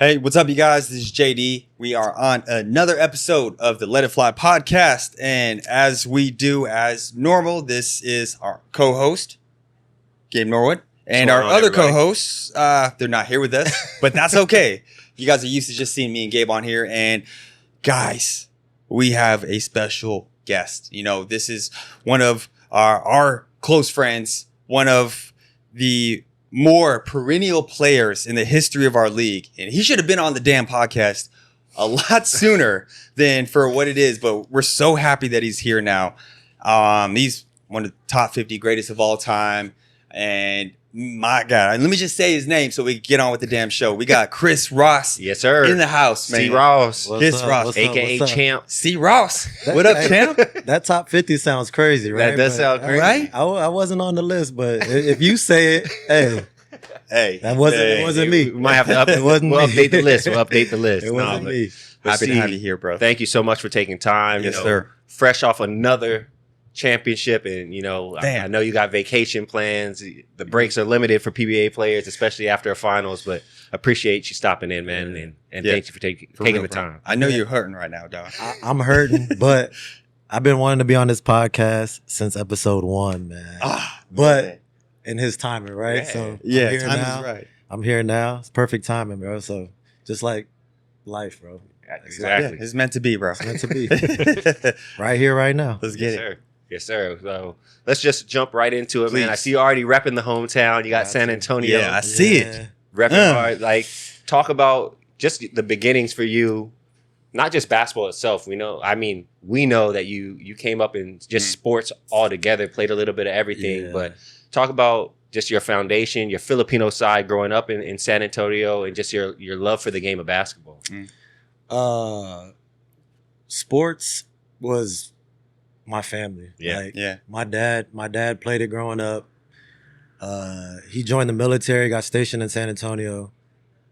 Hey, what's up, you guys? This is JD. We are on another episode of the Let It Fly podcast. And as we do as normal, this is our co-host, Gabe Norwood. And our other co-hosts, they're not here with us, but that's okay. You guys are used to just seeing me and Gabe on here. And guys, we have a special guest. You know, this is one of our close friends, one of the more perennial players in the history of our league. And he should have been on the damn podcast a lot sooner than for what it is. But we're so happy that he's here now. He's one of the top 50 greatest of all time. And my God, let me just say his name so we can get on with the damn show. We got Chris Ross. Yes, sir. In the house, man. C. Ross. Chris Ross. AKA Champ. C. Ross. What up, Champ? That top 50 sounds crazy, right? That does sound crazy. Right? I wasn't on the list, but if you say it, hey, that wasn't me. We might have to update the list. We'll update the list. It wasn't me. Happy to have you here, bro. Thank you so much for taking time. Yes, sir. Fresh off another championship, and I know you got vacation plans. The breaks are limited for PBA players, especially after a finals, but appreciate you stopping in, man, and thank you for taking the time. I know you're hurting right now, dog. I'm hurting, but I've been wanting to be on this podcast since episode 1, man. But in his timing, right? Yeah. So Yeah, I'm here time now. is right. I'm here now. It's perfect timing, bro. So just like life, bro. Exactly. Yeah, it's meant to be, bro. It's meant to be. Right here, right now. Let's get Yes, it. sir. Yes, sir. So let's just jump right into it, man. I Please. see you already repping the hometown. You got San Antonio. Yeah, I see it. Repping hard. Like, talk about just the beginnings for you, not just basketball itself. We know that you came up in just sports altogether, played a little bit of everything, Yeah. but talk about just your foundation, your Filipino side growing up in San Antonio, and just your love for the game of basketball. Sports was my family. Yeah. Like, Yeah. My dad played it growing up. He joined the military, got stationed in San Antonio,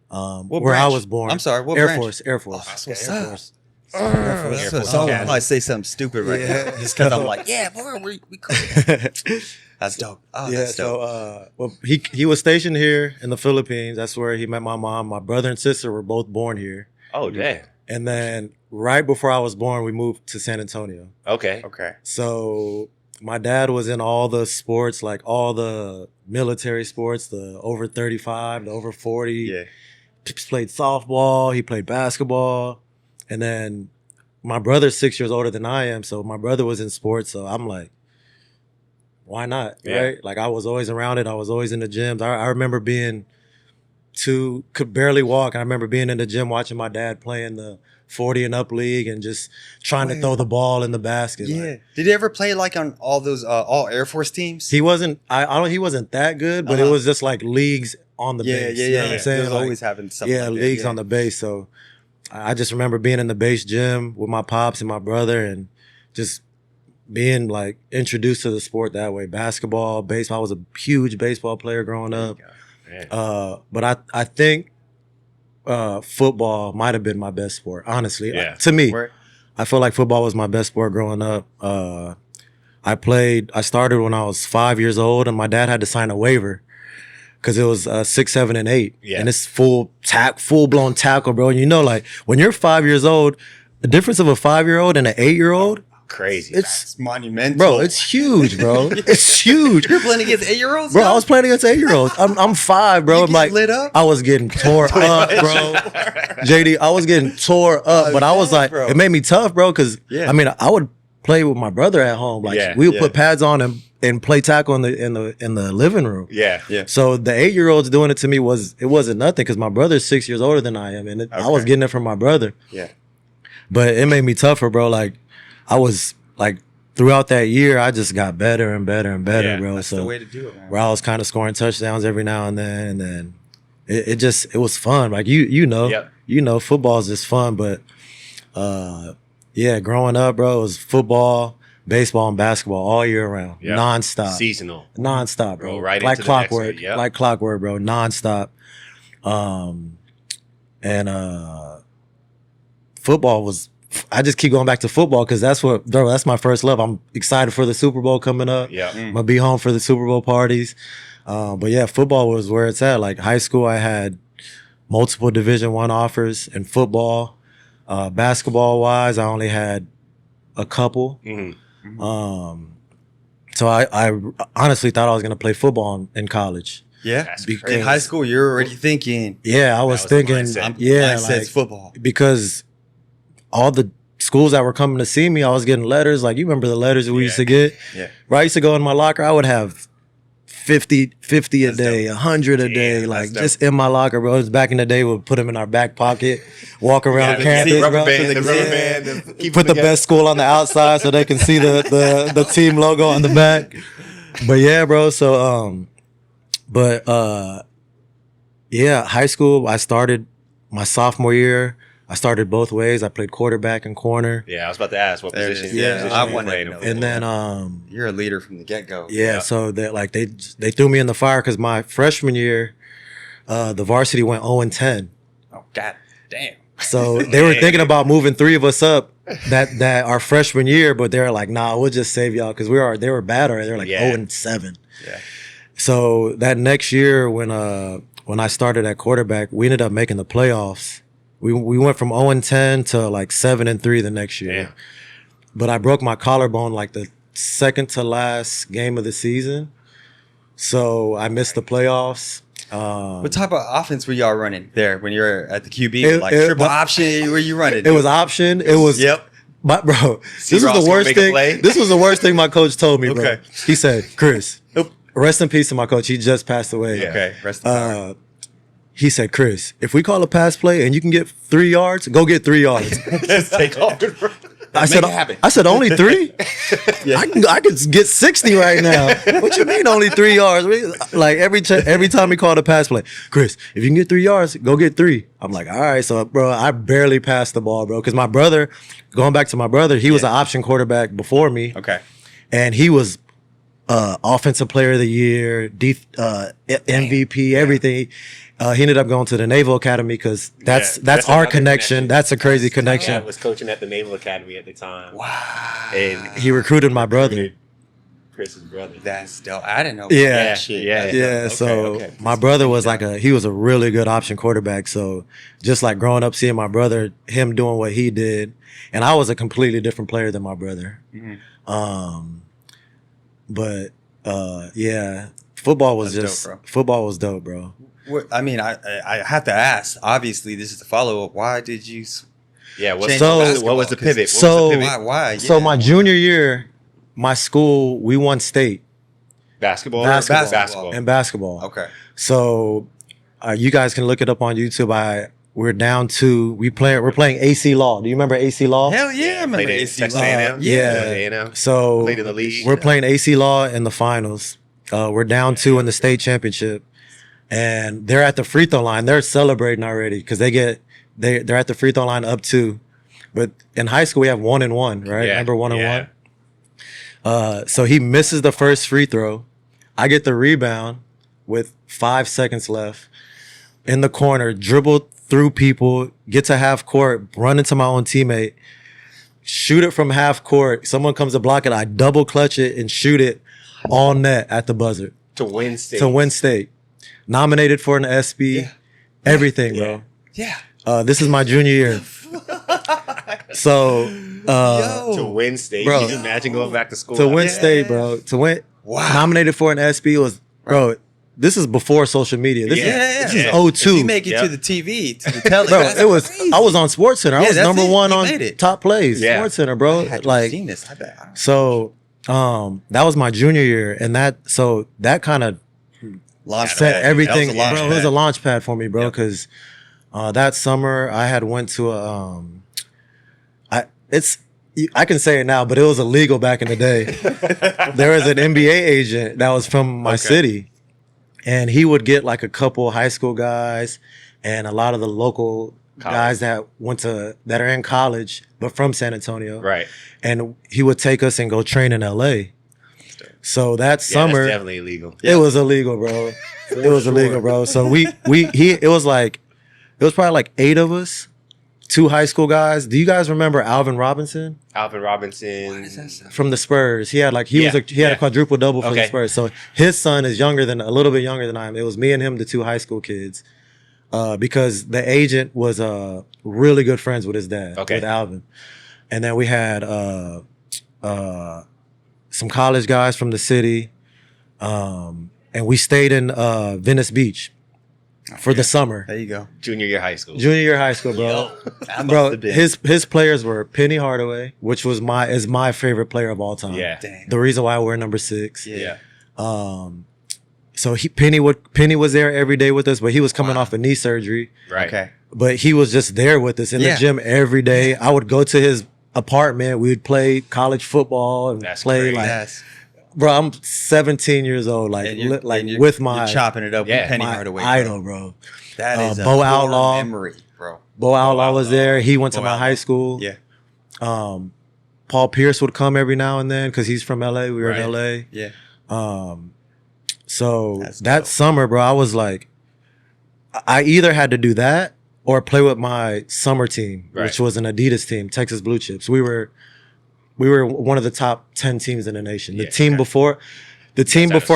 What where I branch? was born. I'm sorry, what Air branch? Force. Air Force. Oh, that's what's Air up. Force. That's what's up. Yeah. I might say something stupid right now. Just because I'm like, yeah, boy, we cool. That's dope. Oh, Yeah, that's dope. so well, he was stationed here in the Philippines. That's where he met my mom. My brother and sister were both born here. Oh, damn. And then right before I was born, we moved to San Antonio. Okay. Okay. So my dad was in all the sports, like all the military sports, the over 35, the over 40. Yeah. He played softball, he played basketball. And then my brother's 6 years older than I am. So my brother was in sports. So I'm like, why not? Yeah. Right? Like I was always around it. I was always in the gyms. I remember being could barely walk. I remember being in the gym watching my dad playing the 40 and up league and just trying to throw the ball in the basket. Yeah. Like, Did he ever play like on all those all Air Force teams? he wasn't he wasn't that good, but it was just like leagues on the base. You know what I'm saying? He was Like, always having something. yeah, like that. leagues Yeah. on the base. So I just remember being in the base gym with my pops and my brother and just being like introduced to the sport that way. Basketball, baseball. I was a huge baseball player growing up. Man. But I think football might have been my best sport, honestly. Yeah. To me, Where- I feel like football was my best sport growing up. I started when I was 5 years old, and my dad had to sign a waiver because it was 6, 7, and 8. Yeah. And it's full blown tackle, bro. And like when you're 5 years old, the difference of a 5-year-old and an 8-year-old, Crazy. it's Monumental. bro, it's huge, bro. It's huge. You're playing against 8-year-olds? Bro, I was playing against 8-year-olds. I'm 5, bro. You I'm get like lit up? I was getting tore up, bro. JD, I was getting tore up, but I was like, bro. it made me tough, bro. Because Yeah. I mean, I would play with my brother at home. Like Yeah, we would yeah. put pads on and play tackle in the living room. Yeah. Yeah. So the 8-year-olds doing it to me wasn't nothing because my brother's 6 years older than I am, and I was Okay. getting it from my brother. Yeah. But it made me tougher, bro. Like I was like throughout that year, I just got better and better and better, Yeah, bro. That's So the way to do it, man. where I was kind of scoring touchdowns every now and then it was fun. Like you know, Yep. Football is just fun. But yeah, growing up, bro, it was football, baseball, and basketball all year round, Yep. nonstop, Seasonal. nonstop, bro. Bro, right like into the next clockwork, one, yep. like clockwork, bro, nonstop. And football was. I just keep going back to football because that's my first love. I'm excited for the Super Bowl coming up. Yeah. I'm gonna be home for the Super Bowl parties. But yeah, football was where it's at. Like high school, I had multiple Division I offers in football. Basketball wise, I only had a couple. So I honestly thought I was going to play football in college. Yeah. In high school, you're already thinking. Yeah, I was thinking. Mindset's football. Because all the schools that were coming to see me, I was getting letters. Like, you remember the letters that we used to get? Yeah. Right? I used to go in my locker. I would have 50 a day, 100 a day, like just in my locker, bro. It was back in the day, we'd put them in our back pocket, walk around campus, the bro. rubber band, Put the best school on the outside so they can see the team logo on the back. But yeah, bro. So, yeah, high school, I started my sophomore year. I started both ways. I played quarterback and corner. Yeah, I was about to ask what position. I wanted to know. And then you're a leader from the get-go. Yeah, so they threw me in the fire because my freshman year, the varsity went 0-10. Oh, god damn. So they were thinking about moving 3 of us up that our freshman year, but they were like, nah, we'll just save y'all because they were bad already. They were like 0-7. Yeah. So that next year when I started at quarterback, we ended up making the playoffs. We went from 0-10 to like 7-3 the next year. Damn. But I broke my collarbone like the second to last game of the season. So I missed the playoffs. What type of offense were y'all running there when you were at the QB? Triple option? Were you running? It was option. It was. Yep. But bro, this was the worst thing. This was the worst thing my coach told me, bro. Okay. He said, Chris, rest in peace to my coach. He just passed away. Yeah. Okay. Rest in power. He said, Chris, if we call a pass play and you can get 3 yards, go get 3 yards. Just take off. I said, only 3? I could get 60 right now. What you mean only 3 yards? Like every time we called a pass play, Chris, if you can get 3 yards, go get 3. I'm like, all right. So, bro, I barely passed the ball, bro. Because my brother, going back to my brother, he was an option quarterback before me. Okay. And he was offensive player of the year, MVP, everything. He ended up going to the Naval Academy because that's our connection. That's a crazy connection. I was coaching at the Naval Academy at the time. Wow. And he recruited my brother. Chris's brother. That's dope. I didn't know. Yeah. That shit. Yeah. Okay, So my brother was he was a really good option quarterback. So just like growing up, seeing my brother, him doing what he did, and I was a completely different player than my brother. Mm-hmm. But yeah, football was dope, bro. I mean, I have to ask. Obviously, this is the follow-up. Why did you? Yeah. What was the pivot? Why? So my junior year, my school, we won state. Basketball. And basketball. Okay. So you guys can look it up on YouTube. We're down to we're playing AC Law. Do you remember AC Law? Hell yeah, I remember AC Law. Yeah. So played in the league. We're playing AC Law in the finals. We're down 2 in the state championship. And they're at the free throw line. They're celebrating already because they're at the free throw line up 2. But in high school we have 1-1, right? Yeah. Remember 1-1? So he misses the first free throw. I get the rebound with 5 seconds left in the corner, dribble through people, get to half court, run into my own teammate, shoot it from half court. Someone comes to block it. I double clutch it and shoot it all net at the buzzer to win state. Nominated for an SB, everything, bro. Yeah. This is my junior year. So to win state, bro. can you imagine going back to school? To win state, bro. To win, nominated for an SB was, bro. This is before social media. This is 02. If you make it to the TV, to the tele, bro. I was on SportsCenter. I was number 1 on Top Plays. Yeah. SportsCenter, bro. I had like seen this. I bet. So, that was my junior year, and that kind of set everything, bro. It was a launch pad for me, bro. Because that summer I had went to I can say it now, but it was illegal back in the day. There was an NBA agent that was from my city, and he would get like a couple high school guys and a lot of the local guys that are in college but from San Antonio, right? And he would take us and go train in LA. So that summer, that's definitely illegal. It was illegal, bro. It was illegal, bro. So it was probably like 8 of us, 2 high school guys. Do you guys remember Alvin Robinson? Alvin Robinson. What is that stuff? From the Spurs. He had a quadruple double for the Spurs. So his son is a little bit younger than I am. It was me and him, the 2 high school kids. because the agent was really good friends with his dad, with Alvin. And then we had some college guys from the city, and we stayed in Venice Beach for the summer. There you go. Junior year high school, bro. Bro, his players were Penny Hardaway, which was my favorite player of all time. Yeah. Dang. The reason why we're number 6. Yeah. So Penny was there every day with us, but he was coming off a knee surgery. Right. Okay. But he was just there with us in the gym every day. I would go to his apartment. We would play college football and play bro, I'm 17 years old, with my you're chopping it up with Penny Hardaway, idol, bro. That is Bo a Outlaw memory, bro. Bo Outlaw was there. He went to my high school. Yeah. Paul Pierce would come every now and then because he's from LA. We were in LA. Yeah. So that summer, bro, I was like, I either had to do that or play with my summer team, which was an Adidas team, Texas Blue Chips. We were one of the top 10 teams in the nation. The team before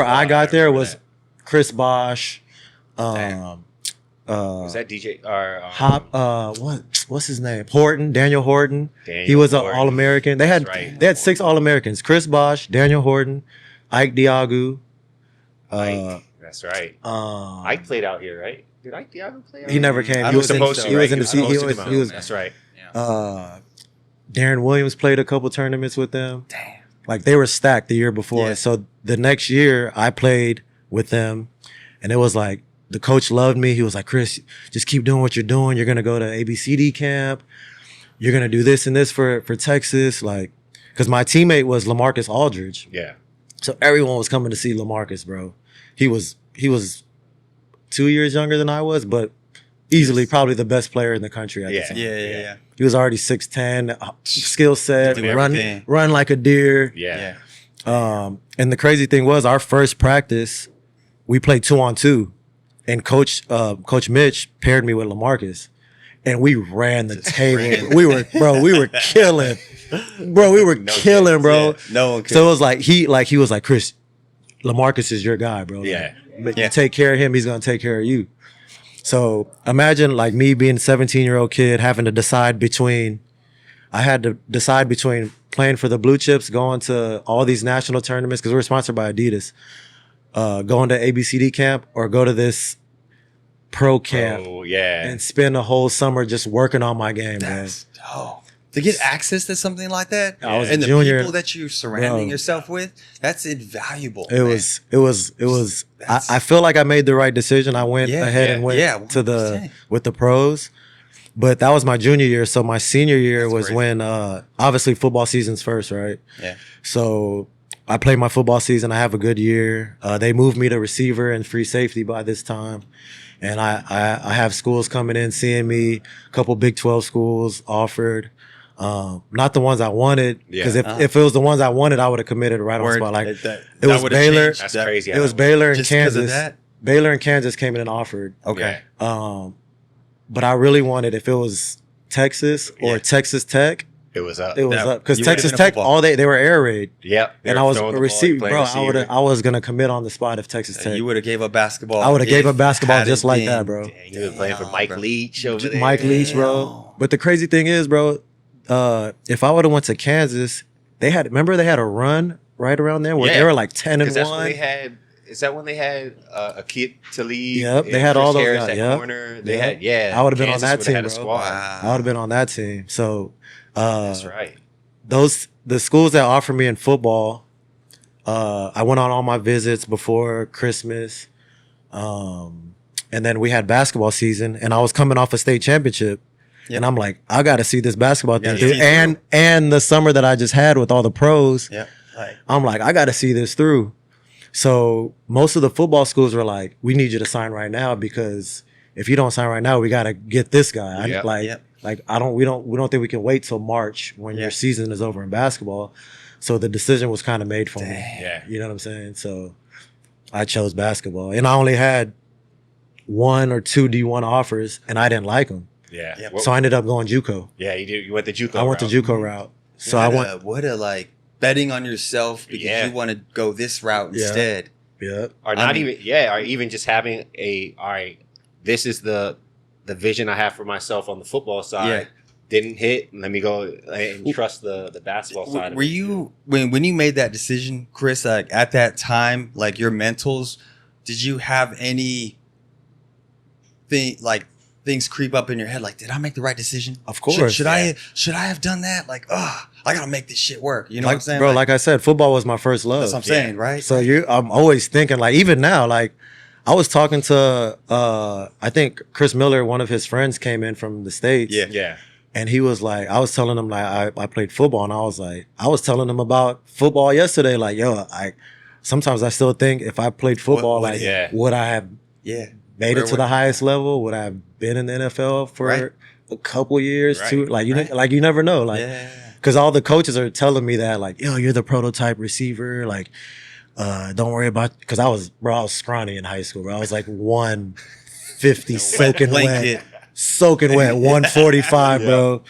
I got there was Chris Bosh. Was that DJ or what's his name? Daniel Horton. He was an All-American. They had 6 All-Americans: Chris Bosh, Daniel Horton, Ike Diagu. That's right. Ike played out here, right? Did Ike Diagu play out He never came. He was supposed to. He was in the seat. He was. That's right. Darren Williams played a couple tournaments with them. Damn. Like they were stacked the year before. Yeah. So the next year I played with them, and it was like the coach loved me. He was like, Chris, just keep doing what you're doing. You're gonna go to ABCD camp. You're gonna do this and this for Texas. Like, because my teammate was LaMarcus Aldridge. Yeah. So everyone was coming to see LaMarcus, bro. He was 2 years younger than I was, but easily probably the best player in the country at the time. Yeah. He was already 6'10", skill set, run like a deer. Yeah. And the crazy thing was, our first practice, we played 2-on-2, and Coach Mitch paired me with LaMarcus, and we ran the table. We were killing, bro. We were killing, bro. Yeah. No one could. So it was like he was like, Chris, LaMarcus is your guy, bro. Yeah. Like, you take care of him, he's gonna take care of you. So imagine like me being a 17-year-old kid having to decide between playing for the Blue Chips, going to all these national tournaments because we were sponsored by Adidas, going to ABCD camp, or go to this pro camp and spend a whole summer just working on my game, man. To get access to something like that, and the people that you're surrounding yourself with, that's invaluable. It was. I feel like I made the right decision. I went ahead and went 100%. With the pros, but that was my junior year. So my senior year was crazy. When obviously football season's first, right? Yeah. So I played my football season. I have a good year. They moved me to receiver and free safety by this time. And I have schools coming in, seeing me, a couple Big 12 schools offered. Not the ones I wanted, because if it was the ones I wanted, I would have committed right on the spot. Like it was Baylor. Changed. That's crazy. It was Baylor and Kansas. Baylor and Kansas came in and offered. Okay. But I really wanted, if it was Texas or Texas Tech, it was up. It was up because Texas Tech all they were air raid. Yep. And I was a receiver, bro. I was gonna commit on the spot if Texas Tech. You would have gave up basketball. I would have gave up basketball just like that, bro. You were playing for Mike Leach over there. Mike Leach, bro. But the crazy thing is, bro, if I would have went to Kansas, they had a run right around there where they were like 10-1. That's when they had. Is that when they had a kid to lead? Yep, they had all those guys. Corner. They had I would have been on that team, bro. Wow. I would have been on that team. So that's right. The schools that offered me in football, I went on all my visits before Christmas, and then we had basketball season, and I was coming off a state championship. Yep. And I'm like, I got to see this basketball thing through. And the summer that I just had with all the pros, I'm like, I got to see this through. So most of the football schools were like, we need you to sign right now, because if you don't sign right now, we got to get this guy. We don't think we can wait till March when your season is over in basketball. So the decision was kind of made for me. Yeah. You know what I'm saying? So I chose basketball, and I only had 1 or 2 D1 offers, and I didn't like them. Yeah. Yep. So I ended up going JUCO. Yeah, you did. You went the JUCO route. I went the JUCO route. So what a betting on yourself because you want to go this route instead. Yeah. Or even just having all right, this is the the vision I have for myself on the football side didn't hit. Let me go and trust the basketball side. Were you when you made that decision, Chris? Like at that time, like your mentals, did you have any things creep up in your head? Like, did I make the right decision? Of course. Should I have done that? Like, I gotta make this shit work. You know what I'm saying, bro? Like I said, football was my first love. That's what I'm saying, right? So I'm always thinking, like, even now, like, I was talking to, I think Chris Miller, one of his friends came in from the States. Yeah. And he was like, I was telling him, like, I played football, and I was telling him about football yesterday. Like, yo, sometimes I still think if I played football, would I have made it to the highest level? Would I have been in the NFL for a couple years too? Like, you never know. Like, because all the coaches are telling me that, like, yo, you're the prototype receiver. Like, don't worry about, because I was scrawny in high school, bro. I was like 150 soaking wet, 145, bro.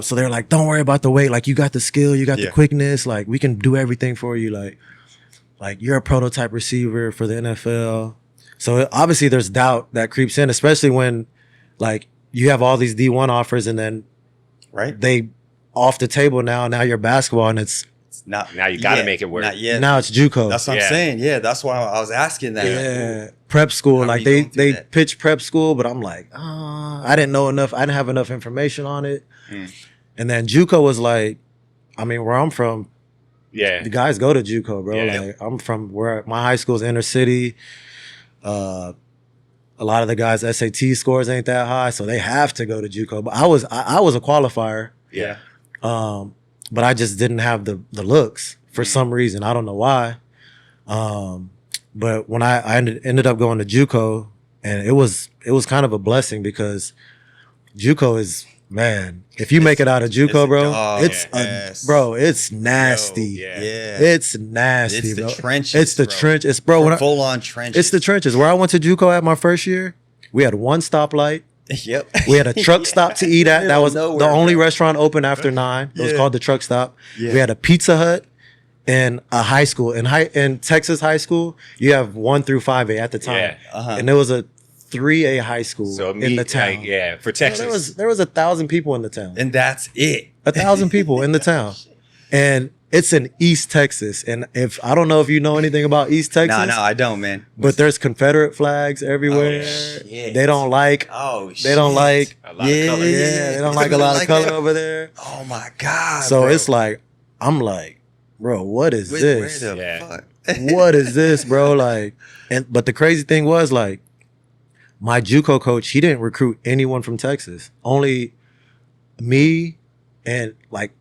So they're like, don't worry about the weight. Like, you got the skill, you got the quickness. Like, we can do everything for you. Like you're a prototype receiver for the NFL. So obviously there's doubt that creeps in, especially when, like, you have all these D1 offers and then they off the table now you're basketball, and it's not, now you got to make it work. Not yet. Now it's JUCO. That's what I'm saying. Yeah, that's why I was asking that. Yeah, prep school. Like they pitch prep school, but I'm like, I didn't know enough. I didn't have enough information on it. And then JUCO was like, I mean, where I'm from, the guys go to JUCO, bro. Like, I'm from where my high school's inner city. A lot of the guys' SAT scores ain't that high, so they have to go to JUCO. But I was a qualifier. Yeah. But I just didn't have the looks for some reason. I don't know why. But when I ended up going to JUCO, and it was kind of a blessing, because JUCO is, man, if you make it out of JUCO, bro, it's nasty. It's nasty, it's bro. The trenches, it's the trench. It's full on trenches. It's the trenches. Where I went to JUCO at my first year, we had one stoplight. Yep. We had a truck stop to eat at. That was the only restaurant open after 9. It was called the Truck Stop. We had a Pizza Hut and a high school. In Texas high school, you have 1 through 5A at the time. And there was a 3A high school in the town. For Texas. There was 1,000 people in the town. And that's it. 1,000 people in the town. And it's in East Texas. And if I don't know if you know anything about East Texas. No, I don't, man. But there's Confederate flags everywhere. They don't like. They don't like. A lot of color. They don't like a lot of color over there. Oh my God. So bro. it's like, I'm like, bro, what is this? Where the fuck? What is this, bro? Like, but the crazy thing was, like, my JUCO coach, he didn't recruit anyone from Texas. Only me and like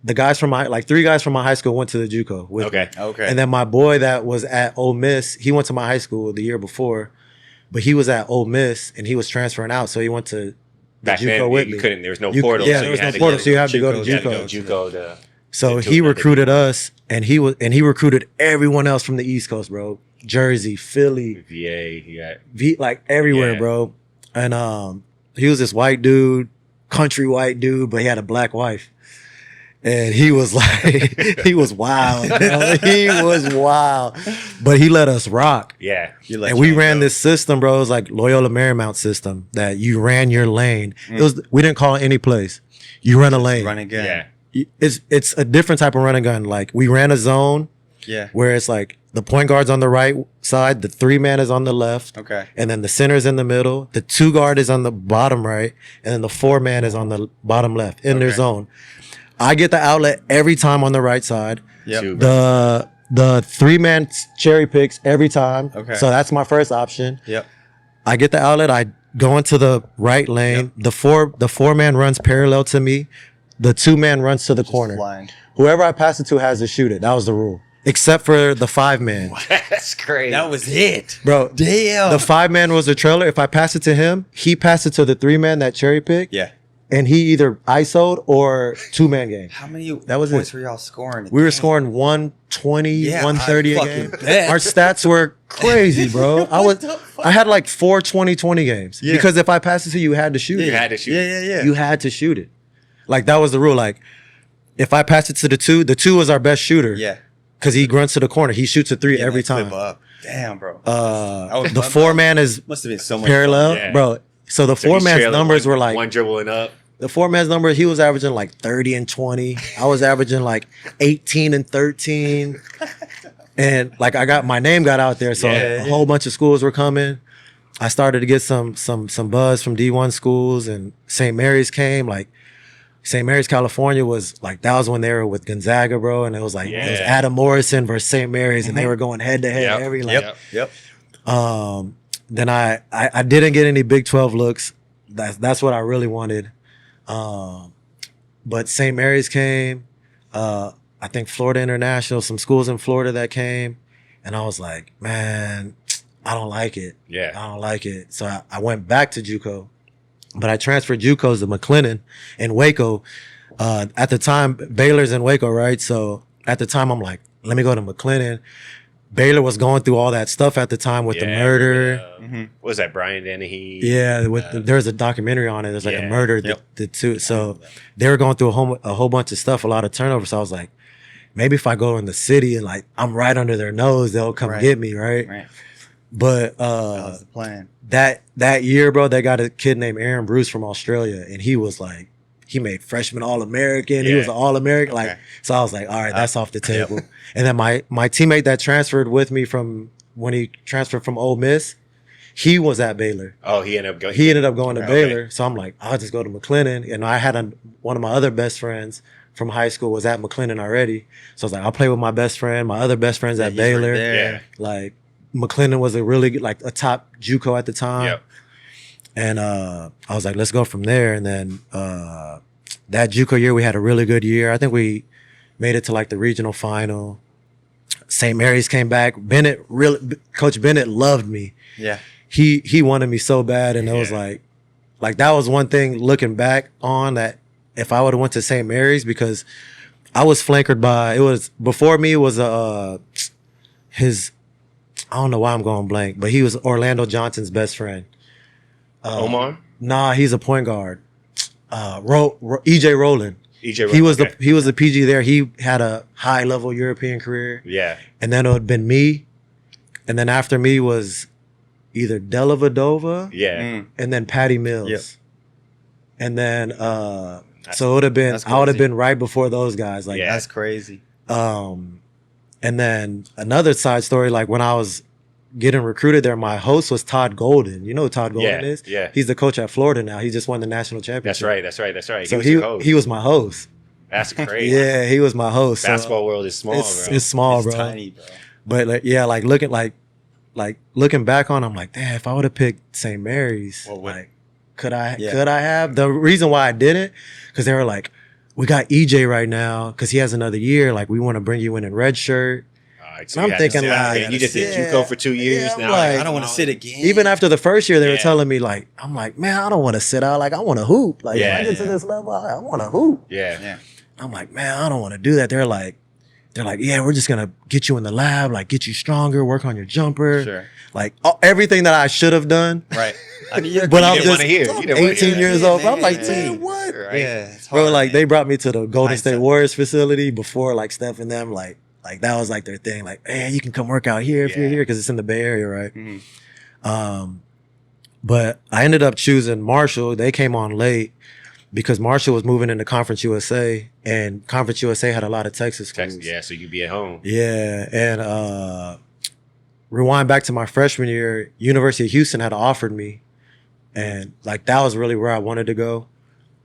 the guys from my 3 guys from my high school went to the JUCO with me. Okay. And then my boy that was at Ole Miss, he went to my high school the year before, but he was at Ole Miss and he was transferring out, so he went to the JUCO with me. There was no portal. There was no portal, so you had to go to JUCO. So he recruited us, and he recruited everyone else from the East Coast, bro. Jersey, Philly, VA, like everywhere, bro. And he was this white dude, country white dude, but he had a black wife. And he was like, he was wild, bro. He was wild. But he let us rock. Yeah. And we ran this system, bro. It was like Loyola Marymount system, that you ran your lane. We didn't call it any place. You run a lane. Run and gun. Yeah. It's a different type of run and gun. Like, we ran a zone. Yeah. Where it's like the point guard's on the right side, the 3-man is on the left. Okay. And then the center's in the middle, the 2 guard is on the bottom right, and then the 4-man is on the bottom left in their zone. I get the outlet every time on the right side. Yep. The 3-man cherry picks every time. Okay. So that's my first option. Yep. I get the outlet, I go into the right lane. Yep. The 4-man runs parallel to me. The 2-man runs to the corner. Flying. Whoever I pass it to has to shoot it. That was the rule. Except for the 5-man. That's crazy. That was it. Bro, damn. The 5-man was the trailer. If I pass it to him, he passed it to the 3-man that cherry picked. Yeah. And he either ISO'd or 2-man game. How many points were y'all scoring? We were scoring 120, 130 a game. Bet. Our stats were crazy, bro. I had like 4 20-20 games. Yeah. Because if I passed it to you, you had to shoot it. You had to shoot it. Yeah. You had to shoot it. Like, that was the rule. Like, if I passed it to the 2 was our best shooter. Yeah. Because he grunts to the corner. He shoots a 3 every time. Damn, bro. The 4-man is must have been so much parallel, fun. Yeah. bro. So the 4-man's numbers were like one dribbling up. the 4-man's numbers. He was averaging like 30 and 20. I was averaging like 18 and 13. And like my name got out there, so a whole bunch of schools were coming. I started to get some buzz from D1 schools, and St. Mary's came. Like St. Mary's, California was like, that was when they were with Gonzaga, bro, and it was like it was Adam Morrison versus St. Mary's, and they were going head to head every like. Then I didn't get any Big 12 looks. That's what I really wanted. But St. Mary's came. I think Florida International, some schools in Florida that came, and I was like, man, I don't like it. Yeah, I don't like it. So I went back to JUCO, but I transferred JUCOs to McLennan and Waco. At the time, Baylor's in Waco, right? So at the time, I'm like, let me go to McLennan. Baylor was going through all that stuff at the time with the murder. What was that, Brian Dennehy? Yeah, there's a documentary on it. There's like a murder. The two. So they were going through a whole bunch of stuff, a lot of turnover. So I was like, maybe if I go in the city and like I'm right under their nose, they'll come get me, right? But that was the plan. That year, bro, they got a kid named Aaron Bruce from Australia, and he was like, he made freshman All-American. He was an All-American. Like, so I was like, all right, that's off the table. And then my teammate that transferred with me from when he transferred from Ole Miss, he was at Baylor. Oh, he ended up going to Baylor. So I'm like, I'll just go to McLennan. And I had one of my other best friends from high school was at McLennan already. So I was like, I'll play with my best friend. My other best friend's at Baylor. Like, McLennan was a really good, like a top JUCO at the time. And I was like, let's go from there. And then that JUCO year, we had a really good year. I think we made it to like the regional final. St. Mary's came back. Coach Bennett loved me. Yeah. He wanted me so bad. And it was like that was one thing looking back on that if I would have went to St. Mary's, because I was flankered by, before me, it was I don't know why I'm going blank, but he was Orlando Johnson's best friend. Omar? Nah, he's a point guard. EJ Rowland. He was the PG there. He had a high level European career. Yeah. And then it would have been me. And then after me was either Della Vadova. Yeah. And then Patty Mills. Yep. And then so it would have been I would have been right before those guys. Like that's crazy. And then another side story, like when I was getting recruited there, my host was Todd Golden. You know who Todd Golden is? Yeah. He's the coach at Florida now. He just won the national championship. That's right. So he was my host. That's crazy. Yeah, he was my host. Basketball world is small, bro. It's small, it's bro. Tiny, bro. But looking back on, I'm like, damn, if I would have picked St. Mary's, could I have? The reason why I didn't, because they were like, we got EJ right now because he has another year. Like, we want to bring you in red shirt. So I'm thinking, like, you just did JUCO for 2 years now. Like, I don't want to sit again. Even after the first year, they were telling me, like, I'm like, man, I don't want to sit out. Like, I want to hoop. Like, if I get to this level, I want to hoop. Yeah. I'm like, man, I don't want to do that. They're like, yeah, we're just gonna get you in the lab, like get you stronger, work on your jumper, like everything that I should have done. Right. I mean, but I'm just 18 years old. I'm like, man, what? Right. Yeah, it's hard, bro. Like they brought me to the Golden State Warriors facility before, like Steph and them, like that was like their thing. Like, hey, you can come work out here if you're here because it's in the Bay Area, right? Mm-hmm. But I ended up choosing Marshall. They came on late because Marshall was moving into Conference USA, and Conference USA had a lot of Texas schools. So you'd be at home. Yeah, and rewind back to my freshman year, University of Houston had offered me, and like that was really where I wanted to go.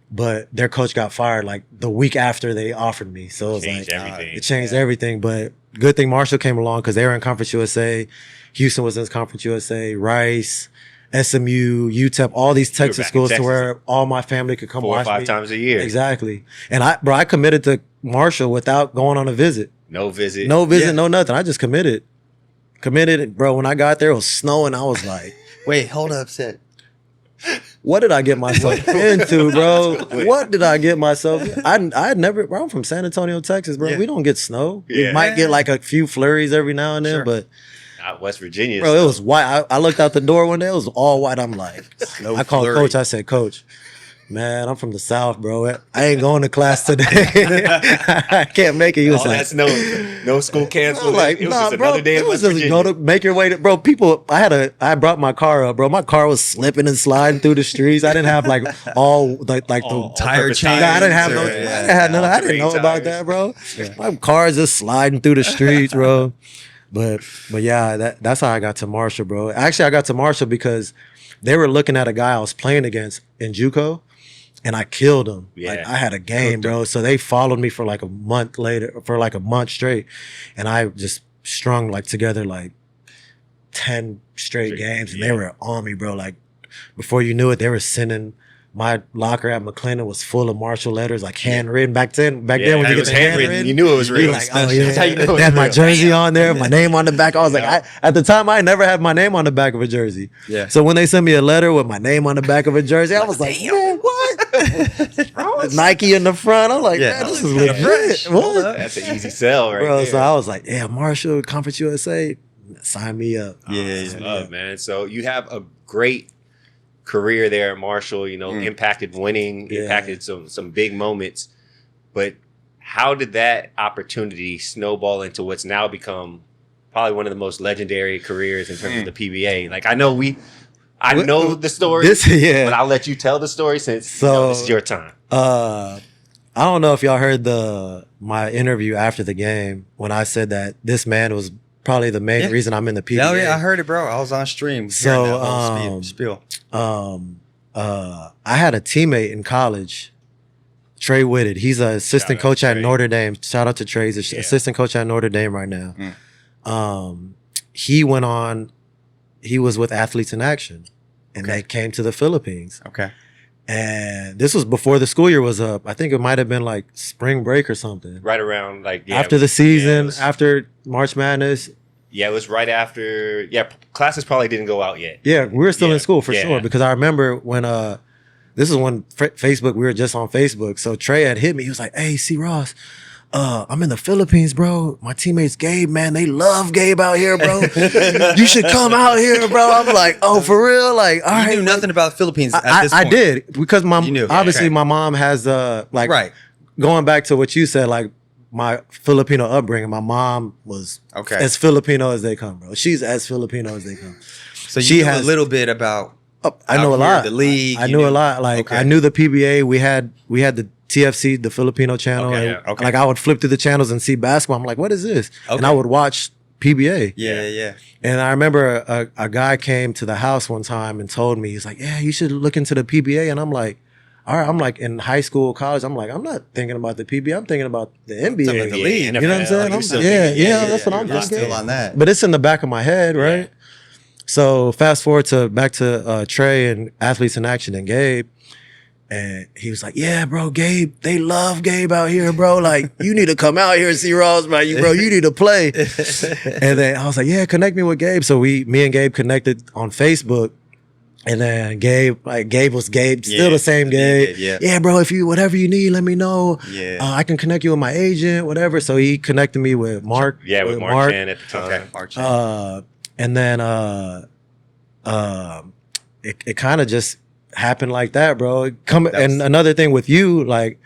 But their coach got fired like the week after they offered me, so it was it changed everything. But good thing Marshall came along because they were in Conference USA. Houston was in Conference USA. Rice, SMU, UTEP, all these Texas schools to where all my family could come watch me 4 or 5 times a year. Exactly. And I committed to Marshall without going on a visit. No visit, no nothing. I just committed, bro. When I got there, it was snowing. I was like, wait, hold up, Sid. What did I get myself into, bro? What did I get myself? I'd never, bro. I'm from San Antonio, Texas, bro. We don't get snow. We might get like a few flurries every now and then, but West Virginia, bro, it was white. I looked out the door one day, it was all white. I'm like, I called Coach. I said, Coach, Man, I'm from the South, bro. I ain't going to class today. I can't make it. He was that's no school canceled. Like, it was just another day in West just Virginia. go to make your way to, bro. People, I brought my car up, bro. My car was slipping and sliding through the streets. I didn't have like all the tire chains. I didn't have no. I didn't know about that, bro. My car's just sliding through the streets, bro. But yeah, that's how I got to Marshall, bro. Actually, I got to Marshall because they were looking at a guy I was playing against in JUCO. And I killed him. Yeah. Like I had a game, bro. So they followed me for like a month straight. And I just strung like together like 10 straight games. And they were on me, bro. Like before you knew it, they were sending my locker at McLennan was full of Marshall letters, like handwritten. Back then when you get the handwritten, you knew it was real. Like, oh yeah, that's how you know they had my jersey on there, my name on the back. I was like, at the time, I never had my name on the back of a jersey. Yeah. So when they sent me a letter with my name on the back of a jersey, I was like, man, what? Nike in the front. I'm like, man, this is legit. What? That's an easy sell, right Bro, there. so I was like, yeah, Marshall, Conference USA, sign me up. Love, man. So you have a great career there at Marshall, impacted winning, impacted some big moments. But how did that opportunity snowball into what's now become probably one of the most legendary careers in terms of the PBA? Like I know the story, but I'll let you tell the story since this is your time. I don't know if y'all heard my interview after the game when I said that this man was probably the main reason I'm in the PBA. Oh yeah, I heard it, bro. I was on stream. So spiel. I had a teammate in college, Trey Whitt. He's an assistant coach at Notre Dame. Shout out to Trey. He's an assistant coach at Notre Dame right now. He went on. He was with Athletes in Action, and they came to the Philippines. Okay. And this was before the school year was up. I think it might have been like spring break or something. Right around after the season, after March Madness. Yeah, it was right after. Yeah, classes probably didn't go out yet. Yeah, we were still in school for sure. Because I remember when this is when Facebook, we were just on Facebook. So Trey had hit me. He was like, "Hey, C. Ross, I'm in the Philippines, bro. My teammates Gabe, man, they love Gabe out here, bro. You should come out here, bro." I'm like, "Oh, for real?" Like, all right. You knew nothing about the Philippines at this point. I did because my mom has going back to what you said, like my Filipino upbringing. My mom was as Filipino as they come, bro. She's as Filipino as they come. So she has a little bit about. I know a lot. The league. I knew a lot. Like I knew the PBA. We had the TFC, the Filipino channel. Like I would flip through the channels and see basketball. I'm like, what is this? And I would watch PBA. Yeah. And I remember a guy came to the house one time and told me, he's like, "Yeah, you should look into the PBA." And I'm like, all right, I'm like in high school, college. I'm like, I'm not thinking about the PBA. I'm thinking about the NBA, the league. You know what I'm saying? That's what I'm thinking. Still on that, but it's in the back of my head, right? So fast forward back to Trey and Athletes in Action and Gabe, and he was like, "Yeah, bro, Gabe, they love Gabe out here, bro. Like, you need to come out here and see Ross, bro. You need to play." And then I was like, "Yeah, connect me with Gabe." So me and Gabe connected on Facebook. And then Gabe was Gabe, still the same Gabe. Yeah, bro, whatever you need, let me know. I can connect you with my agent, whatever. So he connected me with Mark. Yeah, with Mark Chan at the time. Okay, Mark Chan. And then it kind of just happened like that, bro. And another thing with you, like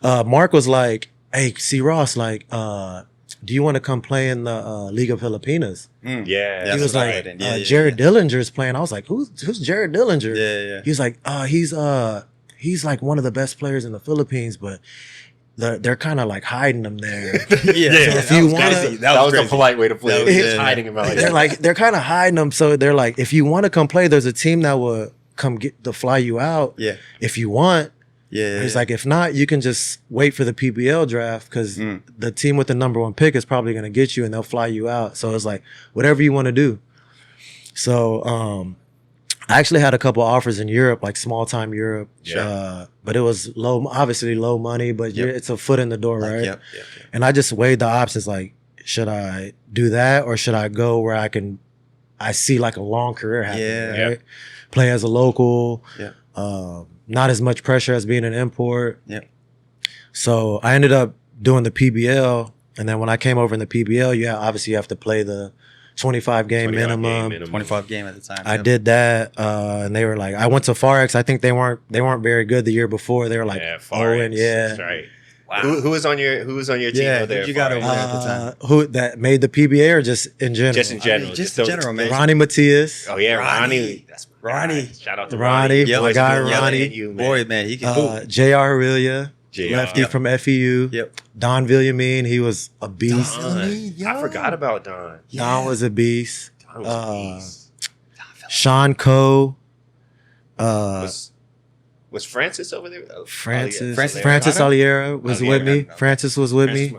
Mark was like, "Hey, C. Ross, like, do you want to come play in the League of Filipinas?" Yeah, he was like, Jared Dillinger's playing. I was like, who's Jared Dillinger? Yeah. He was like, he's like one of the best players in the Philippines, but they're kind of like hiding him there. So if you want, that was a polite way to play it. Just hiding him out like they're kind of hiding him. So they're like, if you want to come play, there's a team that will come to fly you out. Yeah, if you want. He's like, if not, you can just wait for the PBL draft because the team with the number 1 pick is probably going to get you and they'll fly you out. So it's like, whatever you want to do. So I actually had a couple offers in Europe, like small time Europe. But it was obviously low money, but it's a foot in the door, right? Yep. And I just weighed the options, like, should I do that or should I go where I see like a long career happening, right? Play as a local. Not as much pressure as being an import. So I ended up doing the PBL, and then when I came over in the PBL, obviously you have to play the 25 game minimum. 25 game at the time. I did that, and they were like, I went to Forex. I think they weren't very good the year before. They were like, Forex. That's right. Wow. Who was on your team over there? You got over there at the time. Who that made the PBA or just in general? Just in general. Just in general, man. Ronnie Matias. Oh yeah, Ronnie. That's Ronnie. Shout out to Ronnie. Yep. My guy Ronnie. Boy, man, he can hoop. J.R. Aurelia. Lefty from FEU. Yep. Don Villamine, he was a beast. I forgot about Don. Don was a beast. Don was a beast. Sean Coe. Was Francis over there? Francis Oliera was with me. Francis was with me.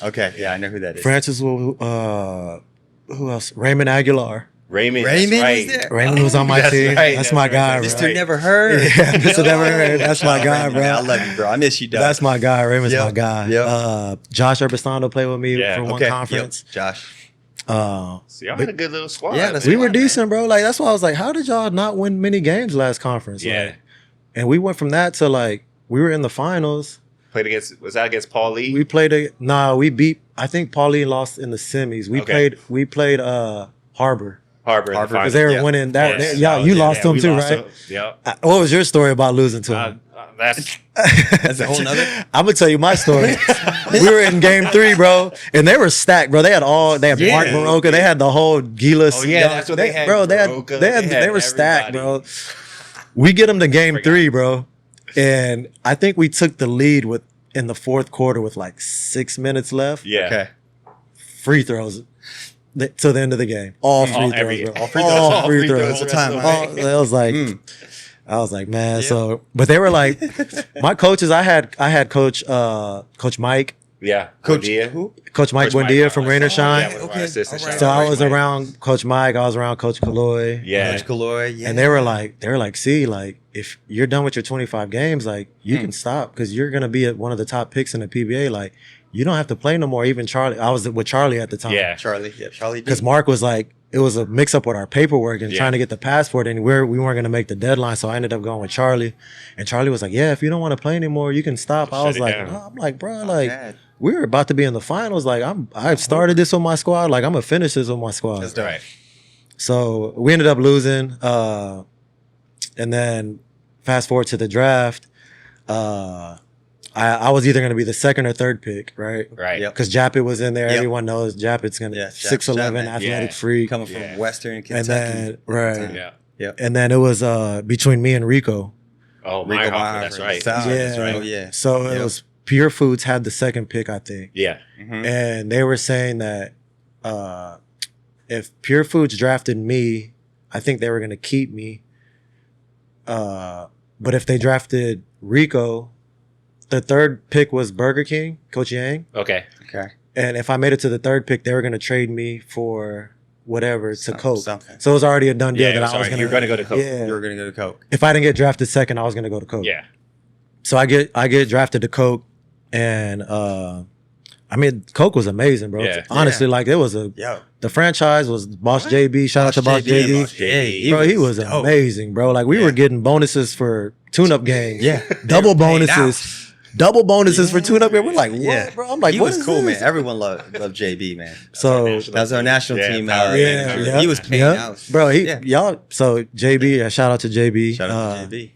Okay, yeah, I know who that is. Francis was, who else? Raymond Aguilar. Raymond was right. there. Raymond was on my team. Right, that's my guy, bro. Mr. Never Heard. Yeah, Mr. Never Heard. That's my guy, Raymond, bro. I love you, bro. I miss you, dog. That's my guy. Raymond's my guy. Yep. Josh Urbastando played with me for one conference. Yep. Josh. So y'all had a good little squad. Yeah, we were decent, bro. Like that's why I was like, how did y'all not win many games last conference? Yeah. Like, and we went from that to like we were in the finals. Was that against Paul Lee? We played we beat. I think Paul Lee lost in the semis. We played Harbor because they were winning that. You lost to them too, right? Yeah. What was your story about losing to them? That's a whole nother. I'm gonna tell you my story. We were in game 3, bro, and they were stacked, bro. They had Mark Baroka. They had the whole Gilas. Oh yeah, that's what they had, bro. They were stacked, bro. We get them to game 3, bro, and I think we took the lead in the fourth quarter with like 6 minutes left. Yeah. Okay. Free throws to the end of the game. All free throws, bro. All free throws. All time. I was like, man. So, but they were like, my coaches. I had Coach Mike. Yeah, Coach who? Coach Mike Buendia from Rain or Shine. Okay. So I was around Coach Mike. I was around Coach Kaloy. Yeah, Coach Kaloy. Yeah. And they were like, see, like if you're done with your 25 games, like you can stop because you're gonna be one of the top picks in the PBA. Like you don't have to play no more. Even Charlie, I was with Charlie at the time. Yeah, Charlie. Yeah, Charlie. Because Mark was like, it was a mix up with our paperwork and trying to get the passport, and we weren't going to make the deadline. So I ended up going with Charlie, and Charlie was like, "Yeah, if you don't want to play anymore, you can stop." I was like, "I'm like, bro, like we were about to be in the finals. Like I started this with my squad. Like I'm gonna finish this with my squad." That's right. So we ended up losing, and then fast forward to the draft. I was either going to be the second or third pick, right? Right. Because Japet was in there. Yep. Everyone knows Japet's going to 6'11", athletic freak. Coming from Western Kentucky. And then, right. Yeah. And then it was between me and Rico. Oh, Rico Meyerhofer, that's right. That's right. Oh, yeah. So it was Pure Foods had the second pick, I think. Yeah. Mm-hmm. And they were saying that if Pure Foods drafted me, I think they were going to keep me. But if they drafted Rico, the third pick was Burger King, Coach Yang. Okay. And if I made it to the third pick, they were going to trade me for whatever to Coke. Something. So it was already a done deal that I was going to. You're going to go to Coke. Yeah. You were going to go to Coke. If I didn't get drafted second, I was going to go to Coke. Yeah. So I get drafted to Coke, and I mean, Coke was amazing, bro. Yeah. Honestly, like it was the franchise was Boss JB. Shout out to Boss JB. Bro, he was amazing, bro. Like we were getting bonuses for tune-up games. Yeah. Double bonuses. Double bonuses for tune-up games. We're like, what, bro? I'm like, he what was is cool, this? man. Everyone loved JB, man. So that was our national team. He was paying out. Bro, y'all. So JB, shout out to JB. Shout out to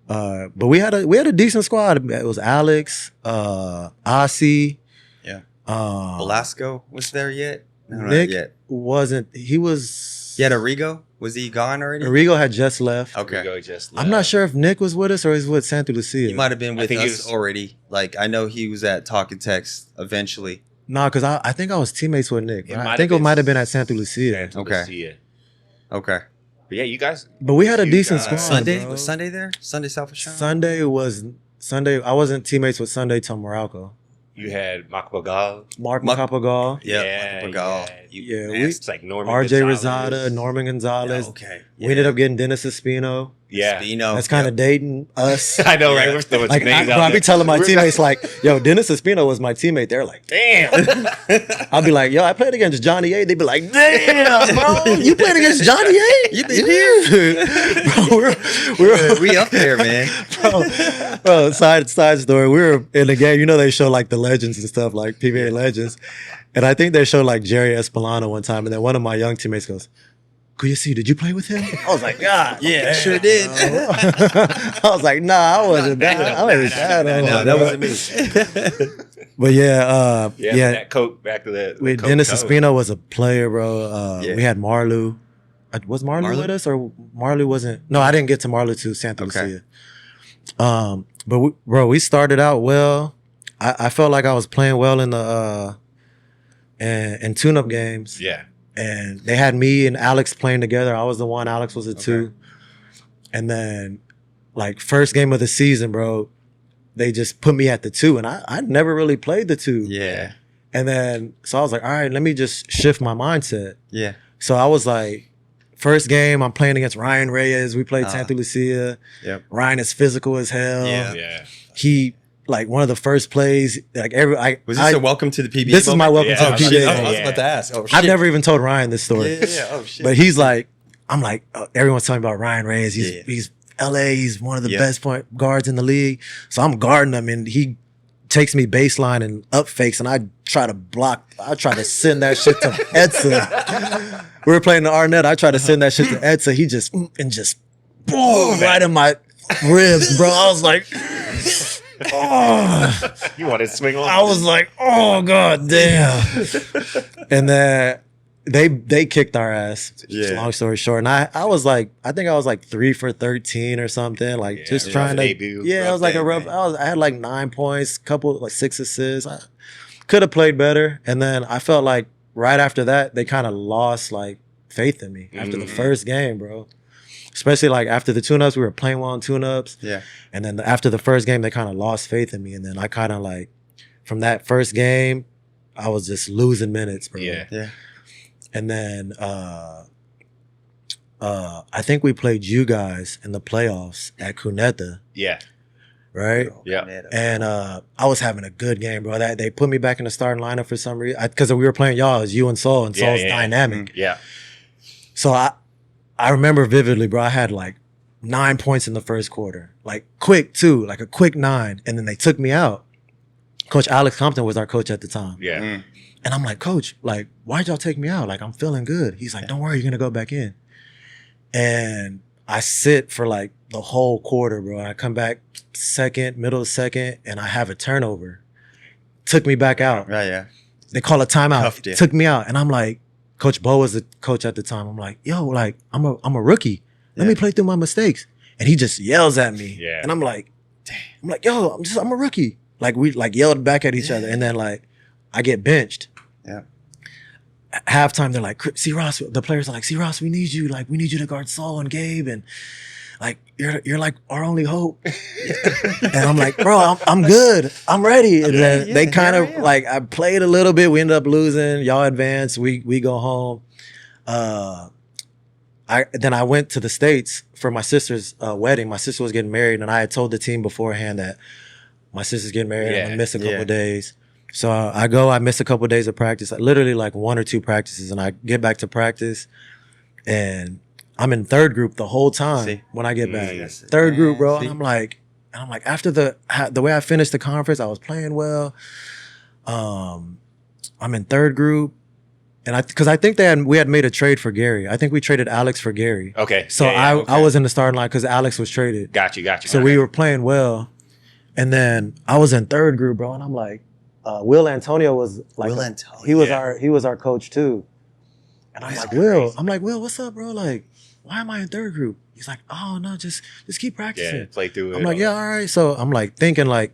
JB. But we had a decent squad. It was Alex, Ossie. Yeah. Velasco was there yet? No, Nick not yet. wasn't. He was. You had Arrigo? Was he gone already? Arrigo had just left. Okay. I'm not sure if Nick was with us or he's with Santa Lucia. He might have been with us already. Like I know he was at Talking Text eventually. No, because I think I was teammates with Nick. I think it might have been at Santa Lucia. Okay. But yeah, you guys. But we had a decent squad. Sunday bro. was Sunday there. Sunday South of Sean? Sunday. I wasn't teammates with Sunday till Morocco. You had Makbagal. Mark Makapagal. Yeah. It's like Norman RJ Gonzalez. Rosada, Norman Gonzalez. Yeah, okay. We ended up getting Dennis Espino. Yeah. Espino. That's kind of dating us. I know, right? We're still with Like, names I out be there. telling my teammates, like, yo, Dennis Espino was my teammate. They're like, damn. I'll be like, yo, I played against Johnny A. They'd be like, damn, bro, you played against Johnny A? You been here? Bro, we up there, man. bro, side story. We were in the game. You know, they show like the legends and stuff, like PBA legends. And I think they showed like Jerry Espolano one time, and then one of my young teammates goes, "Kuyasi, did you play with him?" I was like, "God, Yeah, sure did. I was like, "Nah, I wasn't that. I wasn't that. No, that wasn't me. But yeah, That coat back to that. with Dennis Espino was a player, bro. Yeah. We had Marlou. Was Marlou with us, or Marlou wasn't? No, I didn't get to Marlou to Santa Lucia. But we started out well. I felt like I was playing well in the in tune-up games. Yeah. And they had me and Alex playing together. I was the one. Alex was the two. And then, like, first game of the season, bro, they just put me at the 2. And I never really played the 2. Yeah. And then, so I was like, all right, let me just shift my mindset. Yeah. So I was like, first game, I'm playing against Ryan Reyes. We played Santa Lucia. Yep. Ryan is physical as hell. Yeah. He, like, one of the first plays, like, Was this a welcome to the PBA This is my welcome to the Oh, shit. PBA. I was about to ask. Oh, shit. I've never even told Ryan this story. Yeah. Oh, shit. But he's like, I'm like, everyone's talking about Ryan Reyes. He's LA. He's one of the best point guards in the league. So I'm guarding him, and he takes me baseline and up fakes, and I try to block. I try to send that shit to Edsa. We were playing the Arnett. I tried to send that shit to Edsa. He just boom, right in my ribs, bro. I was like, oh. You wanted to swing on? I was like, oh god damn. And then they kicked our ass. Just long story short. And I was like, I think I was like 3 for 13 or something. Like just trying to debut, I was like a rough. I had like 9 points, couple like 6 assists. I could have played better. And then I felt like right after that, they kind of lost like faith in me after the first game, bro. Especially like after the tune-ups, we were playing well in tune-ups. Yeah. And then after the first game, they kind of lost faith in me. And then I kind of like, from that first game, I was just losing minutes, bro. Yeah. And then I think we played you guys in the playoffs at Cuneta. Yeah. Right? Yeah. And I was having a good game, bro. They put me back in the starting lineup for some reason. Because we were playing y'all, it was you and Saul's dynamic. Yeah. So I remember vividly, bro, I had like 9 points in the first quarter. Like quick too, like a quick 9. And then they took me out. Coach Alex Compton was our coach at the time. Yeah. And I'm like, Coach, like, why'd y'all take me out? Like, I'm feeling good. He's like, don't worry, you're going to go back in. And I sit for like the whole quarter, bro. I come back middle of second, and I have a turnover. Took me back out. Right, yeah. They call a timeout. Took me out. And I'm like, Coach Bo was the coach at the time. I'm like, yo, like, I'm a rookie. Let me play through my mistakes. And he just yells at me. Yeah. And I'm like, damn. I'm like, yo, I'm a rookie. Like, we like yelled back at each other. And then like, I get benched. Yeah. At halftime, they're like, see Ross, the players are like, see Ross, we need you. Like, we need you to guard Saul and Gabe. And like, you're like our only hope. And I'm like, bro, I'm good. I'm ready. And then they kind of like, I played a little bit. We ended up losing. Y'all advanced. We go home. Then I went to the States for my sister's wedding. My sister was getting married, and I had told the team beforehand that my sister's getting married. I'm gonna miss a couple days. So I miss a couple of days of practice, literally like 1 or 2 practices, and I get back to practice, and I'm in third group the whole time when I get back. Third group, bro. And I'm like after the way I finished the conference, I was playing well. I'm in third group, and because I think we had made a trade for Gary. I think we traded Alex for Gary. Okay. So I was in the starting line because Alex was traded. Got you. So we were playing well, and then I was in third group, bro, and I'm like. Will Antonio was like he was our coach too, and I'm like Will, what's up, bro? Like, why am I in third group? He's like, oh no, just keep practicing. Yeah, play through it. I'm like, yeah, all right. So I'm like thinking like,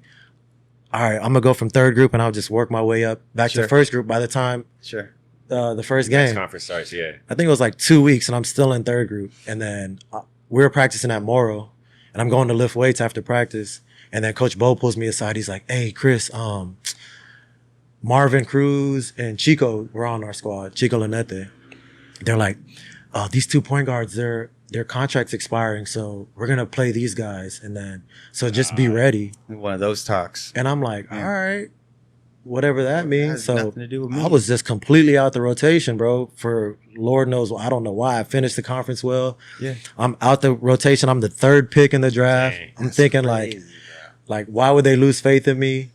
all right, I'm gonna go from third group and I'll just work my way up back to first group by the time the first game. Next conference starts. Yeah, I think it was like 2 weeks, and I'm still in third group, and then we were practicing at Morrow, and I'm going to lift weights after practice, and then Coach Bo pulls me aside. He's like, hey, Chris, Marvin Cruz and Chico were on our squad, Chico Lanete. They're like, these 2 point guards, their contract's expiring, so we're going to play these guys. And then, so just be ready. One of those talks. And I'm like, all right, whatever that means. So nothing to do with me. I was just completely out the rotation, bro, for Lord knows, I don't know why. I finished the conference well. Yeah. I'm out the rotation. I'm the 3rd pick in the draft. I'm thinking crazy, like, why would they lose faith in me?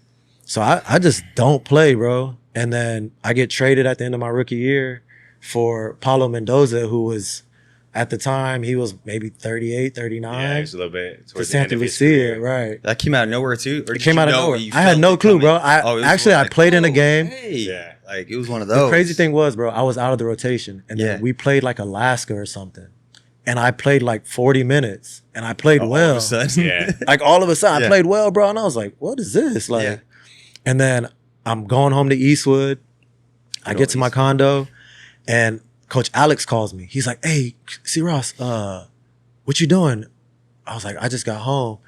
So I just don't play, bro. And then I get traded at the end of my rookie year for Paulo Mendoza, who was, at the time, he was maybe 38, 39. Yeah, just a little bit. To Santa Lucia, right. That came out of nowhere, too? Or It came out of nowhere. I had no clue, bro. I played in a game. Hey. Yeah. Like, it was one of those. The crazy thing was, bro, I was out of the rotation. And then we played like Alaska or something. And I played like 40 minutes. And I played well. All of a sudden. Yeah. Like all of a sudden, I played well, bro. And I was like, what is this? Like, and then I'm going home to Eastwood. I get to my condo and Coach Alex calls me. He's like, hey, C. Ross, what you doing? I was like, I just got home.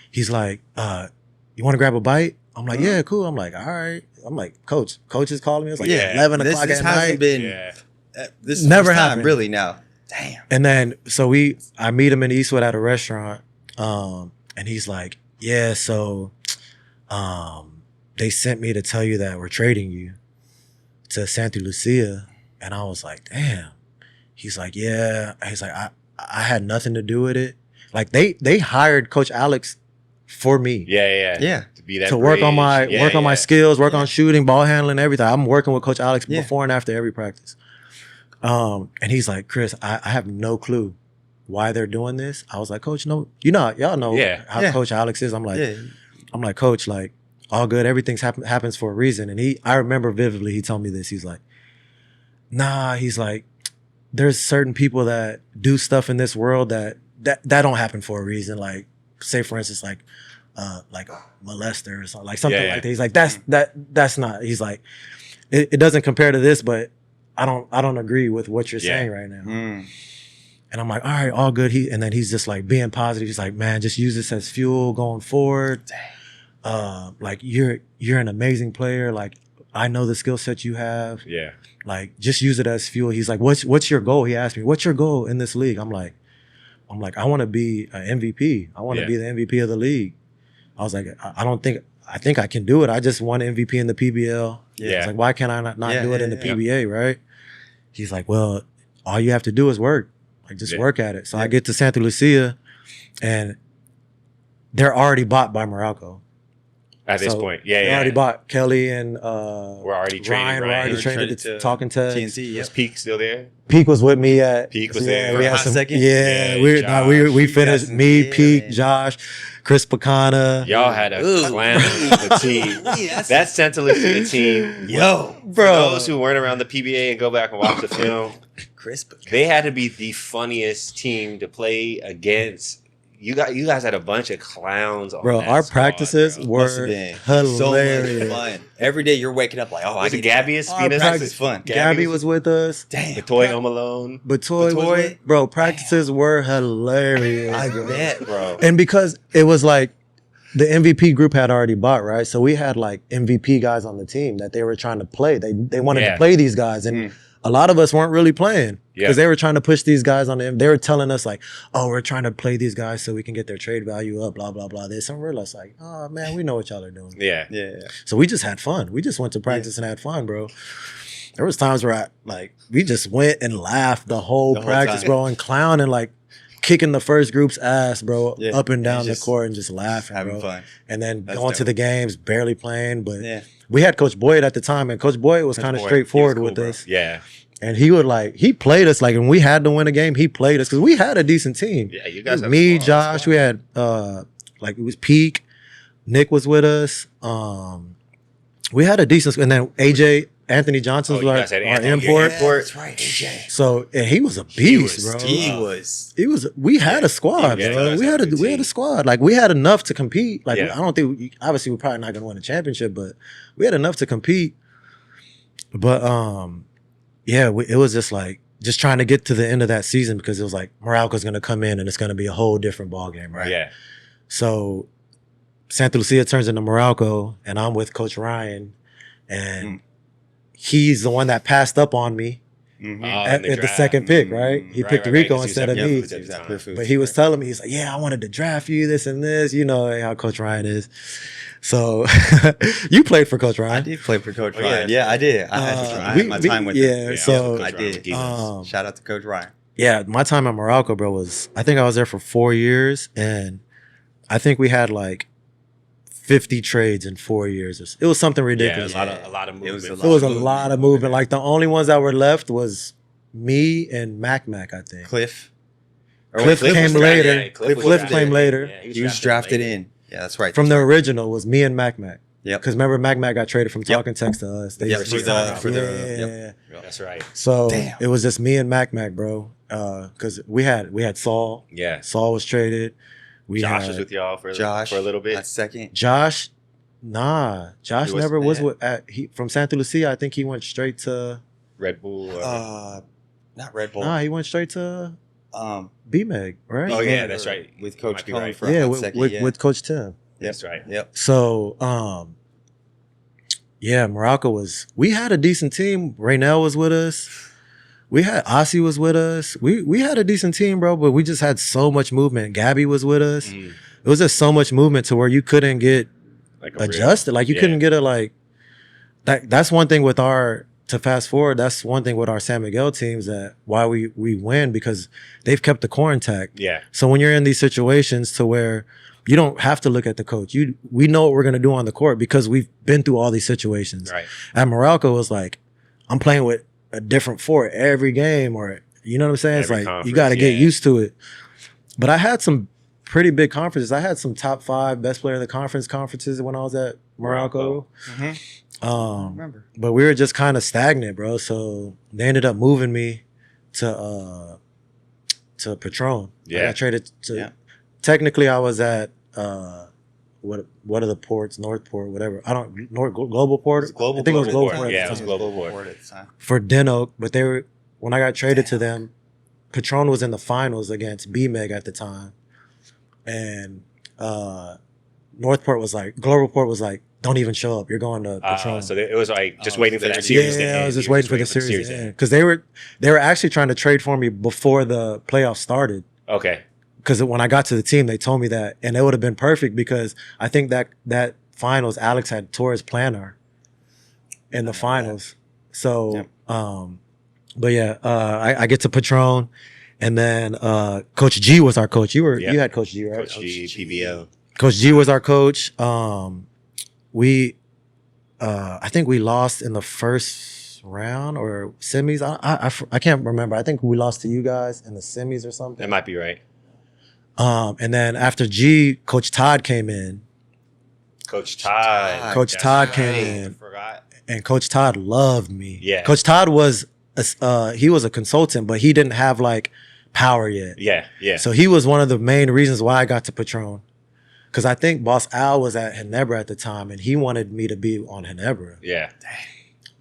He's like, you want to grab a bite? I'm like, yeah, cool. I'm like, all right. I'm like, Coach is calling me. It's like 11 o'clock this at hasn't night. Been, this is never first time, happened. really now. Damn. And then, so I meet him in Eastwood at a restaurant. And he's like, yeah, so they sent me to tell you that we're trading you to Santa Lucia. And I was like, damn. He's like, yeah. He's like, I had nothing to do with it. Like they hired Coach Alex for me. Yeah. To be that to work on my my skills, work on shooting, ball handling, everything. I'm working with Coach Alex before and after every practice. And he's like, Chris, I have no clue why they're doing this. I was like, Coach, no, y'all know how Coach Alex is. I'm like, Coach, like, all good. Everything's happens for a reason. And I remember vividly, he told me this. He's like, nah, he's like, there's certain people that do stuff in this world that don't happen for a reason. Like, say for instance, like a molester or something, like something like that. He's like, that's not, he's like, it doesn't compare to this, but I don't agree with what you're saying right now. And I'm like, all right, all good. And then he's just like being positive. He's like, man, just use this as fuel going forward. Like you're an amazing player. Like, I know the skill set you have. Yeah. Like, just use it as fuel. He's like, what's your goal? He asked me, what's your goal in this league? I'm like, I want to be an MVP. I want to be the MVP of the league. I was like, I think I can do it. I just won MVP in the PBL. Yeah. I was like, why can't I not do it in the PBA, right? He's like, well, all you have to do is work. Like, just work at it. So I get to Santa Lucia, and they're already bought by Morocco. At this point, they already bought Kelly and we're already training. Ryan. We're already training to talking to TNT. Was Peak still there? Peak was with me at. Peak was there. We had some. Second. We finished. Me, Peak, Josh, Chris Pacana. Y'all had a clown of a team. That Santa Lucia team. Yo, bro. For those who weren't around the PBA and go back and watch the film, they had to be the funniest team to play against. You guys had a bunch of clowns on bro, that our squad, practices were hilarious. So much fun. Every day you're waking up like, oh, was it Gabby and Spina? Practice fun. Gabby was with us. Damn. Batoy Malone. Batoy was bro, practices were hilarious. I bet, bro. And because it was like the MVP group had already bought, right? So we had like MVP guys on the team that they were trying to play. They wanted to play these guys. And a lot of us weren't really playing because they were trying to push these guys on them. They were telling us like, oh, we're trying to play these guys so we can get their trade value up, blah, blah, blah. This. And we're just like, oh, man, we know what y'all are doing. Yeah. So we just had fun. We just went to practice and had fun, bro. There was times where we just went and laughed the whole practice, bro, and clowning, like kicking the first group's ass, bro, up and down the court and just laughing, having bro. Fun. And then going to the games, barely playing. But we had Coach Boyd at the time, and Coach Boyd was kind of straightforward with us. Yeah. And he would he played us like, and we had to win a game. He played us because we had a decent team. Yeah, you guys. Me, Josh, we had it was Peak. Nick was with us. We had a decent, and then AJ Anthony Johnson was our import. That's right, AJ. So and he was a beast, bro. He was. We had a squad, bro. We had a squad. Like, we had enough to compete. Like, I don't think obviously we're probably not going to win a championship, but we had enough to compete. But it was just trying to get to the end of that season because it was like Morocco's going to come in and it's going to be a whole different ball game, right? Yeah. So Santa Lucia turns into Morocco, and I'm with Coach Ryan, and he's the one that passed up on me at the second pick, right? He picked Rico instead of me. But he was telling me, he's like, yeah, I wanted to draft you, this and this. You know how Coach Ryan is. So you played for Coach Ryan. I did play for Coach Ryan. Yeah, I did. I had my time with him. So I did. Shout out to Coach Ryan. Yeah, my time at Morocco, bro, I think I was there for 4 years, and I think we had like 50 trades in 4 years. It was something ridiculous. Yeah, a lot of movement. It was a lot of movement. Like the only ones that were left was me and Mac, I think. Cliff Came later. Yeah, Cliff came later. Yeah, he was drafted in. Yeah, that's right. From the original was me and Mac. Yep. Because remember, Mac got traded from Talking Text to us. Yeah. That's right. So it was just me and Mac, bro. Because we had Saul. Yeah. Saul was traded. Josh was with y'all for a little bit. That's second. Josh never was from Santa Lucia. I think he went straight to Red Bull. Not Red Bull. Nah, he went straight to BMEG, right? Oh yeah, that's right. With Coach Cone right. for a hot second. With Coach Tim. That's right. Yep. So, Morocco we had a decent team. Raynell was with us. We had Ossie was with us. We had a decent team, bro, but we just had so much movement. Gabby was with us. It was just so much movement to where you couldn't get adjusted. Like you couldn't get that's one thing with to fast forward, that's one thing with our San Miguel teams that why we win, because they've kept the core intact. Yeah. So when you're in these situations to where you don't have to look at the coach. We know what we're going to do on the court because we've been through all these situations. Right. At Morocco, it was like, I'm playing with a different four every game, or you know what I'm saying? It's like, you got to get used to it. But I had some pretty big conferences. I had some top 5 best player of the conferences when I was at Morocco. Mm-hmm. I remember. But we were just kind of stagnant, bro. So they ended up moving me to Patron. Yeah. I traded to technically I was at what are the ports? Northport, whatever. Global Port. Global I think it was Global Port. Port. Yeah, it was Global Port at the time. For Deno, but when I got traded to them, Patron was in the finals against BMEG at the time. And Northport was like, Global Port was like, don't even show up. You're going to Patron. So it was like just waiting for that series to end. Yeah, I was just waiting for the series to end. Because they were actually trying to trade for me before the playoffs started. Okay. Because when I got to the team, they told me that. And it would have been perfect because I think that finals, Alex had tore his plantar in the finals. So, but yeah, I get to Patron. And then Coach G was our coach. You had Coach G, right? Coach G, PBL. Coach G was our coach. I think we lost in the first round or semis. I can't remember. I think we lost to you guys in the semis or something. That might be right. And then after G, Coach Todd came in. Coach Todd. Coach Todd came in. I forgot. And Coach Todd loved me. Yeah. Coach Todd was he was a consultant, but he didn't have like power yet. Yeah, yeah. So he was one of the main reasons why I got to Patron. Because I think Boss Al was at Ginebra at the time, and he wanted me to be on Ginebra. Yeah.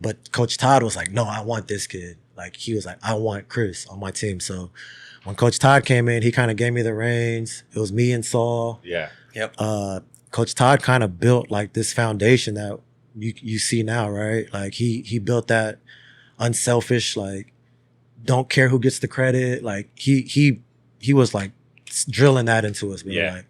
But Coach Todd was like, no, I want this kid. Like, he was like, I want Chris on my team. So when Coach Todd came in, he kind of gave me the reins. It was me and Saul. Yeah. Yep. Coach Todd kind of built like this foundation that you see now, right? Like he built that unselfish, like, don't care who gets the credit. Like he was like drilling that into us, man. Yeah. Like,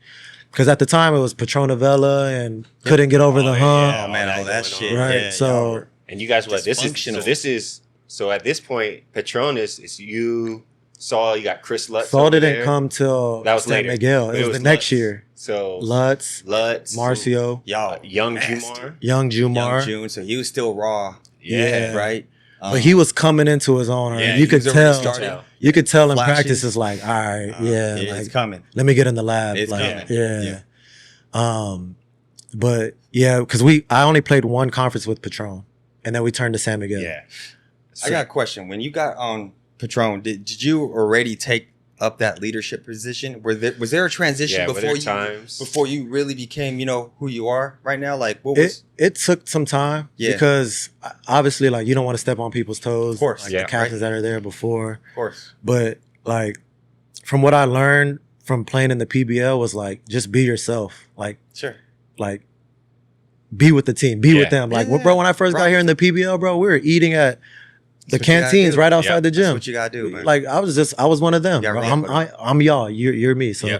because at the time it was Patronavella and couldn't get over the hump. Oh man, all that shit. Right. Yeah, So and you guys, so at this point, Patron is you, Saul, you got Chris Lutz. Saul didn't there. come till That was San later. Miguel. It was the next year. So Lutz, Marcio, young nasty. Jumar. Young Jumar. Young June, so he was still raw. Yeah. Right. But he was coming into his own. Right? You could tell. You could tell in practice. It's like, all right, like, it's coming. Let me get in the lab. It's like, coming. Yeah. But yeah, because I only played one conference with Patron, and then we turned to San Miguel. Yeah. So, I got a question. When you got on Patron, did you already take up that leadership position? Was there a transition before you really became, who you are right now? Like, what was it took some time because obviously, like, you don't want to step on people's toes. Of course, like the captains that are there before. Of course. But like, from what I learned from playing in the PBL was like, just be yourself. Like, sure. Like, be with the team, be with them. Like, bro, when I first got here in the PBL, bro, we were eating at the canteens right outside the gym. That's what you gotta do, man. Like, I was one of them. Bro. I'm y'all. You're me. So,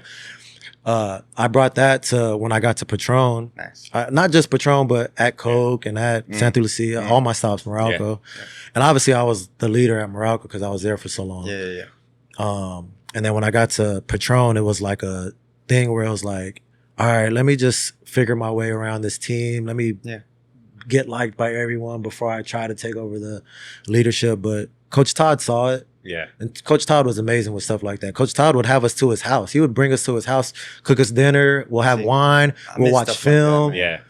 I brought that to when I got to Patron. Nice. Not just Patron, but at Coke and at Santa Lucia, all my stops, Morocco. Yeah. And obviously, I was the leader at Morocco because I was there for so long. Yeah. And then when I got to Patron, it was like a thing where it was like, all right, let me just figure my way around this team. Let me get liked by everyone before I try to take over the leadership. But Coach Todd saw it. Yeah. And Coach Todd was amazing with stuff like that. Coach Todd would have us to his house. He would bring us to his house, cook us dinner. We'll have wine. We'll watch film. Yeah.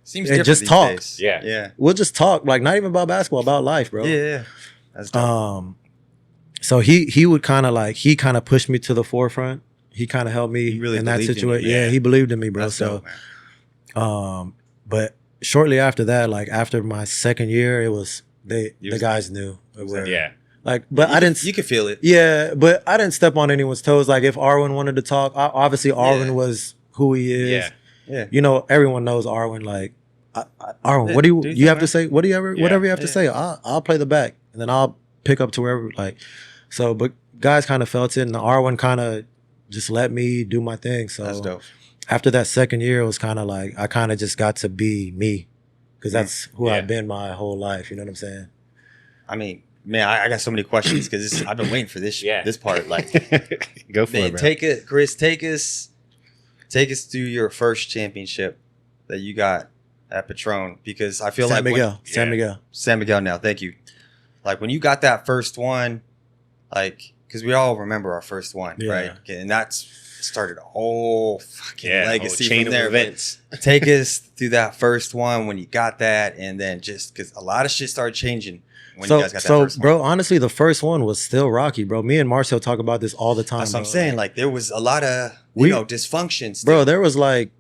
Seems and different just these talk. days. Yeah. We'll just talk, like not even about basketball, about life, bro. Yeah. That's dope. So he would kind of pushed me to the forefront. He kind of helped me really in that believed in you, situation. Yeah, he believed in me, bro. That's So, dope, man. but shortly after that, like after my second year, it was the guys knew. Like, but I didn't. You could feel it. Yeah, but I didn't step on anyone's toes. Like if Arwen wanted to talk, obviously Arwen was who he is. Yeah. You know, everyone knows Arwen. Like, Arwen, what do you have to say? What do you ever? Whatever you have to say, I'll play the back, and then I'll pick up to wherever. Like, so, but guys kind of felt it, and Arwen kind of just let me do my thing. So That's dope. after that second year, it was kind of like I kind of just got to be me, because that's who I've been my whole life. You know what I'm saying? I mean, man, I got so many questions because I've been waiting for this. This part, like, go for it, bro. Chris. Take us through your first championship that you got at Patron, because I feel San like Miguel, San Miguel. Now, thank you. Like when you got that first one, like because we all remember our first one, right? And that's started a whole fucking legacy chain from there. of events. Take us through that first one when you got that, and then just because a lot of shit started changing. When you guys got that first one. Bro, honestly, the first one was still rocky, bro. Me and Marcel talk about this all the time. That's what I'm saying. Like there was a lot of dysfunction still. Bro, there was like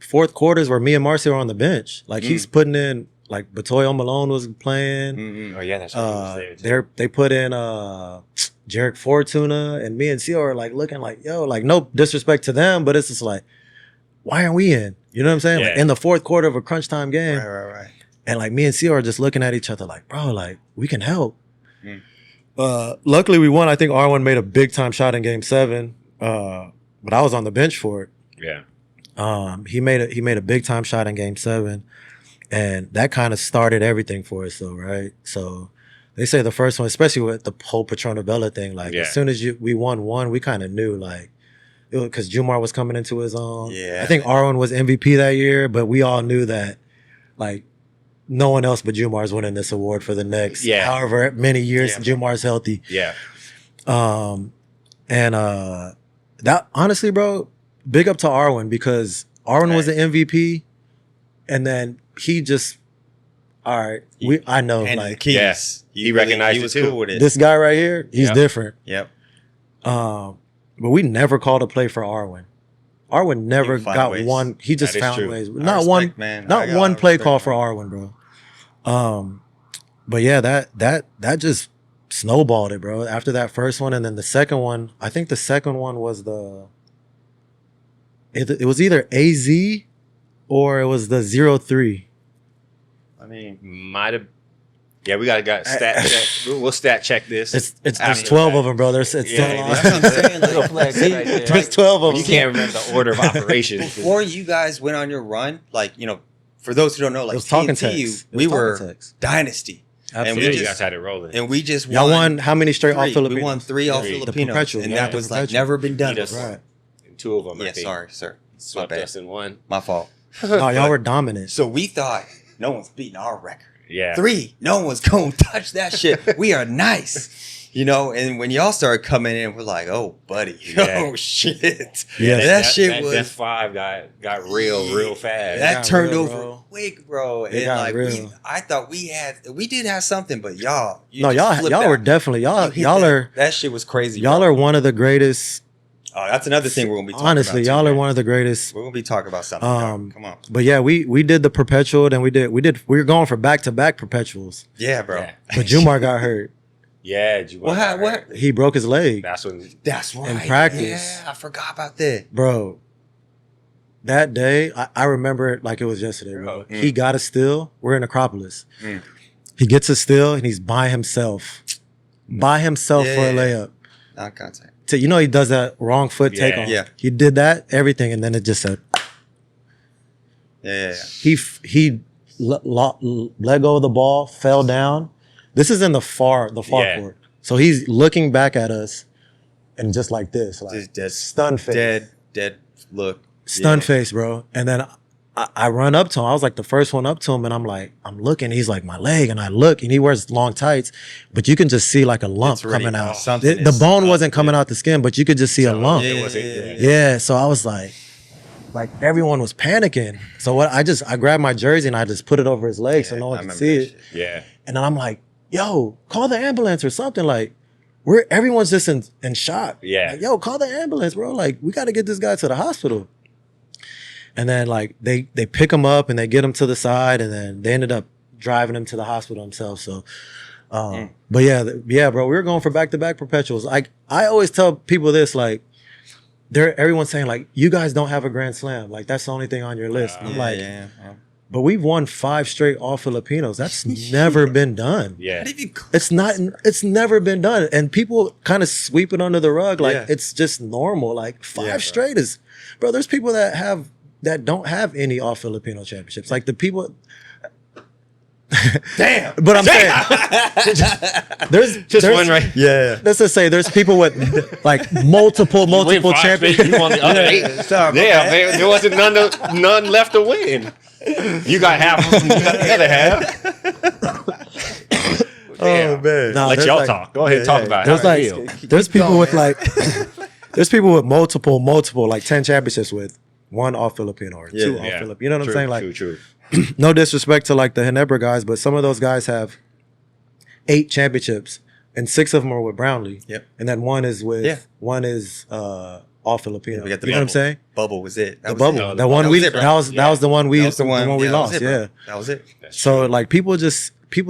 fourth quarters where me and Marcel were on the bench. Like he's putting in, like Batoyo Malone was playing. Oh yeah, that's right. He was there, they put in Jarek Fortuna, and me and Seal are like looking like, yo, like no disrespect to them, but it's just like, why aren't we in? You know what I'm saying? Like in the fourth quarter of a crunch time game. Right. And like me and Seal are just looking at each other like, bro, like we can help. Luckily we won. I think R1 made a big time shot in game 7. But I was on the bench for it. Yeah. He made a big time shot in game 7. And that kind of started everything for us though, right? So they say the first one, especially with the whole Patronabella thing, like as soon as we won one, we kind of knew like, because Jumar was coming into his own. Yeah. I think R1 was MVP that year, but we all knew that like no one else but Jumar is winning this award for the next however many years Jumar's healthy. Yeah. That honestly, bro, big up to Arwen, because Arwen was the MVP, and then he just, all right, I know, and like keys. Yes, he recognized he was it too. cool with it. This guy right here, he's different. Yep. But we never called a play for Arwen. Arwen never got ways. one. He just That is found true. ways. I Not respect, man. not I one play respect, call for man. Arwen, bro. But yeah, that just snowballed it, bro. After that first one, and then the second one, I think the second one was it was either AZ or it was the 0-3. I mean, Might have. Yeah, we got stat check. We'll stat check this. There's 12 of them, bro. There's that's what I'm saying. Like, There's 12 of them. You can't remember the order of operations. before you guys went on your run, like, you know, for those who don't know, It like was talking TNT, text. we were dynasty. Absolutely. Yeah, you guys had it rolling. And we just Y'all won how many straight three. All-Filipinos? We won 3 All-Filipinos. perpetual, And yeah, that was like perpetual. never been done Beat us. before. Right. And 2 of them, I Yeah, think. sorry, sir. Swept bad. us in 1. My fault. No, y'all were dominant. So we thought no one's beating our record. Yeah. 3, no one's going to touch that shit. We are nice. You know, and when y'all started coming in, we're like, oh, buddy. Yeah. Oh, shit. Yeah, that shit was... That 5 got real fast. That got turned real, over bro. quick, bro. It And got like real. I thought we did have something, but y'all Y'all were definitely that shit was crazy. y'all bro. are one of the greatest. Oh, that's another thing we're gonna be talking Honestly, about. y'all too, are man. one of the greatest. We're gonna be talking about something. dog. Come on. But yeah, we did the perpetual, and we were going for back-to-back perpetuals. Yeah, bro. Yeah. But Jumar got hurt. Yeah. What? He broke his leg, That's when. That's right. In practice. Yeah, I forgot about that. bro. That day, I remember it like it was yesterday, bro. He got a steal. We're in Acropolis. He gets a steal, and he's by himself. By himself for a layup. Non-contact. So, you know he does that wrong foot take off. Yeah. He did that, everything, and then it just said Yeah. he let go of the ball, fell down. This is in the far court. So he's looking back at us and just like this, like Just dead, stunned face. dead look. Stunned face, bro. And then I run up to him. I was like the first one up to him, and I'm looking. He's like, my leg, and I look, and he wears long tights, but you can just see like a lump coming out. The bone wasn't coming out the skin, but you could just see a lump. Yeah. So I was like everyone was panicking. So what? I grabbed my jersey and I just put it over his leg so no one could see it. Yeah. And then I'm like, yo, call the ambulance or something. Like, everyone's just in shock. Yeah. Like, yo, call the ambulance, bro. Like, we got to get this guy to the hospital. And then like they pick him up and they get him to the side, and then they ended up driving him to the hospital themselves. So, but yeah, bro, we were going for back-to-back perpetuals. Like, I always tell people this, like, everyone's saying like, you guys don't have a Grand Slam. Like, that's the only thing on your list. I'm but we've won 5 straight All-Filipinos. That's never been done. Yeah. It's never been done. And people kind of sweep it under the rug. Like, it's just normal. Like, 5 straight is, bro, there's people that don't have any All-Filipino championships. Like, the people. Damn. But I'm saying there's one, right? Yeah. Let's just say there's people with like multiple championships. You won the other 8. Man, there wasn't none left to win. You got half of them, you got the other half. Oh man. No, let y'all talk. Go ahead and talk about it. There's people with like there's people with multiple like 10 championships with 1 All-Filipino or 2 All-Filipino. You know what I'm saying? Like, true. No disrespect to like the Ginebra guys, but some of those guys have 8 championships, and 6 of them are with Brownlee. Yep. And then one is All-Filipino. We got the you know what I'm saying? Bubble was it. That was the one we lost. Yeah. That was it. So like people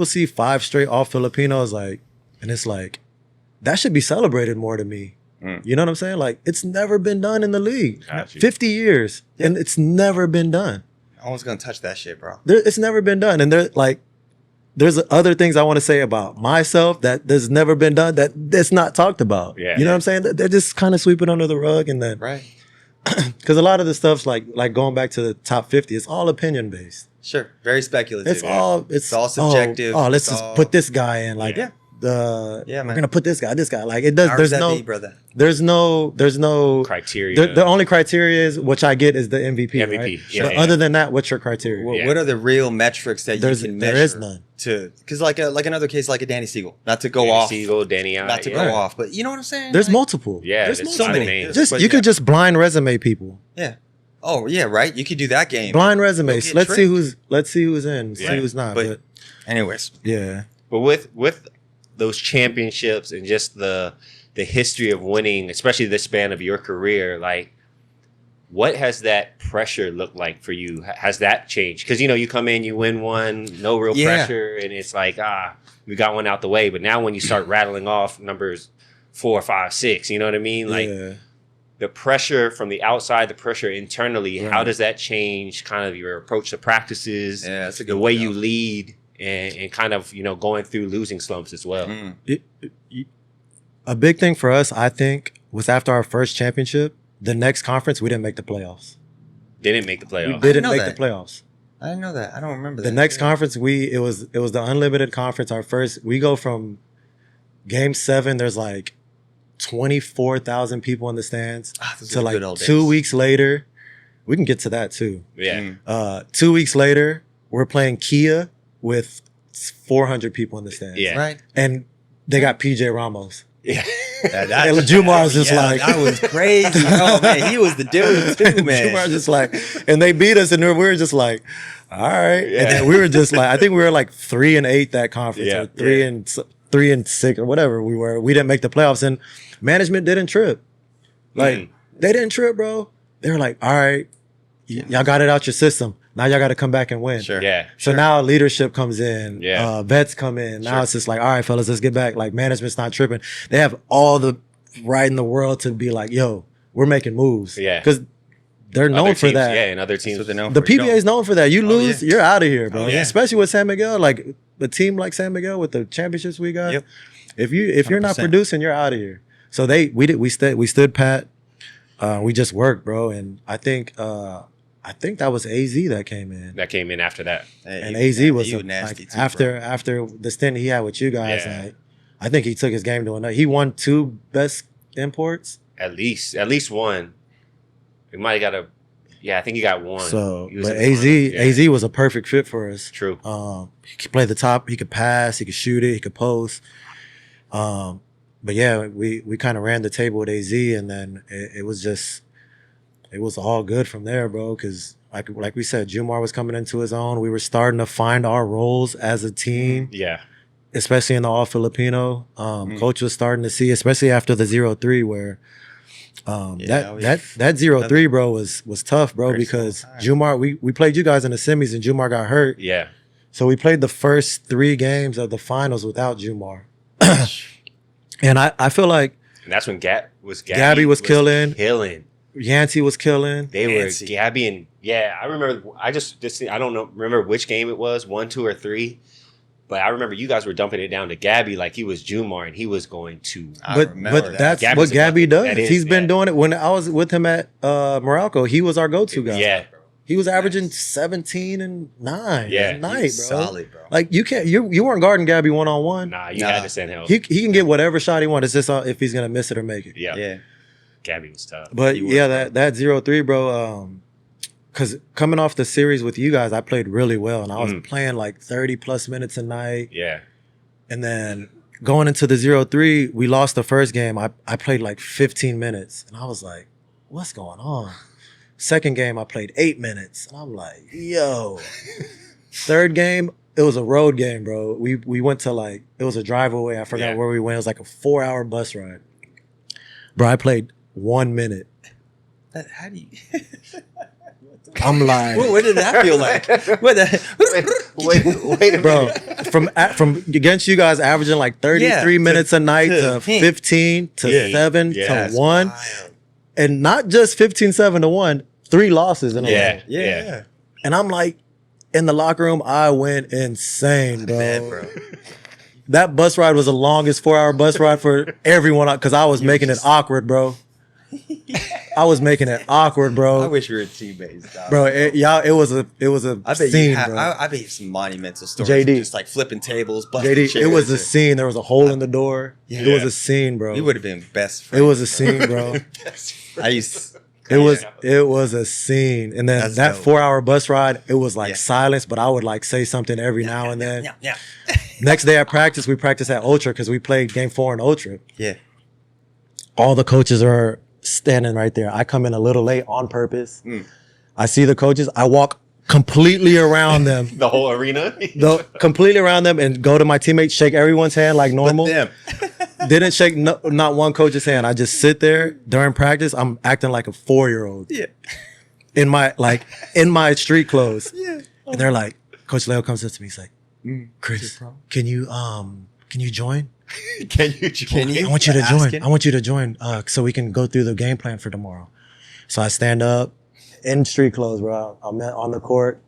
see 5 straight All-Filipinos, like, and it's like, that should be celebrated more to me. You know what I'm saying? Like, it's never been done in the league. 50 years, and it's never been done. I was gonna touch that shit, bro. It's never been done, and there's other things I want to say about myself that there's never been done that's not talked about. Yeah. You know what I'm saying? They're just kind of sweeping under the rug, and then right, because a lot of the stuff's like going back to the top 50, it's all opinion based. Sure, very speculative. It's all subjective. Let's just put this guy in, like, man. We're gonna put this guy. Like, it does. Brother. There's no criteria. The only criteria is, which I get, is the MVP. Right? Yeah, but other than that, what's your criteria? What are the real metrics that you can measure? There is none. Because like another case, like a Danny Siegel, not to go off. Danny, not to go off, but you know what I'm saying? There's multiple. Yeah, there's so many. You could just blind resume people. Yeah. Oh yeah, right. You could do that game. Blind resumes. Let's see who's in. See who's not. But anyways, yeah. But with those championships and just the history of winning, especially the span of your career, like, what has that pressure looked like for you? Has that changed? Because, you come in, you win one, no real pressure, and it's like, we got one out the way. But now when you start rattling off numbers 4, 5, 6, you know what I mean? Like, the pressure from the outside, the pressure internally, how does that change kind of your approach to practices, that's a good the way you lead, and kind of, going through losing slumps as well? A big thing for us, I think, was after our first championship, the next conference, we didn't make the playoffs. Didn't make the playoffs. We didn't make the playoffs. I didn't know that. I don't remember that. The next conference, it was the unlimited conference. Our first, we go from game 7, there's like 24,000 people in the stands, to like 2 weeks later, we can get to that too. Yeah. 2 weeks later, we're playing Kia with 400 people in the stands. Yeah. Right. And they got PJ Ramos. Yeah. And Jumar's just like, that was crazy. Oh man, he was the dude too, man. Jumar's just like, and they beat us, and we were just like, all right. Yeah. And then we were just like, I think we were like 3-8 that conference, or 3-6 or whatever we were. We didn't make the playoffs, and management didn't trip. Like, they didn't trip, bro. They were like, all right, y'all got it out your system. Now y'all got to come back and win. Sure. Yeah. So now leadership comes in. Yeah. Vets come in. Now it's just like, all right, fellas, let's get back. Like, management's not tripping. They have all the right in the world to be like, yo, we're making moves. Yeah. Because they're known for that. Yeah, and other teams. So the PBA is known for that. You lose, you're out of here, bro. Yeah. Especially with San Miguel. Like, a team like San Miguel with the championships we got. Yep. If you're not producing, you're out of here. So we stood pat. We just worked, bro. And I think that was AZ that came in. That came in after that. And AZ was nasty like, too, after the stint he had with you guys. Yeah. Like, I think he took his game to another. He won 2 best imports. At least one. We might have got Yeah, I think he got one. So, He was but in the finals. AZ was a perfect fit for us. True. He could play the top. He could pass. He could shoot it. He could post. But yeah, we kind of ran the table with AZ, and then it was all good from there, bro. Because like we said, Jumar was coming into his own. We were starting to find our roles as a team. Yeah. Especially in the All-Filipino. Coach was starting to see, especially after the 0-3, where that 0-3, bro, was tough, bro, because Jumar, we played you guys in the semis and Jumar got hurt. Yeah. So we played the first 3 games of the finals without Jumar. And I feel like And that's when Gabby was killing. Yancey was killing. They were Gabby and I remember. I don't know. Remember which game it was, 1, 2, or 3. But I remember you guys were dumping it down to Gabby like he was Jumar and he was going to. But that's what Gabby does. He's been doing it. When I was with him at Morocco, he was our go-to guy. Yeah. He was averaging 17 and 9 a night, bro. Solid, bro. Like you weren't guarding Gabby one-on-one. Nah, you had to send help. He can get whatever shot he wants. It's just if he's gonna miss it or make it. Yeah. Gabby was tough. But that 0-3, bro. Because coming off the series with you guys, I played really well, and I was playing like 30 plus minutes a night. Yeah. And then going into the 0-3, we lost the first game. I played like 15 minutes, and I was like, "What's going on?" Second game, I played 8 minutes, and I'm like, "Yo." Third game, it was a road game, bro. We went to it was a drive away. I forgot where we went. It was like a 4-hour bus ride. Bro, I played 1 minute. How do you? I'm like, what did that feel like? Wait a minute. Bro, from against you guys averaging like 33 minutes a night to 15 to 7 to 1. Wild. And not just 15-7 to 1, 3 losses in a row. Yeah. And I'm like, in the locker room, I went insane, bro. That bus ride was the longest 4-hour bus ride for everyone because I was making it awkward, bro. I was making it awkward, bro. I wish we were teammates, dog. Bro, it was a scene, bro. I bet you some monumental stories. JD. Just like flipping tables, busting JD, chairs. it was a scene. There was a hole in the door. Yeah. It was a scene, bro. We would have been best friends. It was a scene, bro. It was a scene. And then that 4-hour bus ride, it was like silence, but I would like say something every now and then. Yeah. Next day at practice, we practiced at Ultra because we played game 4 in Ultra. Yeah. All the coaches are standing right there. I come in a little late on purpose. I see the coaches. I walk completely around them. The whole arena? Completely around them and go to my teammates, shake everyone's hand like normal. Didn't shake not one coach's hand. I just sit there during practice. I'm acting like a 4-year-old. Yeah. In my street clothes. Yeah. And they're like, Coach Leo comes up to me. He's like, Chris, can you join? Can you join? I want you to join. I want you to join so we can go through the game plan for tomorrow. So I stand up in street clothes, bro. I'm on the court.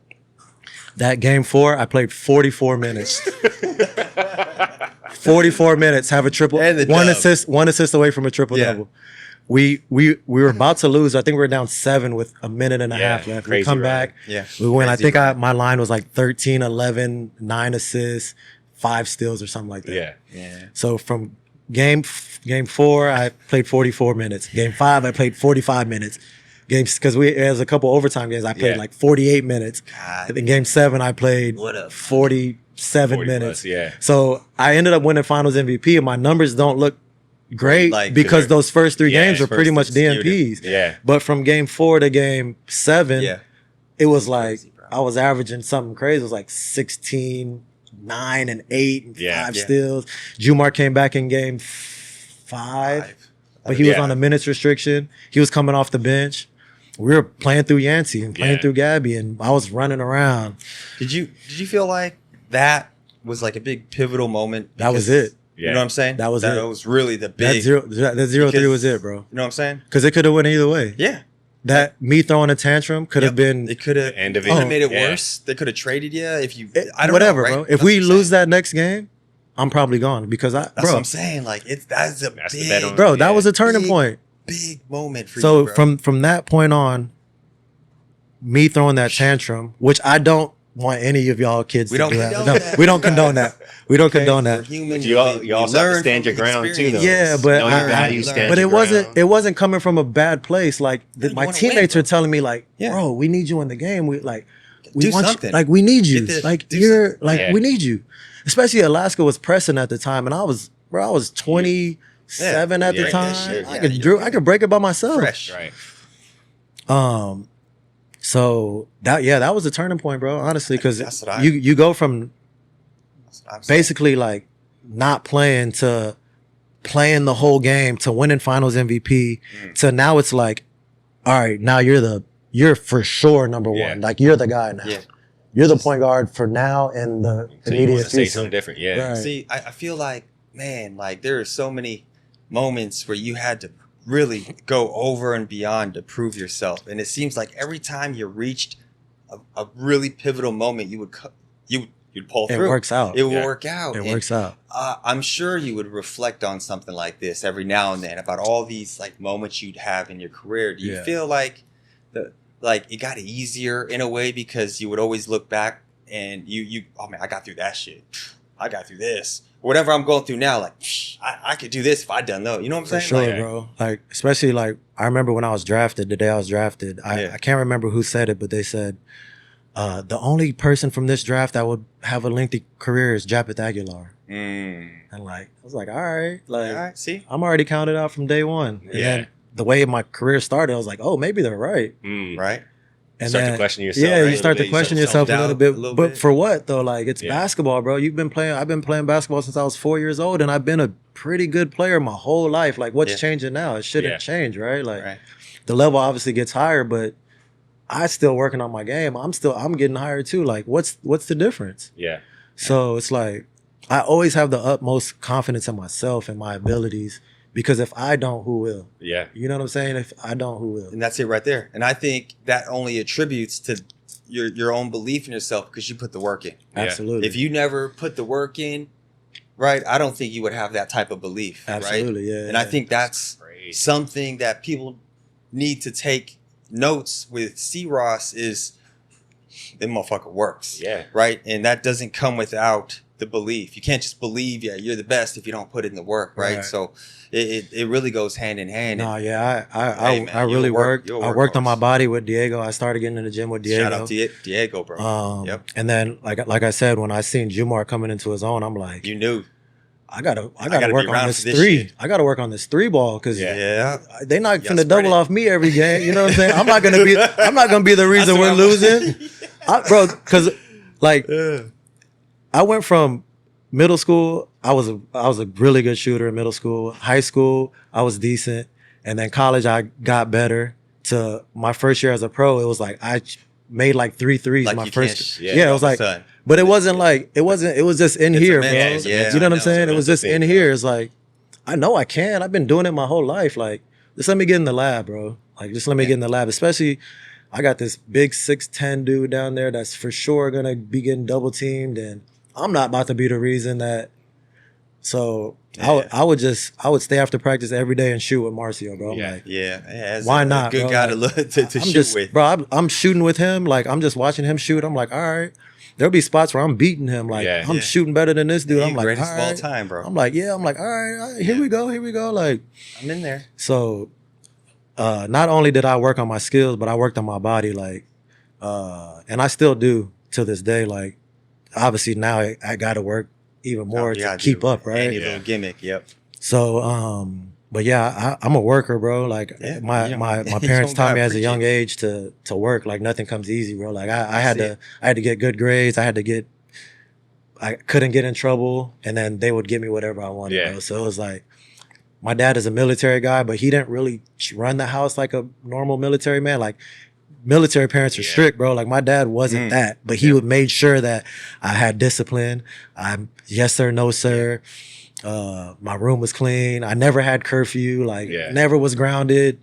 That game 4, I played 44 minutes. 44 minutes, have a triple, one assist away from a triple double. We were about to lose. I think we were down 7 with a minute and a half left. We come back. Yeah. We win. I think my line was like 13, 11, 9 assists, 5 steals or something like that. Yeah. So from game 4, I played 44 minutes. Game 5, I played 45 minutes. Because there's a couple overtime games. I played like 48 minutes. God. In game 7, I played 47 minutes. Plus, So I ended up winning Finals MVP, and my numbers don't look great because those first 3 games were pretty much DNPs. Yeah. But from game 4 to game 7, it was like crazy, I was averaging something crazy. It was like 16, 9, and 8, and 5 steals. Jumar came back in game 5, but he was on a minutes restriction. He was coming off the bench. We were playing through Yancey and playing through Gabby, and I was running around. Did you feel like that was like a big pivotal moment? That was it. You know what I'm saying? That was it. That was really the big. That 0-3 was it, bro. You know what I'm saying? Because it could have went either way. Yeah. That me throwing a tantrum could have been. It could have end of made it worse. They could have traded you if you. I don't whatever, know, right? bro. If we lose that next game, I'm probably gone because That's what I'm saying. Like that's the bet on. Bro, that was a turning point. Big moment for you. So bro. from that point on, me throwing that tantrum, which I don't want any of y'all kids to do that. No, we don't condone that. We don't condone that. We're human. You also have to stand your ground too, though. Yeah, but know your value, stand but your ground. it wasn't coming from a bad place. Like my teammates are telling me, like, Yeah. bro, we need you in the game. We want something. you, like we need you. Get this, Like do you're something. like we need you. Especially Alaska was pressing at the time, and I was 27 at the Yeah, time. shit. I could break it by myself. Fresh. Right. So that was a turning point, bro. Honestly, because That's what I- you go from I'm saying. basically like not playing to playing the whole game to winning finals MVP to now it's like, all right, now you're for sure number Yeah. one. Like you're the guy now. Yeah. You're the point guard for now and the So you immediate want to say future. something different. Yeah. Right. See, I feel like, man, like there are so many moments where you had to really go over and beyond to prove yourself, and it seems like every time you reached a really pivotal moment, you'd pull It through. works out. It will Yeah. work out. It And, works out. I'm sure you would reflect on something like this every now and then about all these like moments you'd have in your career. Do you Yeah. feel like it got easier in a way because you would always look back and you oh man, I got through that shit. I got through this. Whatever I'm going through now, like I could do this if I'd done those. You know what I'm For saying? sure, Like, bro. Like, especially like I remember when I was drafted, the day I was drafted, Yeah. I can't remember who said it, but they said the only person from this draft that would have a lengthy career is Japeth Aguilar. And like I was like, all right, like all right, see? I'm already counted out from day one. And Yeah. then the way my career started, I was like, oh, maybe they're right. Right? And Start to then, question yourself, Yeah, right? you start to question yourself a little self-doubt bit. a little But bit. for what though? Like it's Yeah. basketball, bro. I've been playing basketball since I was 4 years old, and I've been a pretty good player my whole life. Like what's Yeah. changing now? It shouldn't Yeah. change, right? Like Right. the level obviously gets higher, but I still working on my game. I'm getting higher too. Like what's the difference? Yeah. So it's like I always have the utmost confidence in myself and my abilities, because if I don't, who will? Yeah. You know what I'm saying? If I don't, who will? And that's it right there. And I think that only attributes to your own belief in yourself because you put the work in. Yeah. Absolutely. If you never put the work in, right, I don't think you would have that type of belief. Right? Absolutely, yeah. And I think that's Crazy. something that people need to take notes with C. Ross is the motherfucker works. Yeah. Right? And that doesn't come without the belief. You can't just believe, you're the best if you don't put in the work, right? Right. So it really goes hand in hand. No, And yeah, Hey, man, I really you'll work- worked. you'll I work worked on hard. my body with Diego. I started getting in the gym with Diego. shout out to Diego, bro. Yep. And then like I said, when I seen Jumar coming into his own, I'm like, You knew. I gotta gotta work be on around this for this three. shit. I gotta work on this three ball because Yeah. they not Y'all finna spread double it. off me every game. You know what I'm saying? I'm not gonna be the reason we're losing, bro. Because like I went from middle school, I was a really good shooter in middle school. High school, I was decent, and then college, I got better. To my first year as a pro, it was like I made like 3 threes Like my you first. can't- Yeah, it was like, son. but it wasn't like it was just in It's a here, bro. mental- yeah, You know what I I'm saying? know. It was just in It's a here. It's like I know I can. I've been doing it my whole life. Like just let me get in the lab, bro. Like just let me get in the lab. Especially, I got this big 6'10" dude down there that's for sure gonna be getting double teamed, and I'm not about to be the reason that. So I would stay after practice every day and shoot with Marcio, bro. I'm Yeah. like, As why a not, good bro? guy to Like, look to I'm shoot just, with. bro. I'm shooting with him. Like I'm just watching him shoot. I'm like, all right. There'll be spots where I'm beating him. Like Yeah. I'm Yeah. shooting better than this dude. He I'm like, greatest all of all right. time, bro. I'm like, yeah. I'm like, all right. Here we go. Like I'm in there. so. Not only did I work on my skills, but I worked on my body. Like, and I still do to this day. Like, obviously now I got to work even more to keep up, right? Any little gimmick, yep. So, but yeah, I'm a worker, bro. Like Yeah, my you parents don't taught gotta me as a preach young it. age to work. Like nothing comes easy, bro. Like I had See to get good grades. I couldn't get in trouble, and then they would give me whatever I wanted, Yeah. bro. So it was like, my dad is a military guy, but he didn't really run the house like a normal military man. Like military parents are Yeah. strict, bro. Like my dad wasn't that, but he would made sure that I had discipline. Yes sir, no sir. My room was clean. I never had curfew. Like never was grounded.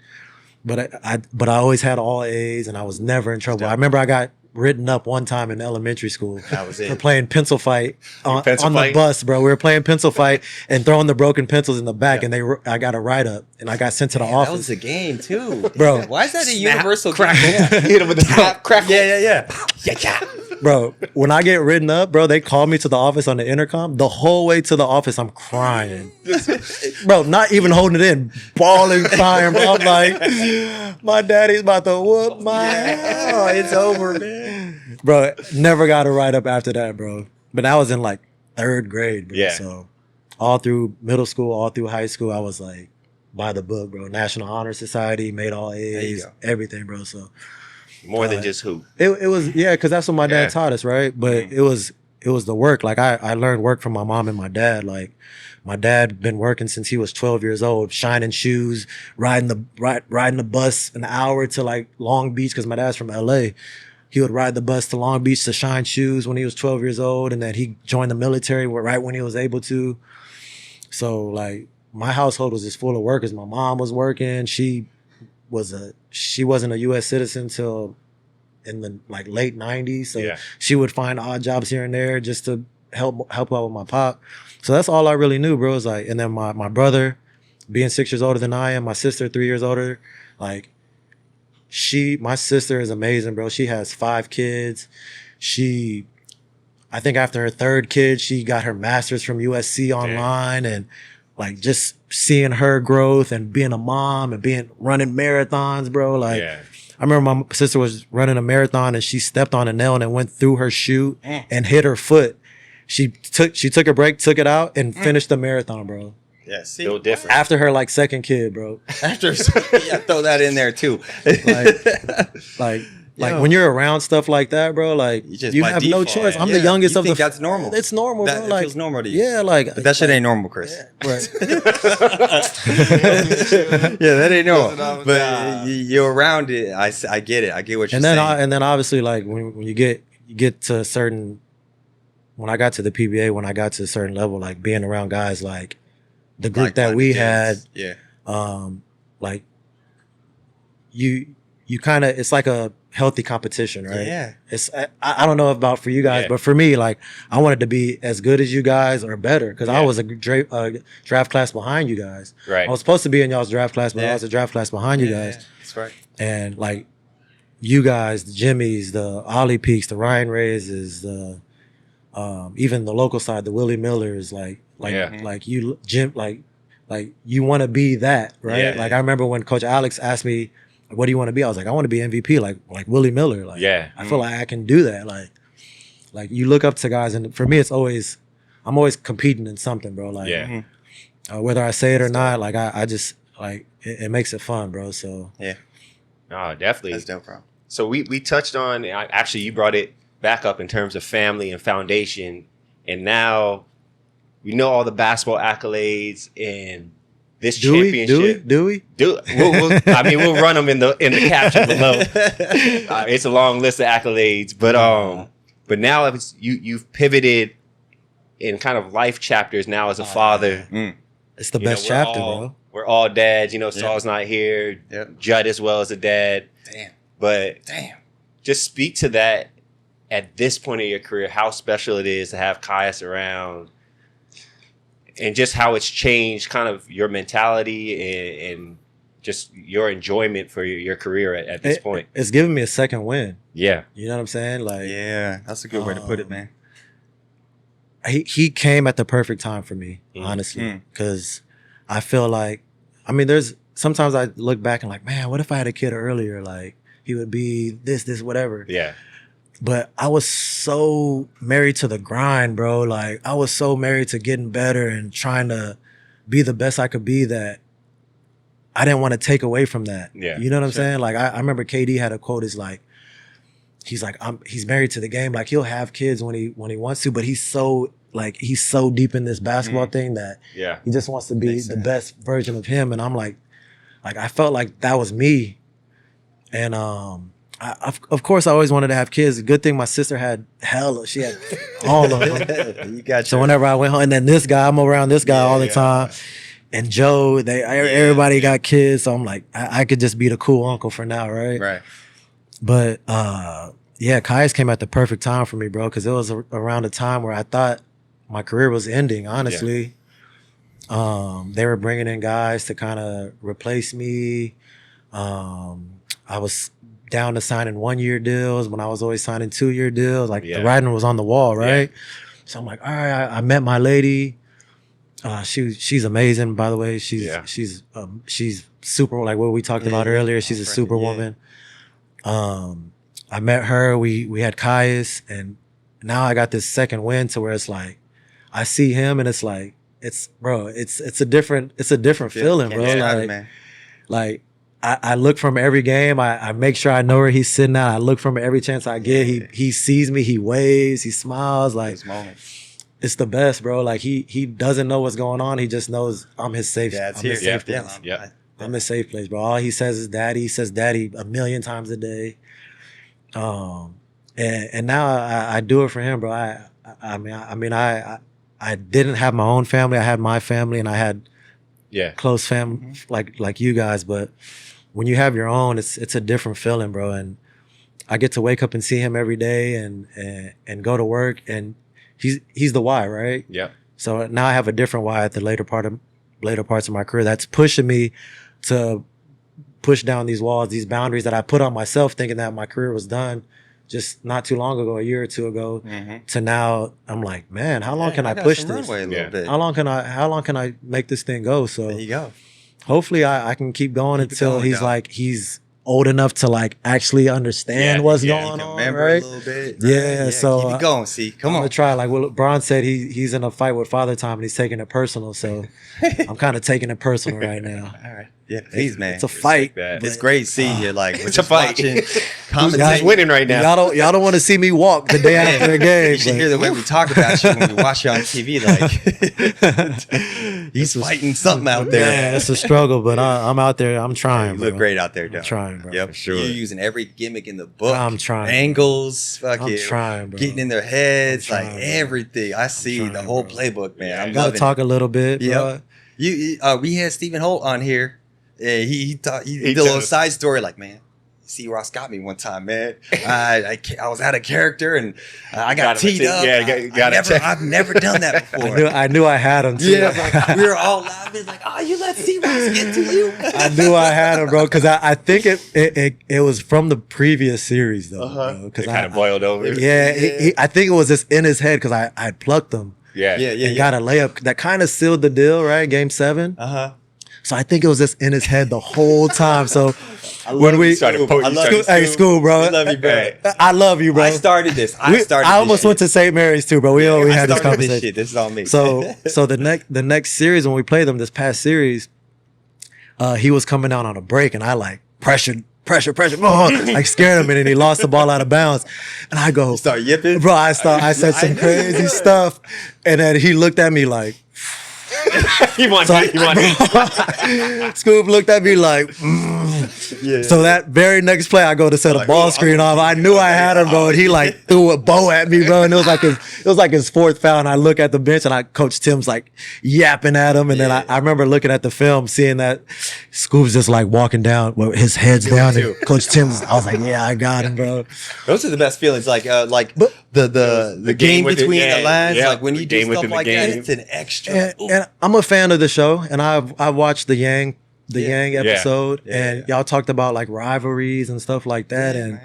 But I always had all A's, and I was never in trouble. I remember I got written up one time in elementary school That was for it. playing pencil fight on Pencil the fight? bus, bro. We were playing pencil fight and throwing the broken pencils in the back, and I got a write up, and I got sent to the That office. was a game too, Bro. Why is that a Snap, universal crack, game? hit him with the snap, crack. Yeah. Yeah. Bro, when I get written up, bro, they call me to the office on the intercom. The whole way to the office, I'm crying. Bro, not even holding it in. Bawling, crying, bro. I'm like, my daddy's about to whoop my ass. Oh, it's over, man. Bro, never got a write-up after that, bro. But that was in like 3rd grade, bro. Yeah. So all through middle school, all through high school, I was like by the book, bro. National Honor Society, made all A's, everything, bro. So more than just hoop. It was, yeah, because that's what my dad taught us, right? But it was the work. Like I learned work from my mom and my dad. Like my dad been working since he was 12 years old, shining shoes, riding the bus an hour to like Long Beach, because my dad's from LA. He would ride the bus to Long Beach to shine shoes when he was 12 years old, and then he joined the military right when he was able to. So like my household was just full of workers. My mom was working. She wasn't a U.S. citizen till in the like late 90s. So she would find odd jobs here and there just to help out with my pop. So that's all I really knew, bro. Is like, and then my brother, being 6 years older than I am, my sister 3 years older, like my sister is amazing, bro. She has 5 kids. I think after her 3rd kid, she got her master's from USC online. And like just seeing her growth and being a mom and running marathons, bro. Like I remember my sister was running a marathon and she stepped on a nail and it went through her shoe and hit her foot. She took a break, took it out, and finished the marathon, bro. Yeah, see, still different. After her like 2nd kid, bro. After throw that in there too. Like when you're around stuff like that, bro, like you have no choice. I'm the youngest of the. That's normal. It's normal, bro. That like, feels normal to you. Yeah, like. But that shit ain't normal, Chris. Yeah, right. Yeah, that ain't normal. But you're around it. I get it. I get what you're saying. And then obviously, like when you get to a certain. When I got to the PBA, when I got to a certain level, like being around guys like the group that we had, like you kind of, it's like a healthy competition, right? Yeah. It's I don't know about for you guys, but for me, like I wanted to be as good as you guys or better, because I was a draft class behind you guys. Right. I was supposed to be in y'all's draft class, but I was a draft class behind you guys. That's right. And like you guys, the Jimmys, the Ollie Peaks, the Ryan Reyes, the even the local side, the Willie Millers, like you, Jim, like you want to be that, right? Yeah. Like I remember when Coach Alex asked me, "What do you want to be?" I was like, "I want to be MVP, like Willie Miller." Like, I feel like I can do that. Like you look up to guys, and for me, I'm always competing in something, bro. Like, whether I say it or not, like I just like it makes it fun, bro. So Oh, definitely. That's dope, bro. So we touched on, actually you brought it back up in terms of family and foundation, and now we know all the basketball accolades and this championship. Do we? I mean, we'll run them in the caption below. It's a long list of accolades, but now you've pivoted in kind of life chapters now as a father. It's the best chapter, bro. We're all dads. Saul's not here. Judd as well as a dad. Damn. Just speak to that at this point in your career, how special it is to have Caius around, and just how it's changed kind of your mentality and just your enjoyment for your career at this point. It's given me a second win. Yeah. You know what I'm saying? Like, yeah, that's a good way to put it, man. He came at the perfect time for me, honestly, because I feel like, I mean, sometimes I look back and like, man, what if I had a kid earlier? Like, he would be this, whatever. Yeah. But I was so married to the grind, bro. Like, I was so married to getting better and trying to be the best I could be that I didn't want to take away from that. Yeah. You know what I'm saying? Like, I remember KD had a quote, is like, he's married to the game. Like, he'll have kids when he wants to, but he's so deep in this basketball thing that he just wants to be the best version of him. And I'm like I felt like that was me. And of course I always wanted to have kids. Good thing my sister had she had all of them. You got so whenever I went home, and then this guy, I'm around this guy all the time. And Joe, everybody got kids. So I'm like, I could just be the cool uncle for now, right? Right. But Caius came at the perfect time for me, bro, because it was around the time where I thought my career was ending, honestly. They were bringing in guys to kind of replace me. I was down to signing 1-year deals when I was always signing 2-year deals. Like the writing was on the wall, right? Yeah. So I'm like, all right, I met my lady. She's amazing, by the way. She's super, like what we talked about earlier. She's a super woman. I met her. We had Caius, and now I got this second win to where it's like I see him, and it's like it's a different feeling, bro. Like I look from every game. I make sure I know where he's sitting at. I look from every chance I get. He sees me. He waves. He smiles. Like it's the best, bro. Like he doesn't know what's going on. He just knows I'm his safe. I'm his safe place. I'm his safe place, bro. All he says is daddy. He says daddy 1,000,000 times a day. And now I do it for him, bro. I mean I didn't have my own family. I had my family, and I had close family like you guys. But when you have your own, it's a different feeling, bro. And I get to wake up and see him every day, and go to work, and he's the why, right? Yeah. So now I have a different why at the later parts of my career that's pushing me to push down these walls, these boundaries that I put on myself, thinking that my career was done just not too long ago, a year or two ago, to now I'm like, man, how long can I push this? How long can I make this thing go? So there you go. Hopefully I can keep going until he's old enough to like actually understand what's going on, remember right? a little bit. Yeah, so keep it going. See, come on. I'm gonna try. Like what Bron said, he's in a fight with Father Time, and he's taking it personal. So I'm kind of taking it personal right now. All right. Yeah, please, man. It's a fight. It's great seeing you. Like, it's a fight. Who's winning right now? Y'all don't want to see me walk the day after the game. You should hear the way we talk about you when we watch you on TV. Like, he's fighting something out there. Yeah, it's a struggle, but I'm out there. I'm trying. You look great out there, though. I'm trying, bro. Yep, for sure. You're using every gimmick in the book. I'm trying. Angles, I'm trying, bro. Getting in their heads, like everything. I see the whole playbook, man. I'm gonna talk a little bit, bro. We had Stephen Holt on here. He did a little side story, like, man, see, Ross got me one time, man. I was out of character, and I got teed up. I've never done that before. I knew I had him too. Yeah, we were all laughing, like, oh, you let C Ross get to you. I knew I had him, bro, because I think it was from the previous series though. Because kind of boiled over. Yeah, I think it was just in his head because I plucked him. Yeah. Got a layup that kind of sealed the deal, right? Game 7. So I think it was just in his head the whole time. So when we started School, bro. I love you, bro. I love you, bro. I started this. I almost went to St. Mary's too, bro. We had this conversation. This is all me. So the next series when we played them, this past series, he was coming down on a break, and I like pressure, like scared him, and then he lost the ball out of bounds. And I go, you start yipping, bro. I said some crazy stuff, and then he looked at me like. Scoop looked at me like, So that very next play, I go to set a ball screen off. I knew I had him, bro, and he like threw a bow at me, bro, and it was like his fourth foul. And I look at the bench, and Coach Tim's like yapping at him, and then I remember looking at the film, seeing that Scoop's just like walking down with his head's down. And Coach Tim's, I was like, yeah, I got him, bro. Those are the best feelings, like the game between the lines, like when you do stuff like that, it's an extra. And I'm a fan of the show, and I watched the Yang episode, and y'all talked about like rivalries and stuff like that, and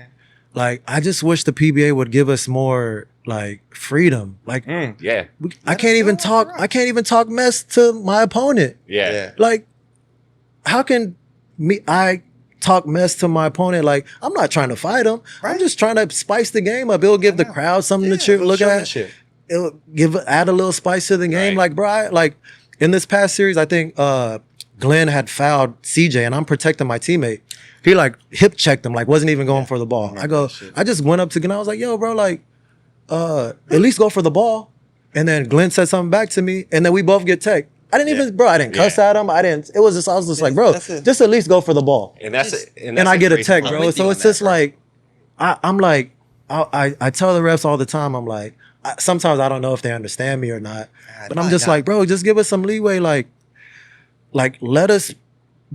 like I just wish the PBA would give us more like freedom. Like, I can't even talk mess to my opponent. Like, how can I talk mess to my opponent? Like, I'm not trying to fight him. I'm just trying to spice the game up. It'll give the crowd something to look at. It'll add a little spice to the game. Like, bro, like in this past series, I think Glenn had fouled CJ, and I'm protecting my teammate. He like hip checked him, like wasn't even going for the ball. I just went up to Glenn. I was like, yo, bro, like, at least go for the ball. And then Glenn said something back to me, and then we both get teched. I didn't cuss at him. I was just like, bro, just at least go for the ball. And I get a tech, bro. So it's just like, I'm like, I tell the refs all the time, I'm like, sometimes I don't know if they understand me or not, but I'm just like, bro, just give us some leeway. Like let us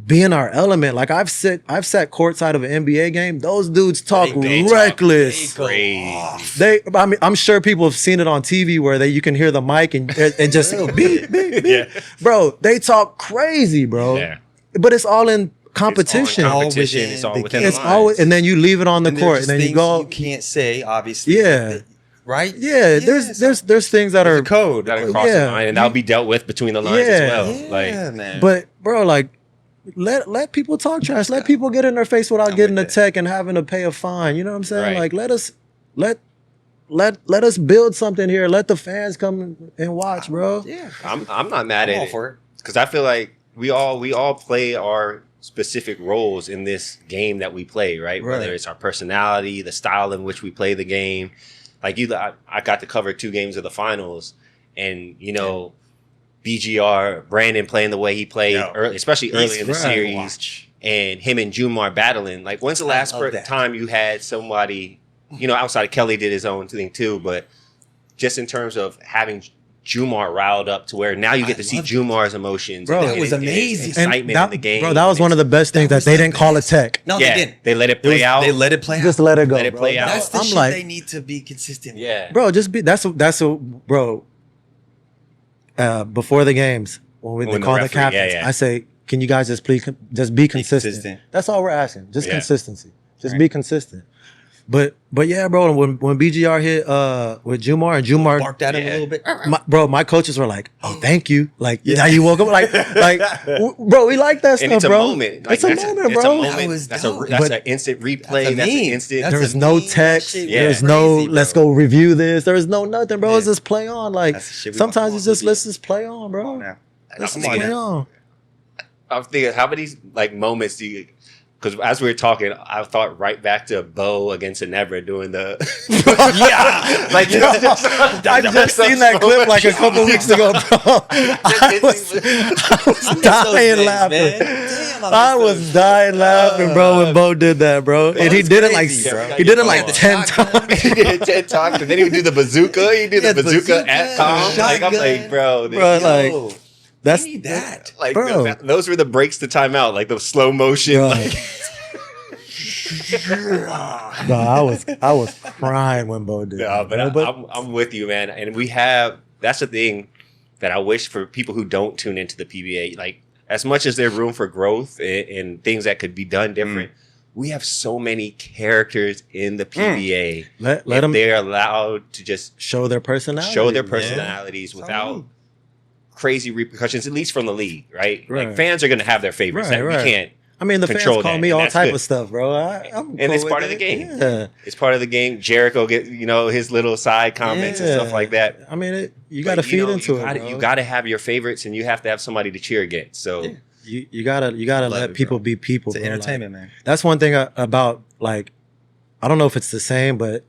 be in our element. Like I've sat courtside of an NBA game. Those dudes talk reckless. I'm sure people have seen it on TV where you can hear the mic and just beep, beep, beep. Bro, they talk crazy, bro. But it's all in competition. It's all within the lines. Always, and then you leave it on the court, and then you go. You can't say, obviously. Yeah. Right? Yeah, there's things that are code that are crossing the line, and that'll be dealt with between the lines as well. Yeah, man. But bro, like, let people talk trash. Let people get in their face without getting a tech and having to pay a fine. You know what I'm saying? Right. Like, let us build something here. Let the fans come and watch, bro. Yeah, I'm not mad at it because I feel like we all play our specific roles in this game that we play, right? Whether it's our personality, the style in which we play the game. Like I got to cover 2 games of the finals, and BGR Brandon playing the way he played, especially early in the series, and him and Jumar battling. Like, when's the last time you had somebody, outside of Kelly did his own thing too, but just in terms of having Jumar riled up to where now you get to see Jumar's emotions. Bro, that was amazing. Excitement in the game. Bro, that was one of the best things that they didn't call a tech. No, they didn't. They let it play out. They let it play out. Just let it go. Let it play out. That's the shit they need to be consistent with. Yeah. Bro, just be bro. Before the games, when they call the captains, I say, can you guys just please just be consistent? That's all we're asking. Just consistency. Just be consistent. But yeah, bro, when BGR hit with Jumar and Jumar barked at him a little bit. My coaches were like, "Oh, thank you." Like, now you woke up like, bro, we like that stuff, it's bro. A moment. It's a moment, bro. That's an instant replay. That's an instant. There's no text. There's no let's go review this. There's no nothing, bro. It's just play on. Like, sometimes it's just let's just play on, bro. Let's just play on. I'm thinking, how many moments do you? Because as we were talking, I thought right back to Bo against Ginebra doing the I just seen that clip like a couple weeks ago, bro. I was dying laughing. I was dying laughing, bro, when Bo did that, bro. And he did it like 10 times. He did it 10 times, and then he would do the bazooka. He did the bazooka at Tom. Like, I'm like, bro, like. That's that. Like, bro. Those were the breaks to timeout, like the slow motion. Bro. Like. No, I was crying when Bo did. No, but I'm with you, man. And that's the thing that I wish for people who don't tune into the PBA. Like, as much as there's room for growth and things that could be done different, we have so many characters in the PBA. Let them. They're allowed to just show their personalities without crazy repercussions, at least from the league, right? Like, fans are going to have their favorites. We can't. I mean, the fans call me all type of stuff, bro. I'm and it's part of the game. Yeah. It's part of the game. Jericho get his little side comments and stuff like that. I mean, you got to feed into it. Bro. You got to have your favorites, and you have to have somebody to cheer against. So you gotta let people be people. It's entertainment, man. That's one thing about, like, I don't know if it's the same, but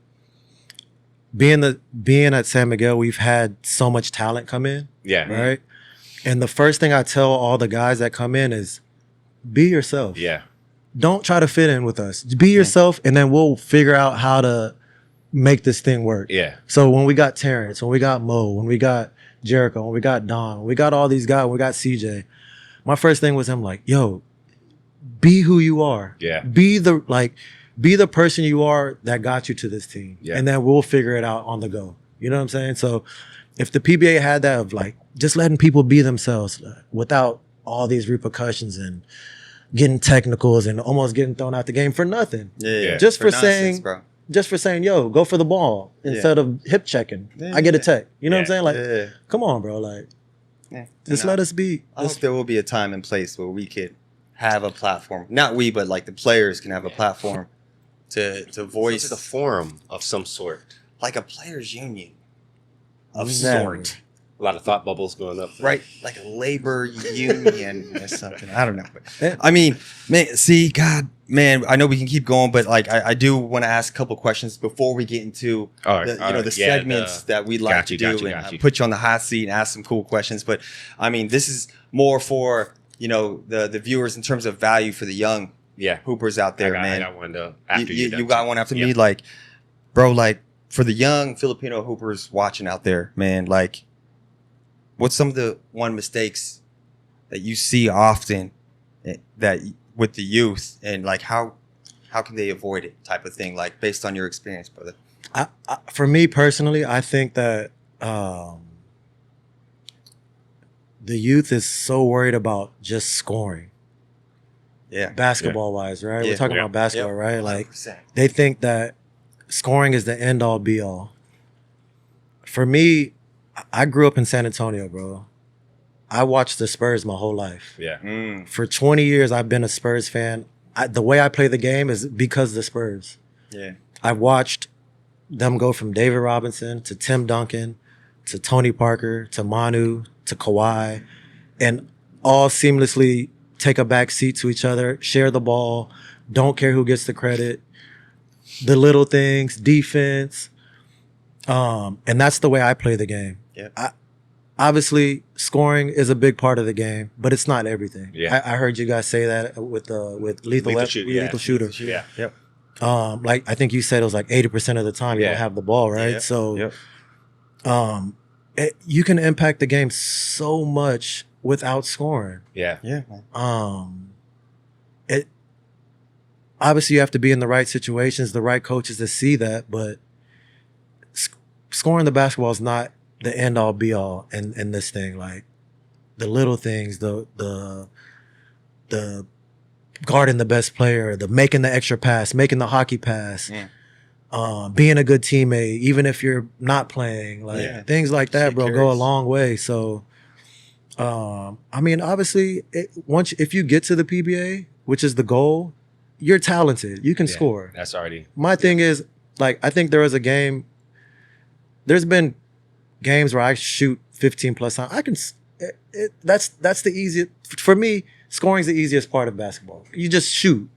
being at San Miguel, we've had so much talent come in. Yeah. Right. And the first thing I tell all the guys that come in is, be yourself. Yeah. Don't try to fit in with us. Be yourself, and then we'll figure out how to make this thing work. Yeah. So when we got Terrence, when we got Mo, when we got Jericho, when we got Don, when we got all these guys, when we got CJ, my first thing was him like, yo, be who you are. Yeah. Be the person you are that got you to this team. Yeah. And then we'll figure it out on the go. You know what I'm saying? So if the PBA had that of like just letting people be themselves without all these repercussions and getting technicals and almost getting thrown out the game for nothing. Yeah. Just for nonsense, saying, yo, go for the ball instead of hip checking. I get a tech. You know what I'm saying? Like, come on, bro. Like, just let us be. I hope there will be a time and place where we could have a platform. Not we, but like the players can have a platform to voice the forum of some sort. Like a players union of sort. A lot of thought bubbles going up. Right? Like a labor union or something. I don't know. But, I mean, man, see, God, man, I know we can keep going, but like I do want to ask a couple questions before we get into the segments that we like to do and put you on the hot seat and ask some cool questions. But I mean, this is more for, the viewers in terms of value for the young hoopers out there, man. I got one after you got one after me? Like, bro, like for the young Filipino hoopers watching out there, man, like, what's some of the mistakes that you see often that with the youth, and like how can they avoid it type of thing, like based on your experience, brother? For me personally, I think that the youth is so worried about just scoring basketball wise, right? Yeah. We're talking about basketball, right? Like 100%. they think that scoring is the end all be all. For me, I grew up in San Antonio, bro. I watched the Spurs my whole life. Yeah. For 20 years, I've been a Spurs fan. The way I play the game is because of the Spurs. Yeah. I've watched them go from David Robinson to Tim Duncan to Tony Parker to Manu to Kawhi, and all seamlessly take a back seat to each other, share the ball, don't care who gets the credit, the little things, defense. And that's the way I play the game. Yeah. Obviously, scoring is a big part of the game, but it's not everything. Yeah. I heard you guys say that with Lethal Shooter. Yeah. Yep. Like I think you said it was like 80% of the time you don't have the ball, right? Yep. So, you can impact the game so much without scoring. Yeah. Yeah. It obviously you have to be in the right situations, the right coaches to see that, but scoring the basketball is not the end all be all in this thing. Like the little things, the guarding the best player, the making the extra pass, making the hockey pass, being a good teammate, even if you're not playing, like things like that, bro, go a long way. So, I mean, obviously, if you get to the PBA, which is the goal, you're talented. You can score. That's already. My thing is, like, I think there was a game. There's been games where I shoot 15 plus times. I can. That's the easiest for me. Scoring's the easiest part of basketball. You just shoot.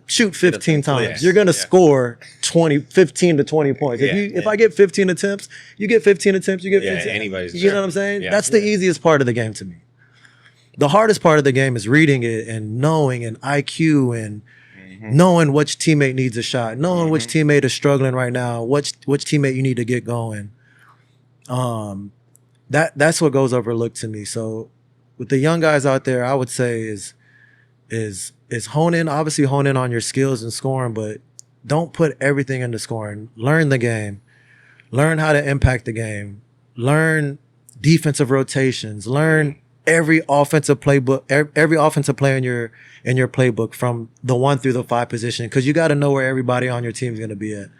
Shoot 15 times. You're going to score 15 to 20 points. If I get 15 attempts, you get 15 attempts, you get 15. Anybody's you know what I'm saying? Yeah. That's the easiest part of the game to me. The hardest part of the game is reading it and knowing and IQ and knowing which teammate needs a shot, knowing which teammate is struggling right now, which teammate you need to get going. That's what goes overlooked to me. So with the young guys out there, I would say is hone in on your skills and scoring, but don't put everything into scoring. Learn the game. Learn how to impact the game. Learn defensive rotations. Learn every offensive playbook, every offensive play in your playbook from the 1 through the 5 position, because you got to know where everybody on your team is going to be at.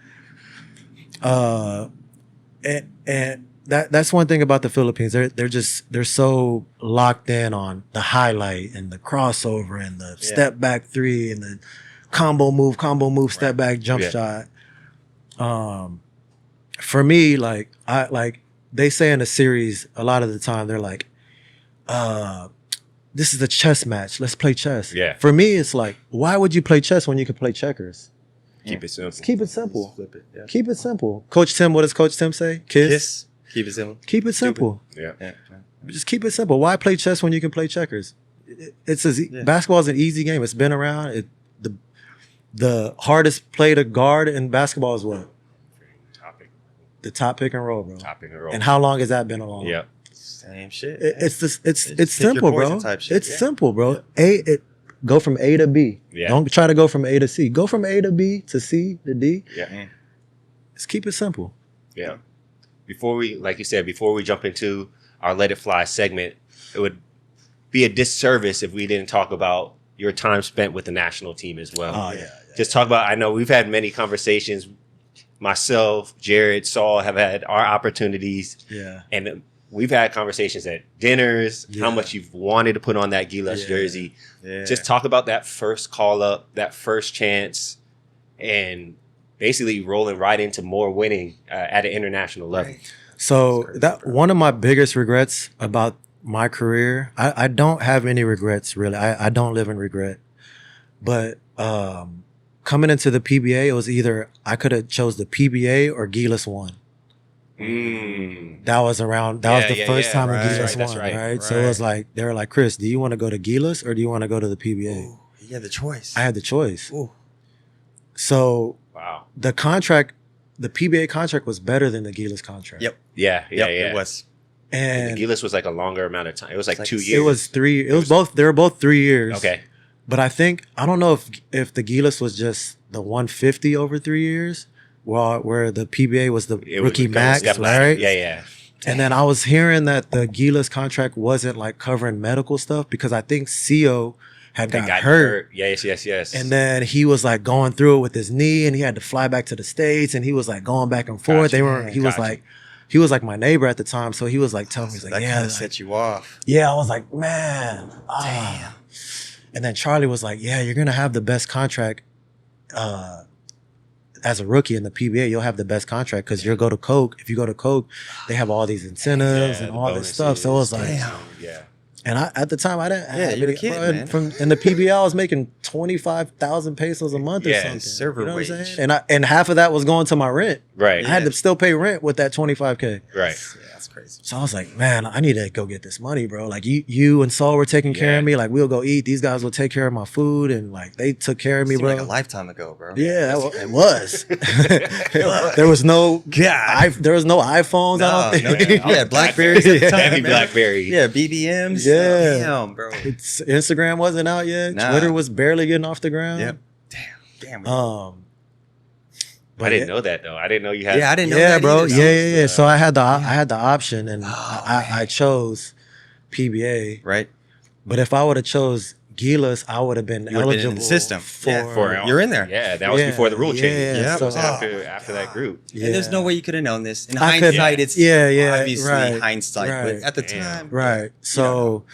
And that's one thing about the Philippines. They're so locked in on the highlight and the crossover and the step back three and the combo move, step back jump shot. For me, like they say in a series, a lot of the time they're like, this is a chess match. Let's play chess. Yeah. For me, it's like, why would you play chess when you can play checkers? Keep it simple. Keep it simple. Flip it. Yeah. Keep it simple. Coach Tim, what does Coach Tim say? Kiss. Keep it simple. Keep it simple. Yeah. Just keep it simple. Why play chess when you can play checkers? Basketball is an easy game. It's been around. The hardest play to guard in basketball is what? The top pick and roll, bro. Top pick and roll. And how long has that been along? Yep. Same shit. It's simple, bro. It's simple, bro. Go from A to B. Yeah. Don't try to go from A to C. Go from A to B to C to D. Yeah. Just keep it simple. Yeah. Before we jump into our Let It Fly segment, it would be a disservice if we didn't talk about your time spent with the national team as well. Oh, yeah. Just talk about, I know we've had many conversations. Myself, Jared, Saul have had our opportunities. Yeah. And we've had conversations at dinners, how much you've wanted to put on that Gilas jersey. Yeah. Just talk about that first call up, that first chance, and basically rolling right into more winning at an international level. So that one of my biggest regrets about my career, I don't have any regrets really. I don't live in regret. But coming into the PBA, it was either I could have chose the PBA or Gilas won. That was the first time Gilas won, right? So it was like, they were like, Chris, do you want to go to Gilas or do you want to go to the PBA? Ooh, you had the choice. I had the choice. Ooh. So Wow. the PBA contract was better than the Gilas contract. Yep. Yeah. It was. And the Gilas was like a longer amount of time. It was like 2 years. it was 3. It was both. They were both 3 years. Okay. But I don't know if the Gilas was just the 150 over 3 years, where the PBA was the rookie max, right? Yeah. And then I was hearing that the Gilas contract wasn't like covering medical stuff because I think CO had got hurt. Yes. And then he was like going through it with his knee, and he had to fly back to the States, and he was like going back and forth. He was like my neighbor at the time, so he was like telling me, he's like, that yeah, kind of set you off. Yeah, I was like, man, damn. And then Charlie was like, yeah, you're gonna have the best contract as a rookie in the PBA. You'll have the best contract because you'll go to Coke. If you go to Coke, they have all these incentives and all this stuff. So it was like, damn. Yeah. And at the time, I didn't. Yeah, you're a kid, man. In the PBL, I was making 25,000 pesos a month or something. Server you know wage. what I'm saying? And half of that was going to my rent. Right. I had to still pay rent with that 25K. Right. Yeah, that's crazy. So I was like, man, I need to go get this money, bro. Like you and Saul were taking care of me. Like we'll go eat. These guys will take care of my food, and like they took care of me, bro. Like a lifetime ago, bro. Yeah, it was. There was no there was no iPhones. I don't think. Yeah, Blackberries at the time. Heavy Blackberry. Yeah, BBMs. Yeah. Damn, bro. Instagram wasn't out yet. Nah. Twitter was barely getting off the ground. Yep. Damn. I didn't know that though. I didn't know you had. Yeah, I didn't know Yeah, that bro. either. Yeah. So I had the option, and I chose PBA. Right. But if I would have chose Gilas, I would have been You would've been eligible in the system. For You're in there. Yeah, that was before the rule change. Yeah, It was so- after that group. Yeah. And there's no way you could have known this. In I could- hindsight, it's obviously right, hindsight. right. But at the time. Right. So,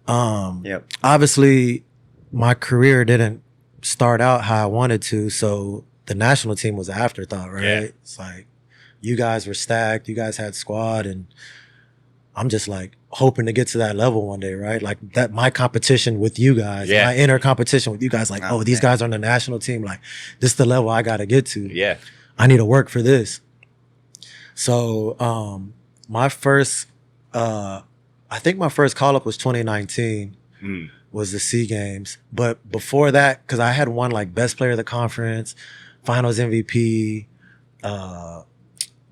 Yep. obviously, my career didn't start out how I wanted to. So the national team was an afterthought, right? Yeah. It's like you guys were stacked, you guys had squad, and I'm just like hoping to get to that level one day, right? Like that, my competition with you guys, my inner competition with you guys, like, oh, these guys are on the national team. Like, this is the level I got to get to. Yeah. I need to work for this. So, my first, I think my first call up was 2019. Was the SEA Games. But before that, because I had won like best player of the conference, finals MVP,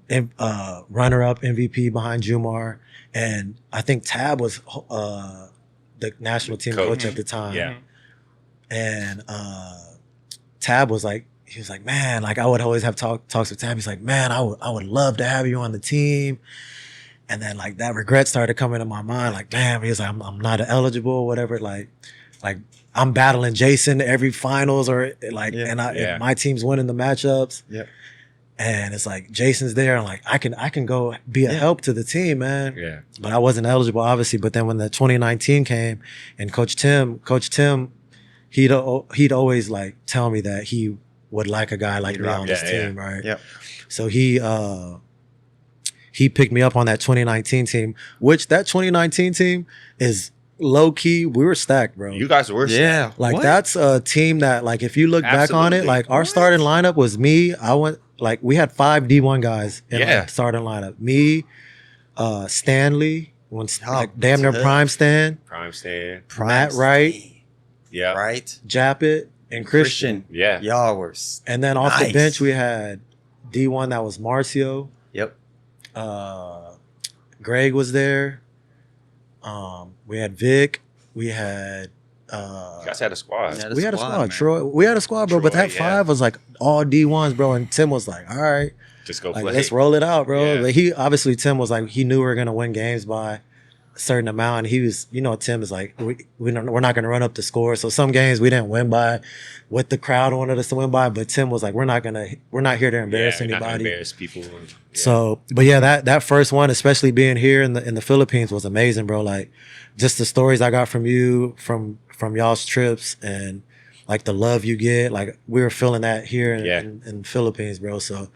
runner-up MVP behind Jumar, and I think Tab was the national team coach at the time. Yeah. And Tab was like, he was like, man, like I would always have talks with Tab. He's like, man, I would love to have you on the team. And then like that regret started coming to my mind. Like, damn, he was like, I'm not eligible, whatever. Like I'm battling Jason every finals, or like, and my team's winning the matchups. Yep. And it's like Jason's there, and like I can go be a help to the team, man. Yeah. But I wasn't eligible, obviously. But then when the 2019 came, and Coach Tim, he'd always like tell me that he would like a guy like me on this team, right? Yep. So he picked me up on that 2019 team, which that 2019 team is low key. We were stacked, bro. You guys were stacked. Like that's a team that like if you look back on it, like our starting lineup was me. We had 5 D1 guys in our starting lineup. Me, Stanley, damn near Prime Stan. Matt Wright. Yeah. Right. Japet and Christian. Yeah. Y'all were. And then off the bench we had D1 that was Marcio. Yep. Greg was there. We had Vic. We had you guys had a squad. We had a squad. Troy. We had a squad, bro. But that 5 was like all D1s, bro. And Tim was like, all right, just go like, play. let's roll it out, bro. Yeah. But Tim was like, he knew we were gonna win games by a certain amount. And he was, Tim is like, we're not gonna run up the score. So some games we didn't win by what the crowd wanted us to win by. But Tim was like, we're not here to embarrass anybody. Not gonna embarrass people. Yeah. So, but yeah, that first one, especially being here in the Philippines, was amazing, bro. Like, just the stories I got from you, from y'all's trips, and like the love you get. Like we were feeling that here in the Philippines, bro. So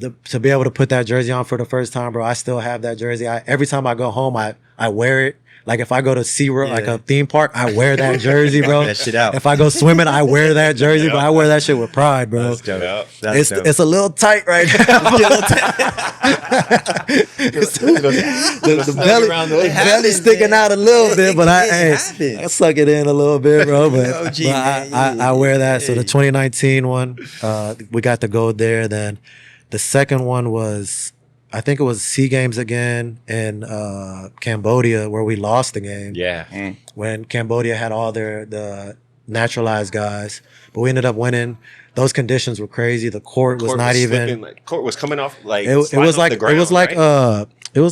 to be able to put that jersey on for the first time, bro, I still have that jersey. Every time I go home, I wear it. Like if I go to SeaWorld, like a theme park, I wear that jersey, bro. That shit out. If I go swimming, I wear that jersey, but I wear that shit with pride, bro. That's dope. It's a little tight right now. the belly sticking out a little bit, but I suck it in a little bit, bro. But, I wear that. So the 2019 one, we got the gold there. Then the second one was, I think it was SEA Games again in Cambodia, where we lost the game. Yeah. When Cambodia had all the naturalized guys, but we ended up winning. Those conditions were crazy. The court was not even. Court was coming off like it was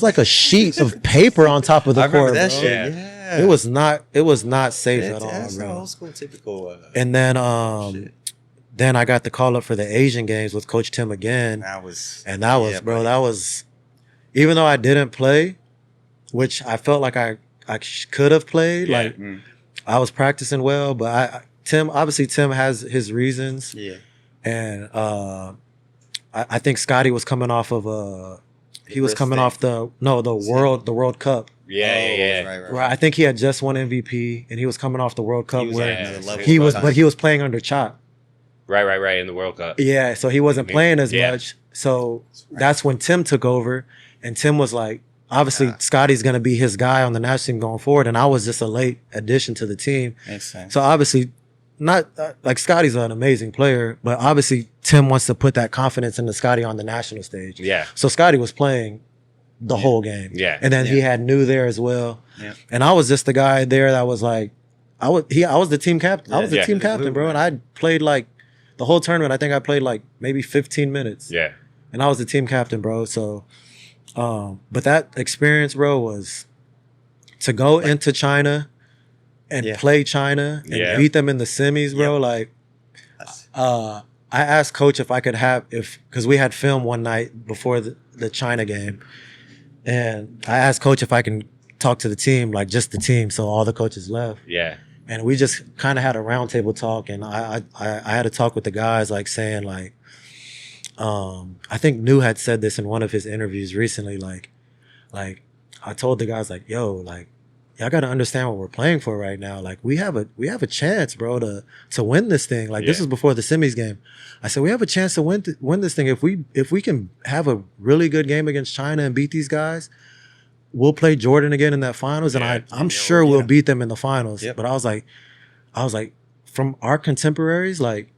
like a sheet of paper on top of the court. That bro. shit. Yeah. It was not safe at all, That's bro. old school, typical. And then I got the call up for the Asian games with Coach Tim again. That was, bro, that was, even though I didn't play, which I felt like I could have played, like I was practicing well, but Tim has his reasons. Yeah. And I think Scotty was coming off of the World Cup. Yeah. Right. I think he had just won MVP and he was coming off the World Cup he was playing under Chop. Right, in the World Cup. Yeah, so he wasn't playing as much. So that's when Tim took over, and Tim was like, obviously, Scotty's going to be his guy on the national team going forward, and I was just a late addition to the team. Makes sense. So obviously, not like Scotty's an amazing player, but obviously Tim wants to put that confidence into Scotty on the national stage. Yeah. So Scotty was playing the whole game. Yeah. And then he had New there as well. Yeah. And I was just the guy there that was like, I was the team captain. I was the team captain, bro, and I played like the whole tournament. I think I played like maybe 15 minutes. Yeah. And I was the team captain, bro. So, but that experience, bro, was to go into China and play China and beat them in the semis, bro. Like, I asked Coach if I could because we had film one night before the China game. And I asked Coach if I can talk to the team, like just the team. So all the coaches left. Yeah. And we just kind of had a roundtable talk, and I had a talk with the guys, like saying like, I think New had said this in one of his interviews recently, like I told the guys like, yo, like y'all got to understand what we're playing for right now. Like we have a chance, bro, to win this thing. Like this is before the semis game. I said we have a chance to win this thing if we can have a really good game against China and beat these guys. We'll play Jordan again in that finals, and I'm sure we'll beat them in the finals. Yep. But I was like, from our contemporaries, like,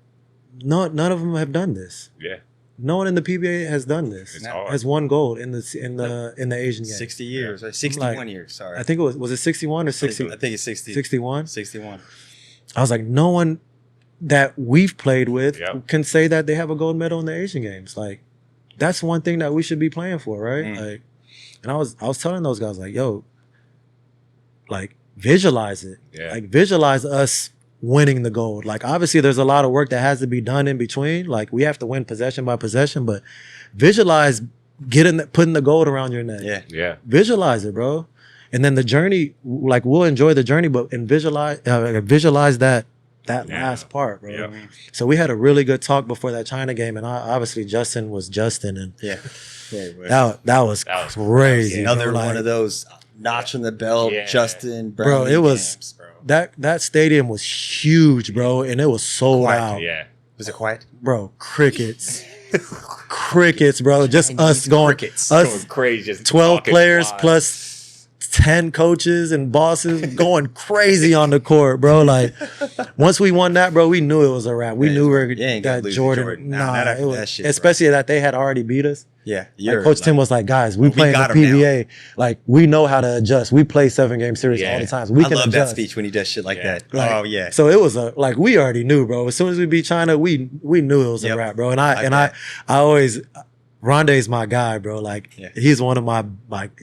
none of them have done this. Yeah. No one in the PBA has done this. Has won gold in the Asian game. 60 years, right? 61 years. Sorry. I think was it 61 or 60? I think it's 60. 61. 61. I was like, no one that we've played with can say that they have a gold medal in the Asian games. Like, that's one thing that we should be playing for, right? Like. And I was telling those guys like, yo, like visualize it. Yeah. Like visualize us winning the gold. Like obviously there's a lot of work that has to be done in between. Like we have to win possession by possession, but visualize putting the gold around your neck. Yeah. Yeah. Visualize it, bro. And then the journey, like we'll enjoy the journey, but visualize that last part, bro. Yeah. So we had a really good talk before that China game, and obviously Justin was Justin, and that was crazy. Another one of those notch in the belt, Justin. Bro, it was games, bro. That stadium was huge, bro, and it was sold out. Yeah, was it quiet, bro? Crickets, bro. Just us going crazy. 12 players plus 10 coaches and bosses going crazy on the court, bro. Like once we won that, bro, we knew it was a wrap. We knew that Jordan. It was, that shit, especially that they had already beat us. Yeah, like Coach Tim was like, guys, we play in the PBA. Like we know how to adjust. We play 7-game series all the time. So we can love adjust. That speech when he does shit like that. Like, oh yeah. So it was like we already knew, bro. As soon as we beat China, we knew it was a wrap, bro. And I always. Rondé's my guy, bro. Like he's one of my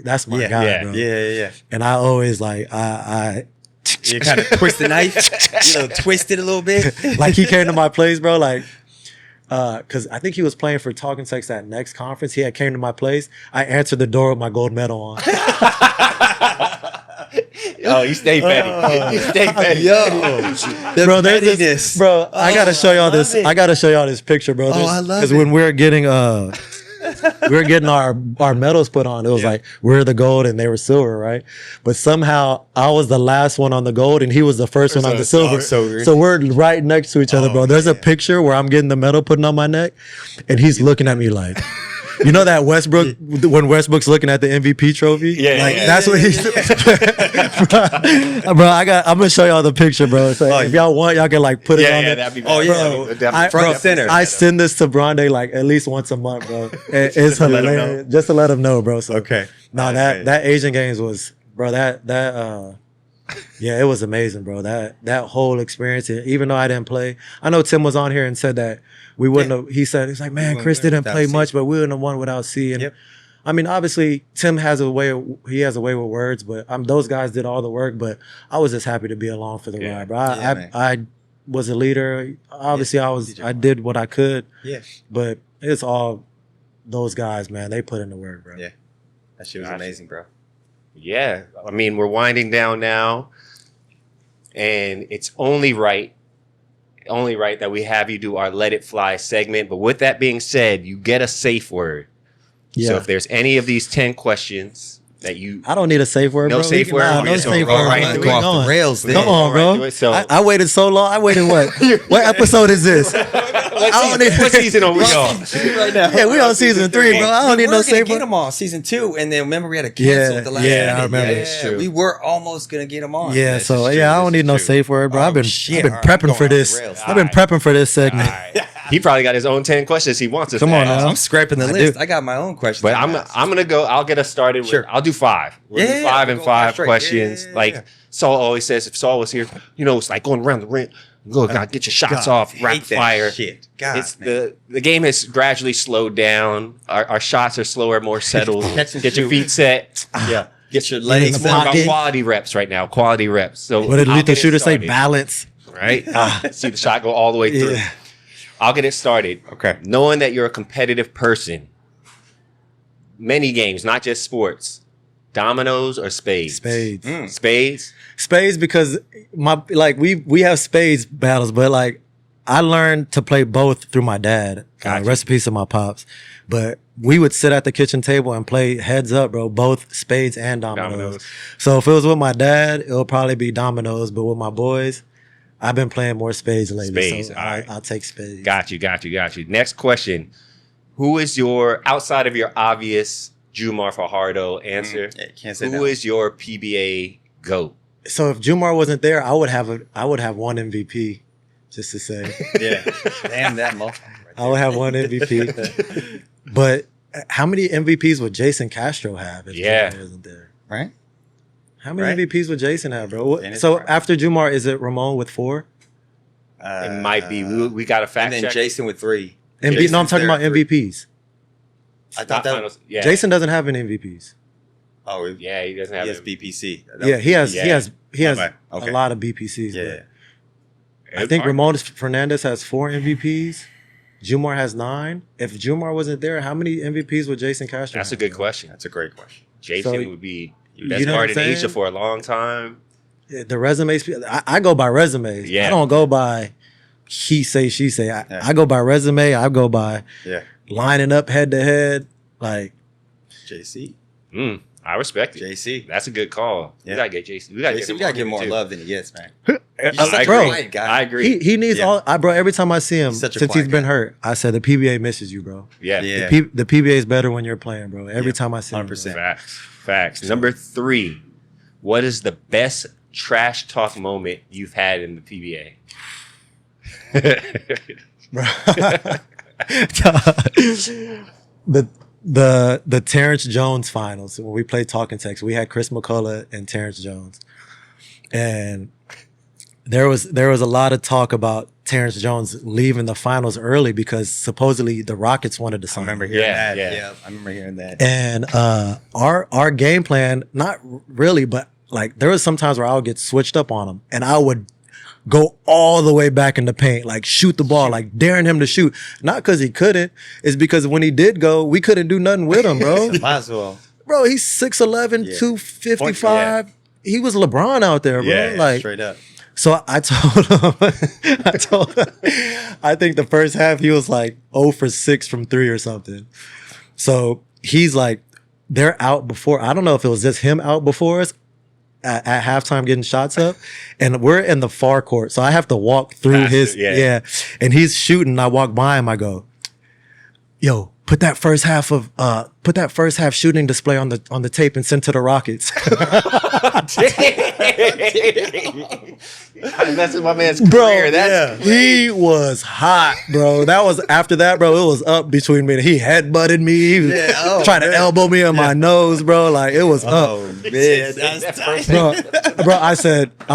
that's my guy, bro. Yeah. And I always like you kind of twist the knife, twist it a little bit. Like he came to my place, bro. Like because I think he was playing for Talking Sex that next conference. He had came to my place. I answered the door with my gold medal on. Oh, you stay petty. You stay petty. Yo, bro, there's this, bro. I gotta show y'all this. I gotta show y'all this picture, bro. I love it. Because when we're getting our medals put on, it was like we're the gold and they were silver, right? But somehow I was the last one on the gold and he was the first one on the silver. So we're right next to each other, bro. There's a picture where I'm getting the medal put on my neck and he's looking at me like, you know that Westbrook, when Westbrook's looking at the MVP trophy? That's what he's bro, I'm going to show y'all the picture, bro. So if y'all want, y'all can like put it on there. That'd be front center. I send this to Brande like at least once a month, bro. It's hilarious. Just to let him know, bro. So, that Asian games was, bro, it was amazing, bro. That whole experience, even though I didn't play. I know Tim was on here and said that we wouldn't have, he's like, man, Chris didn't play much, but we wouldn't have won without C. And I mean, obviously Tim has a way with words, but those guys did all the work. But I was just happy to be along for the ride, bro. I was a leader. Obviously, I did what I could. Yeah. But it's all those guys, man. They put in the work, bro. Yeah. That shit was amazing, bro. Yeah. I mean, we're winding down now, and it's only right that we have you do our Let It Fly segment. But with that being said, you get a safe word. Yeah. So if there's any of these 10 questions that I don't need a safe word, bro. No safe word. No safe word. Right, go off the rails then. Come on, bro. So, I waited so long. I waited what? What episode is this? What season are we on? Right now. Yeah, we on season 3, bro. I don't need no safe word. We were going to get them on season 2, and then remember we had to cancel the last minute. I remember. Yeah, true. We were almost going to get them on. Yeah, so I don't need no safe word, bro. I've been prepping for this. I've been prepping for this segment. He probably got his own 10 questions he wants us to ask. I'm scraping the list. I got my own questions. But I'm gonna go. I'll get us started. I'll do 5. We'll do 5 and 5 questions. Saul always says, if Saul was here, it's like going around the ring. Go, get your shots off, rapid fire. Shit. God, the game has gradually slowed down. Our shots are slower, more settled. Get your feet set. Yeah. Get your legs. It's more about quality reps right now. Quality reps. So what did Lethal Shooter say? Balance. Right? See the shot go all the way through. Yeah. I'll get it started. Okay. Knowing that you're a competitive person. Many games, not just sports. Dominoes or spades? Spades. Spades? Spades, because we have spades battles, but I learned to play both through my dad. Recipes of my pops. But we would sit at the kitchen table and play heads up, bro, both spades and dominoes. So if it was with my dad, it'll probably be dominoes, but with my boys, I've been playing more spades lately. Spades, so all right. I'll take spades. Got you. Next question. Who is outside of your obvious Jumar Fajardo answer, can't say who is your PBA GOAT? So if Jumar wasn't there, I would have one MVP, just to say. Yeah. Damn that motherfucker. I would have one MVP. But how many MVPs would Jason Castro have if Jumar wasn't there? Right? How many MVPs would Jason have, bro? So after Jumar, is it Ramon with 4? It might be. We got a fact check. And then Jason with 3. No, I'm talking about MVPs. I thought that. Jason doesn't have any MVPs. Oh, yeah, he doesn't have. He has BPC. He has a lot of BPCs. Yeah. I think Ramon Fernandez has 4 MVPs. Jumar has 9. If Jumar wasn't there, how many MVPs would Jason Castro have? That's a good question. That's a great question. Jason would be best guard in Asia for a long time. The resumes, I go by resumes. I don't go by he say, she say. I go by resume. I go by lining up head to head. Like JC. I respect it. JC. That's a good call. Yeah. We gotta get JC. We gotta give more love than he gets, man. I agree. He needs all. Bro, every time I see him since he's been hurt, I said the PBA misses you, bro. Yeah. The PBA is better when you're playing, bro. Every time I see him. 100%. Facts. Number 3. What is the best trash talk moment you've had in the PBA? The Terrence Jones finals when we played Talking Tex, we had Chris McCullough and Terrence Jones, and there was a lot of talk about Terrence Jones leaving the finals early because supposedly the Rockets wanted to sign. I remember hearing that. Yeah, I remember hearing that. And our game plan, not really, but there was some times where I would get switched up on him, and I would go all the way back in the paint, shoot the ball, daring him to shoot. Not because he couldn't. It's because when he did go, we couldn't do nothing with him, bro. Might as well. Bro, he's 6'11", 255. He was LeBron out there, bro. Yeah, straight up. So I told him, I think the first half he was 0 for 6 from 3 or something. So he's they're out before. I don't know if it was just him out before us at halftime getting shots up, and we're in the far court. So I have to walk through and he's shooting. I walk by him. I go, yo, put that first half shooting display on the tape and send to the Rockets. That's my man's career. Bro, he was hot, bro. That was after that, bro. It was up between me. He headbutted me. He was trying to elbow me in my nose, bro. It was up. Oh man, that's tight. Bro. I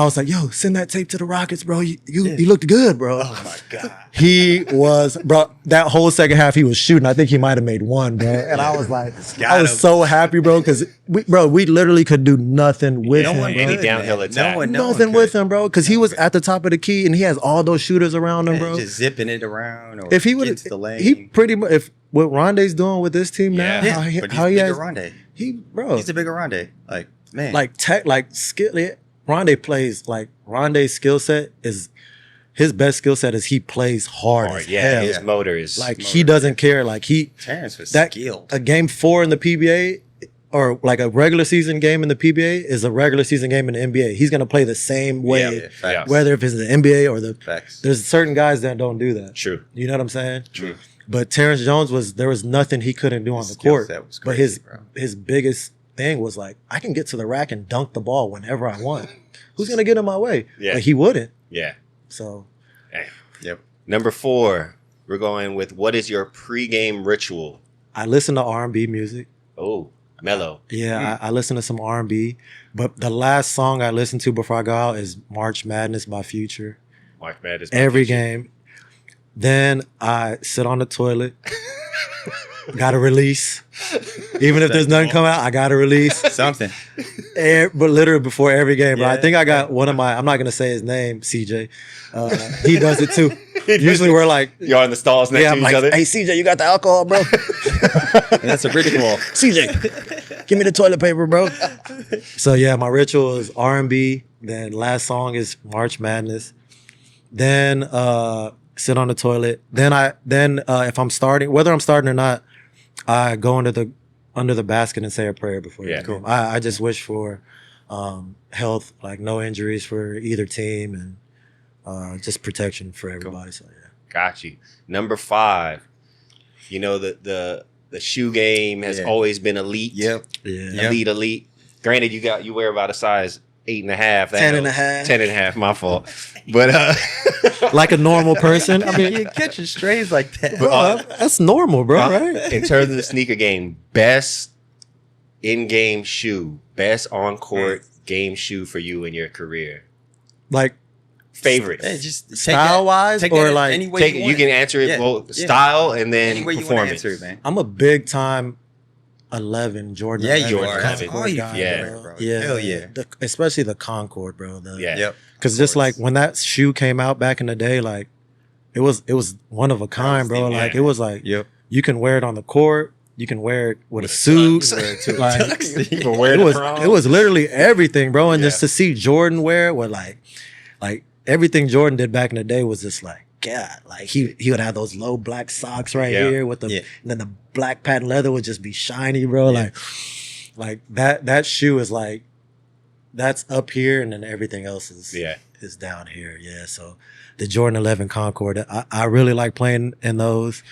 was like, yo, send that tape to the Rockets, bro. You looked good, bro. Oh my god. He was, bro. That whole second half, he was shooting. I think he might have made 1, bro. And I was Like, I was so happy, bro, because we literally could do nothing with him, bro. Any downhill attack. Nothing with him, bro, because he was at the top of the key and he has all those shooters around him, bro. Just zipping it around. Or if he would, he pretty much, if what Rondé's doing with this team now, how he has Rondé. He's a bigger Rondé. Like, man, skill. Rondé plays like Rondé's skill set is. His best skill set is he plays hard as hell. His motor is like he doesn't care. Like Terrence was that skilled. A game 4 in the PBA or like a regular season game in the PBA is a regular season game in the NBA. He's gonna play the same way, whether if it's the NBA or the. Facts. There's certain guys that don't do that. True. You know what I'm saying? True. But Terrence Jones there was nothing he couldn't do on the court. Crazy, but his biggest thing was like, I can get to the rack and dunk the ball whenever I want. Who's gonna get in my way? Yeah. But he wouldn't. Yeah. So. Yep. Number 4, we're going with what is your pregame ritual? I listen to R&B music. Oh, mellow. Yeah, I listen to some R&B. But the last song I listened to before I go out is March Madness by Future. March Madness. Every game. Then I sit on the toilet. Got to release. Even if there's nothing coming out, I got to release. Something. But literally before every game, bro. I think I got one of my, I'm not going to say his name, CJ. He does it too. Usually we're like. You're in the stalls next to each other. Hey, CJ, you got the alcohol, bro? That's a ritual. CJ, give me the toilet paper, bro. So yeah, my ritual is R&B. Then last song is March Madness. Then sit on the toilet. Then if I'm starting, whether I'm starting or not, I go under the basket and say a prayer before you go. I just wish for health, like no injuries for either team, and just protection for everybody. Cool. So yeah. Got you. Number 5, you know the shoe game has always been elite. Yep. Yeah. Elite. Granted, you wear about a size 8.5. 10.5. 10.5. My fault. But like a normal person. I mean, you catching strays like that. Bro, that's normal, bro. Right? In terms of the sneaker game, best in-game shoe, best on-court game shoe for you in your career. Like favorite, just style wise, or like any way you can answer it style and then performance. Man. I'm a big time 11 Jordan. Yeah, you are. That's all you feel, bro. Yeah, hell yeah. Especially the Concord, bro. Yep. Because just like when that shoe came out back in the day, like it was one of a kind, bro. Like it was like you can wear it on the court, you can wear it with a suit, like you can wear it was literally everything, bro. And just to see Jordan wear it was like everything Jordan did back in the day was just like, God, like he would have those low black socks here with the and then the black patent leather would just be shiny, bro. Like that shoe is like that's up here and then everything else is down here. Yeah. So the Jordan 11 Concord, I really like playing in those.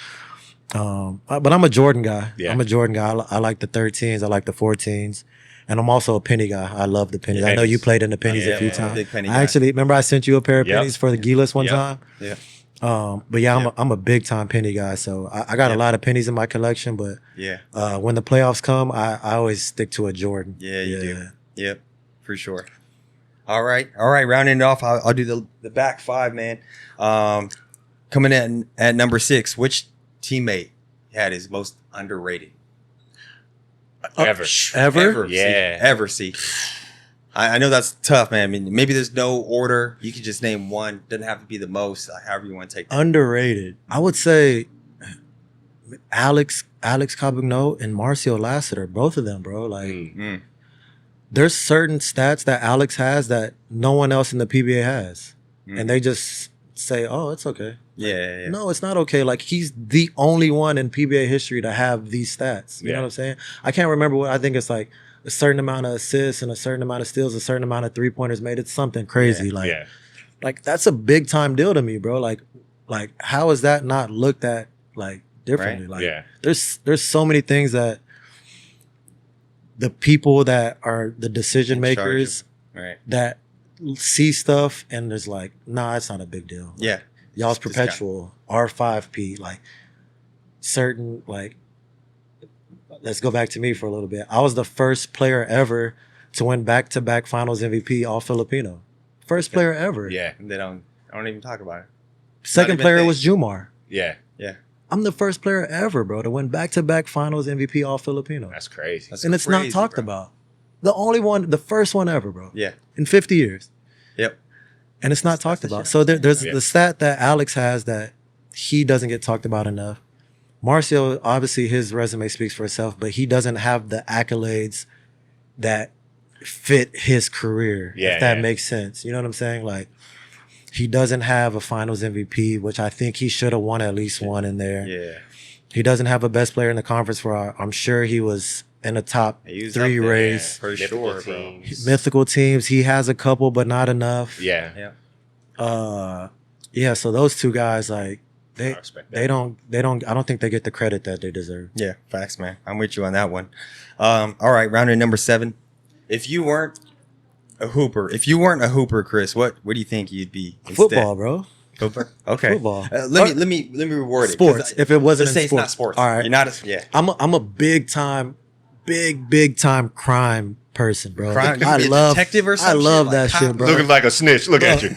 But I'm a Jordan guy. Yeah. I'm a Jordan guy. I like the 13s, I like the 14s. And I'm also a penny guy. I love the pennies. I know you played in the pennies a few times. Big penny I actually remember I sent you a pair of pennies for the Gilas one time. Yeah. But yeah, I'm a big time penny guy. So I got a lot of pennies in my collection. But when the playoffs come, I always stick to a Jordan. Yeah, you do. Yep, for sure. All right. Rounding it off, I'll do the back 5, man. Coming in at number 6, which teammate is most underrated? Ever. Yeah. Ever see. I know that's tough, man. I mean, maybe there's no order. You could just name one. Doesn't have to be the most. However you want to take that. Underrated. I would say Alex Cabugno and Marcio Lassiter. Both of them, bro. Like, there's certain stats that Alex has that no one else in the PBA has. And they just say, oh, it's okay. Yeah. No, it's not okay. Like, he's the only one in PBA history to have these stats. You know what I'm saying? I can't remember what, I think it's like a certain amount of assists and a certain amount of steals, a certain amount of 3-pointers made. It's something crazy. Like that's a big time deal to me, bro. Like how is that not looked at like differently? Right. Like there's so many things that the people that are the decision makers that see stuff and there's like, nah, it's not a big deal. Yeah. Y'all's perpetual, R5P, like certain, like, let's go back to me for a little bit. I was the first player ever to win back-to-back finals MVP All-Filipino. First player ever. Yeah. And they don't even talk about it. Second player was Jumar. Yeah. I'm the first player ever, bro, to win back-to-back finals MVP All-Filipino. That's crazy. That's And it's not crazy, talked bro. about. The only one, the first one ever, bro. Yeah. In 50 years. Yep. And it's not That's talked the about. shit So I'm saying. there's Yeah. the stat that Alex has that he doesn't get talked about enough. Marcio, obviously his resume speaks for itself, but he doesn't have the accolades that fit his career, if that makes sense. You know what I'm saying? Like, he doesn't have a finals MVP, which I think he should have won at least one in there. Yeah. He doesn't have a best player in the conference I'm sure he was in the top He was 3 up there, race. for Mythical sure, bro. teams. Mythical teams. He has a couple, but not enough. Yeah. Yeah. So those two guys, like, I respect that. they don't, I don't think they get the credit that they deserve. Yeah, facts, man. I'm with you on that one. All right, round in number 7. If you weren't a hooper, Chris, what do you think you'd be? Instead? Football, bro. Hooper. Okay. Football. Let me reward it. Sports. 'Cause If it wasn't let's say in it's not sports. sports. All right. You're not. Yeah. I'm a big time crime person, bro. Crime- you I be a love detective or some I shit, love like that cop? shit, bro. Looking like a snitch. Look at you.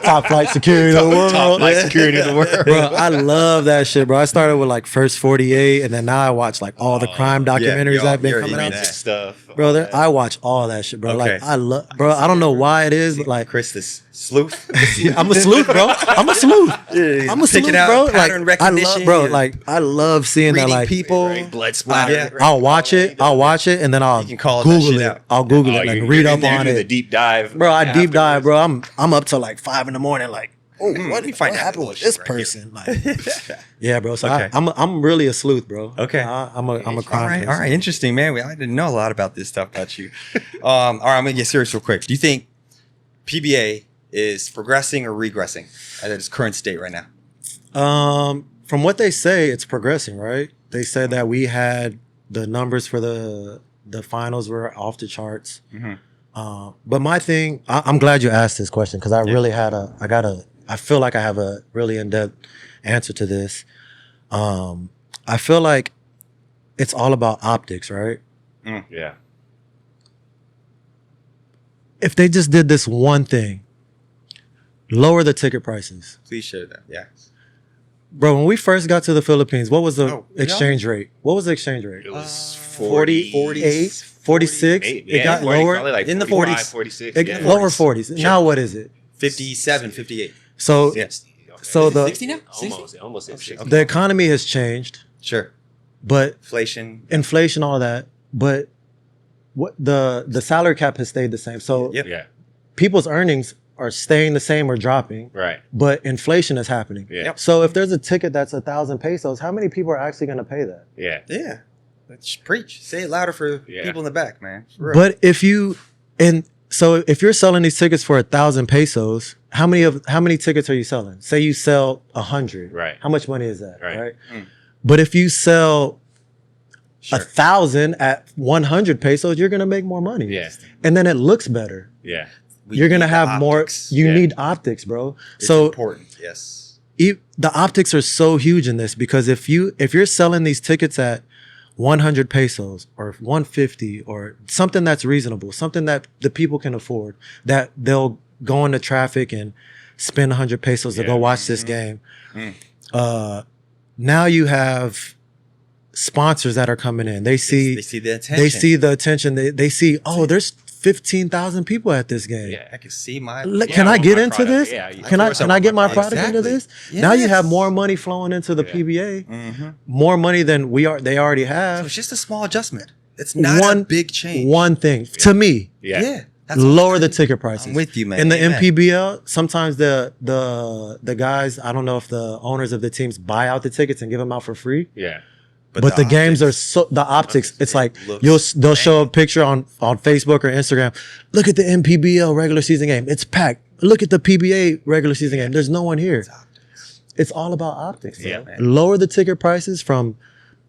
Top flight security in the world. Top flight security in the world. Bro, I love that shit, bro. I started with like First 48, and then now I watch like all the crime documentaries yo, that been you're coming even out. that. Stuff. Brother, I watch all that shit, bro. Like, Okay. I love, bro. I don't know why it is, but like, Chris, this sleuth. I'm a sleuth, bro. I'm a sleuth. I'm a sleuth, Picking out bro. pattern Like, I love, recognition, bro. you're Like, I love seeing that. reading Like, people. Right, blood splatter. Yeah. I'll watch it, and then I'll You can call that Google shit it. out. I'll Google it, like, read up on The it, deep dive, bro. I deep dive, afterwards. bro. I'm up till like 5 a.m. Like, oh, let me find out happened this with this shit right here. person? Like, yeah, bro. So Okay. I'm really a sleuth, bro. Okay. I'm a crime All right, person. interesting, man. I didn't know a lot about this stuff about you. All right, I'm gonna get serious real quick. Do you think PBA is progressing or regressing at its current state right now? From what they say, it's progressing, right? They said that we had the numbers for the finals were off the charts. Mm-hmm. But my thing, I'm glad you asked this question because I really I feel like I have a really in-depth answer to this. I feel like it's all about optics, right? Yeah. If they just did this one thing, lower the ticket prices. Please share that. Yeah. Bro, when we first got to the Philippines, what was the Oh, yeah. exchange rate? What was the exchange rate? It was 48, 46. It got 40, lower. probably like in the 45, 40s. 46. It got lower 40s. Now what is it? 57, 58. So Yes. so Is it the 60 now? 60? Almost at 60. the economy has changed, Sure. but Inflation. inflation, all that, but what the salary cap has stayed the same. So Yep. Yeah. people's earnings are staying the same or dropping, Right. but inflation is happening. Yeah. Yep. So if there's a ticket that's 1,000 pesos, how many people are actually going to pay that? Yeah. Yeah. Let's preach. Say it louder for Yeah. people in the back, man. For real. But if you're selling these tickets for 1,000 pesos, how many tickets are you selling? Say you sell 100. Right. How much money is that? Right. Right. Mm. But if you sell Sure. 1,000 at 100 pesos, you're gonna make more money. Yeah. And then it looks better. Yeah. We You're gonna need the have more. optics. You Yeah. need optics, bro. It's So important. Yes. the optics are so huge in this because if you're selling these tickets at 100 pesos or 150 or something that's reasonable, something that the people can afford, that they'll go into traffic and spend 100 pesos to go Yeah. watch this game. Mm. Now you have sponsors that are coming in. They see They see the attention. they see the attention. They see, oh, there's 15,000 people at this game. Yeah. I can see my. Can I want get my into product. this? Yeah, of Can I course I can I want get my my product. product into this? Exactly. Now you have Yes. more money flowing into the Yeah. PBA, Mm-hmm. more money than they already So have. it's just a small adjustment. It's not a big change. One thing to me, Yeah. Yeah. That's all lower I'm the saying. ticket prices. I'm with you, man. In the Amen. MPBL, sometimes the guys, I don't know if the owners of the teams buy out the tickets and give them out for free. Yeah. But the games are optics- the optics. It's like looks they'll show a picture on Facebook or Instagram. Look at the MPBL regular season game. It's packed. Look at the PBA regular season game. There's no one here. It's all about optics. Yeah, bro. man. Lower the ticket prices from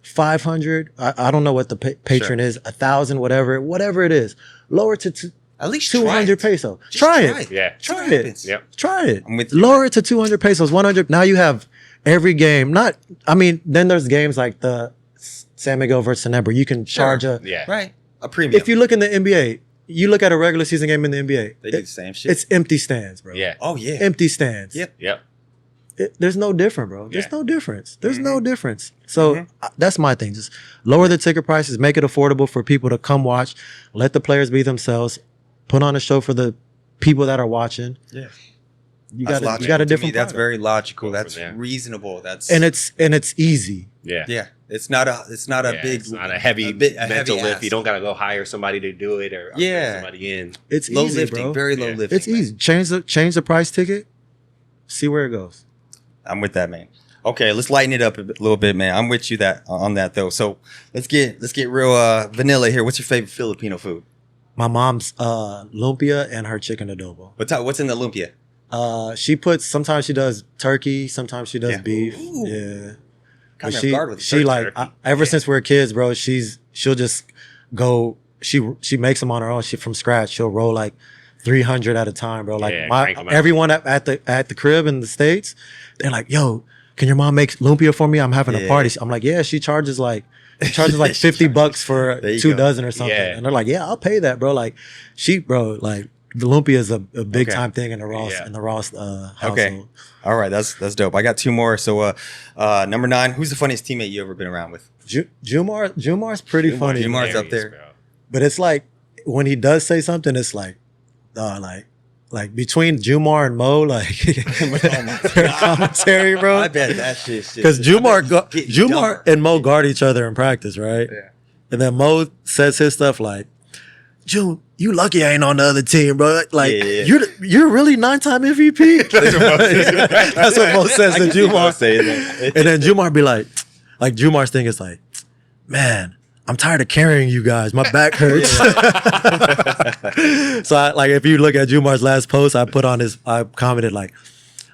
500. I don't know what the patron is. 1,000, whatever it is. Lower to At least 200 try it. peso. Just Try it. Yeah. Try what it. happens. Yep. Try it. I'm with you, Lower it to 200 pesos, 100. Now you have every game. Then there's games like the San Miguel versus San Miguel. You can charge Yeah. Right. A premium. if you look in the NBA, you look at a regular season game in the NBA, they do the same shit. it's empty stands, bro. Yeah. Oh yeah. Empty stands. Yep. Yep. there's no difference, bro. There's no difference. There's no difference. So Mm-hmm. that's my thing. Just lower the ticket prices, make it affordable for people to come watch. Let the players be themselves. Put on a show for the people that are watching. Yeah. You That's got a logical to different me. That's product. very logical. Go That's from there. reasonable. That's and it's easy. Yeah. yeah. It's not a big. It's not a heavy a mental heavy lift. ask. You don't gotta go hire somebody to do it or bring somebody in. It's Low easy, lifting, bro. very low Yeah. lifting. It's easy. Change the price ticket. See where it goes. I'm with that, man. Okay, let's lighten it up a little bit, man. I'm with you on that though. So let's get real vanilla here. What's your favorite Filipino food? My mom's lumpia and her chicken adobo. What's in the lumpia? Sometimes she does turkey, sometimes she does beef. Ooh. Yeah. Caught But me off guard with the she turkey. like ever since we were kids, bro. She'll just go. She makes them on her own. She from scratch. She'll roll like 300 at a time, bro. Like crank 'em out. everyone at the crib in the States, they're like, "Yo, can your mom make lumpia for me? I'm having a party." I'm like, "Yeah." She charges like $50 for There you 2 go. dozen or something, Yeah. and they're like, "Yeah, I'll pay that, bro." Like, like the lumpia is a big Okay. time thing in the Ross household. Okay. All right, that's dope. I got 2 more. So number 9, who's the funniest teammate you ever been around with? Jumar's pretty funny. Jumar's up Hilarious, there. bro. But it's like when he does say something, it's like between Jumar and Mo, like their commentary, bro. I bet that shit. Because I bet Jumar it's getting dumber. and Mo guard each other in practice, right? Yeah. And then Mo says his stuff like, "June, you lucky I ain't on the other team, bro. Like Yeah. you're really 9-time MVP." That's what Mo says I to can see Mo Jumar. saying that. And then Jumar be like Jumar's thing is like, "Man, I'm tired of carrying you guys. My back hurts." So if you look at Jumar's last post, I commented like,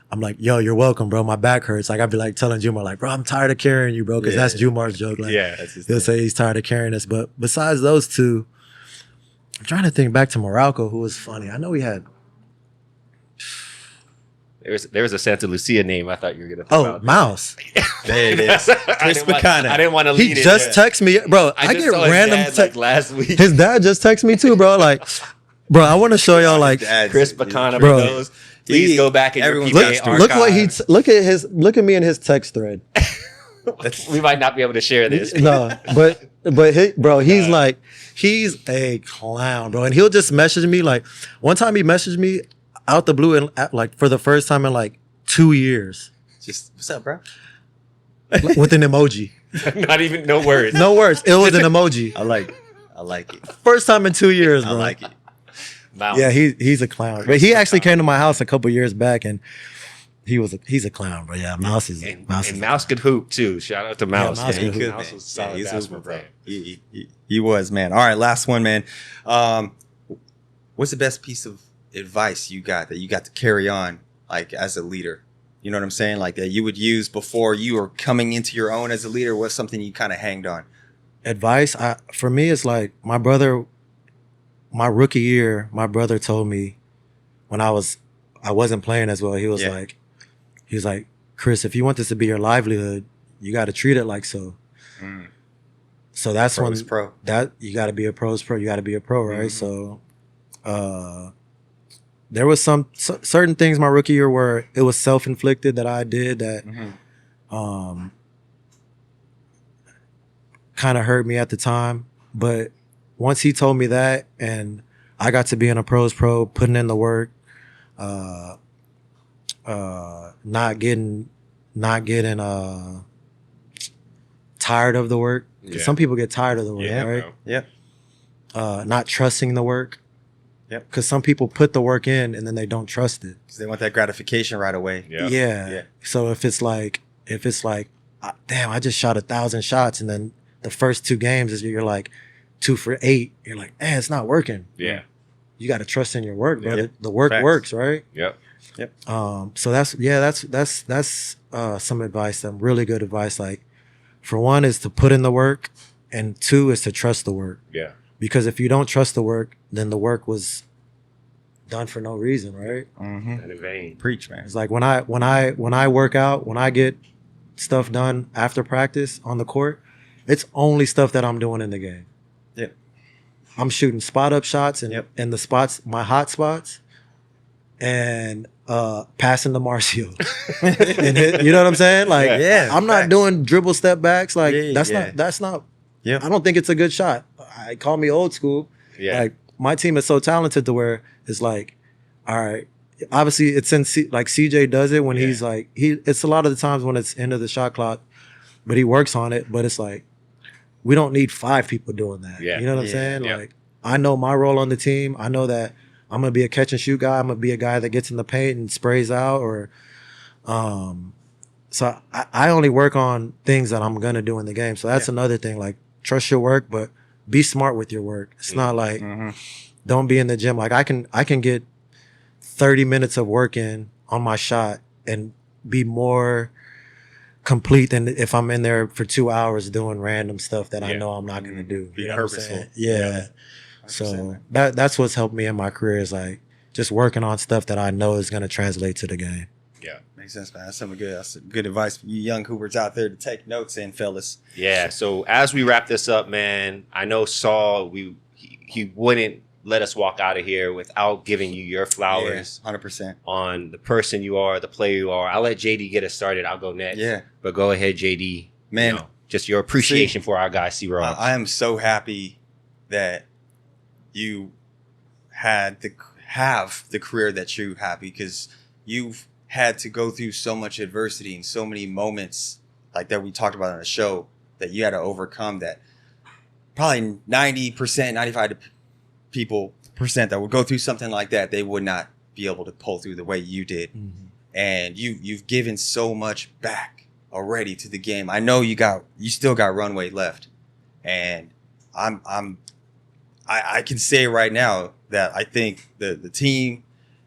I'm like, "Yo, you're welcome, bro. My back hurts." Like I'd be like telling Jumar like, "Bro, I'm tired of carrying you, bro," because that's Jumar's joke. Like, That's his he'll thing. say he's tired of carrying us. But besides those two, I'm trying to think back to Morocco, who was funny. I know we had There was a Santa Lucia name I thought you were gonna talk about. Mouse. There it is. Chris Bacana. I didn't want to He lead it. just texted me, bro. I just get saw his random dad, like last week. His dad just texted me too, bro. Like, bro, I want to show y'all like. Chris Bacana, Bro. knows. Please go back in your Everyone's PBA got Look what archive. look at me in his text thread. We might not be able to share this. No, but he's a clown, bro. And he'll just message me like one time he messaged me out the blue and like for the first time in like 2 years Just what's up, bro? with an emoji. Not even no words. No words. It was an emoji. I like it. First time in 2 years, I bro. like it. Mouse. Yeah, he's a clown. But he actually came to my house a couple years back and he's a clown, bro. Yeah, Mouse is And Mouse. Mouse could hoop too. Shout out to Mouse. Mouse Yeah, he could could, Mouse man. was a solid He's basketball super, bro. player. He was, man. All right, last one, man. What's the best piece of advice you got that you got to carry on, like as a leader? You know what I'm saying? Like that you would use before you were coming into your own as a leader. What's something you kind of hanged on? Advice for me is like my rookie year, my brother told me when I wasn't playing as well. He was like, "Chris, if you want this to be your livelihood, you got to treat it like so." Mm. So that's Pro's when pro. that you got to be a pro's pro. You got to be a pro, right? So, there was certain things my rookie year where it was self-inflicted that I did that kind of hurt me at the time. But once he told me that, and I got to be in a pro's pro, putting in the work, not getting tired of the work. 'Cause Yeah. some people get tired of the work, Yeah, right? bro. Yep. Not trusting the work. Yep. Because some people put the work in and then they don't trust it. Because they want that gratification right away. Yeah. Yeah. So if it's like, damn, I just shot 1,000 shots, and then the first 2 games is you're like 2 for 8. You're like, man, it's not working. Yeah. You got to trust in your work, bro. Yep. The work Facts. works, right? Yep. So that's some advice, some really good advice. Like, for one is to put in the work, and 2 is to trust the work. Yeah. Because if you don't trust the work, then the work was done for no reason, right? Mm-hmm. And in vain. Preach, man. It's like when I work out, when I get stuff done after practice on the court, it's only stuff that I'm doing in the game. Yep. I'm shooting spot up shots and Yep. the spots, my hot spots, and passing to Marcio. And you know what I'm saying? Like, I'm not doing dribble step backs. Like, that's not. Yeah. I don't think it's a good shot. I call me old school. Yeah. Like, my team is so talented to where it's like, all right. Obviously, it's in like CJ does it when he's like it's a lot of the times when it's end of the shot clock, but he works on it. But it's like we don't need 5 people doing that. Yeah. You know what I'm saying? Yeah. Like, I know my role on the team. I know that I'm gonna be a catch and shoot guy. I'm gonna be a guy that gets in the paint and sprays out. Or, so I only work on things that I'm gonna do in the game. So that's another thing. Like, trust your work, but be smart with your work. It's not like don't be in the gym. Like, I can get 30 minutes of work in on my shot and be more complete than if I'm in there for 2 hours doing random stuff that I know I'm not gonna do. Be purposeful. Yeah. So that's what's helped me in my career is like just working on stuff that I know is gonna translate to the game. Yeah, makes sense, man. That's something good. That's good advice for you young Hoopers out there to take notes in, fellas. Yeah. So as we wrap this up, man, I know Saul, he wouldn't let us walk out of here without giving you your flowers. 100% on the person you are, the player you are. I'll let JD get us started. I'll go next. Yeah, but go ahead, JD. Man, you know, just your appreciation for our guy, C. Ross. I am so happy that you have the career that you have, because you've had to go through so much adversity and so many moments like that we talked about on the show that you had to overcome, that probably 90%, 95% that would go through something like that, they would not be able to pull through the way you did. And you've given so much back already to the game. I know you still got runway left, and I can say right now that I think the team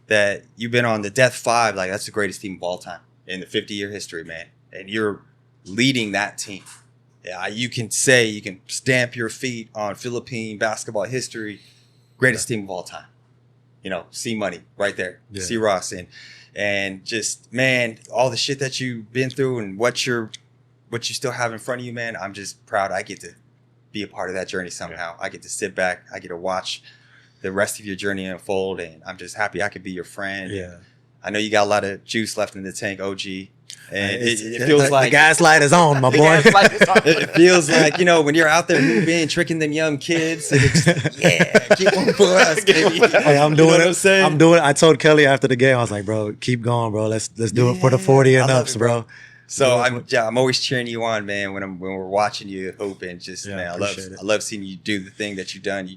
that you've been on, the Death 5, like, that's the greatest team of all time in the 50-year history, man. And you're leading that team. Yeah, you can stamp your feet on Philippine basketball history, greatest team of all time. You know, C Money right there, C Ross, and just, man, all the shit that you've been through and what you still have in front of you, man. I'm just proud I get to be a part of that journey somehow. I get to sit back. I get to watch the rest of your journey unfold, and I'm just happy I could be your friend. Yeah. I know you got a lot of juice left in the tank, OG. And it feels like the gaslight is on, my boy. It feels like, you know, when you're out there moving, tricking them young kids, and it's, keep one for us, baby. Hey, I'm doing what I'm saying? I'm doing it. I told Kelly after the game, I was like, bro, keep going, bro. Let's do it for the 40 and ups, bro. So I'm always cheering you on, man. When we're watching you hoop, and just, man, I love seeing you do the thing that you've done.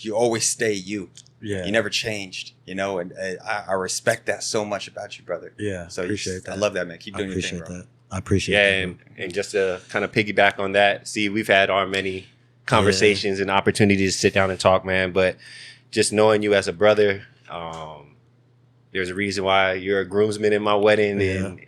You always stay you. Yeah. You never changed, you know, and I respect that so much about you, brother. Yeah. So appreciate that. I love that, man. Keep doing your thing, bro. I appreciate that. Yeah, and just to kind of piggyback on that, see, we've had our many conversations and opportunities to sit down and talk, man. But just knowing you as a brother, there's a reason why you're a groomsman in my wedding,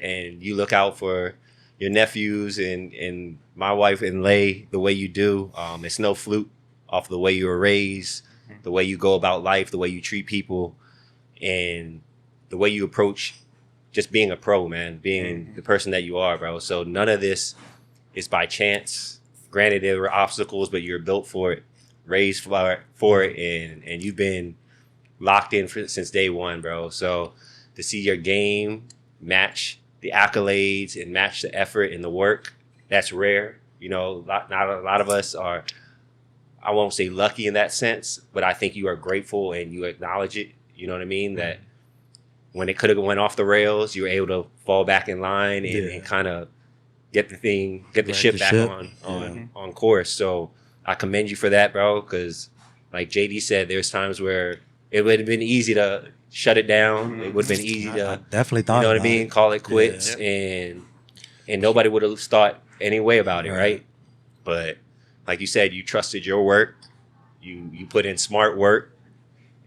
and you look out for your nephews and my wife and Lay the way you do. It's no fluke off the way you were raised, the way you go about life, the way you treat people, and the way you approach just being a pro, man, being the person that you are, bro. So none of this is by chance. Granted, there were obstacles, but you're built for it, raised for it, and you've been locked in since day one, bro. So to see your game match the accolades and match the effort and the work, that's rare. You know, not a lot of us are, I won't say lucky in that sense, but I think you are grateful and you acknowledge it. You know what I mean? That when it could have went off the rails, you were able to fall back in line and kind of get the ship back on course. So I commend you for that, bro, because like JD said, there's times where it would have been easy to shut it down. It would have been easy to, I definitely thought, you know what I mean, call it quits, and nobody would have thought any way about it, right? But like you said, you trusted your work, you put in smart work,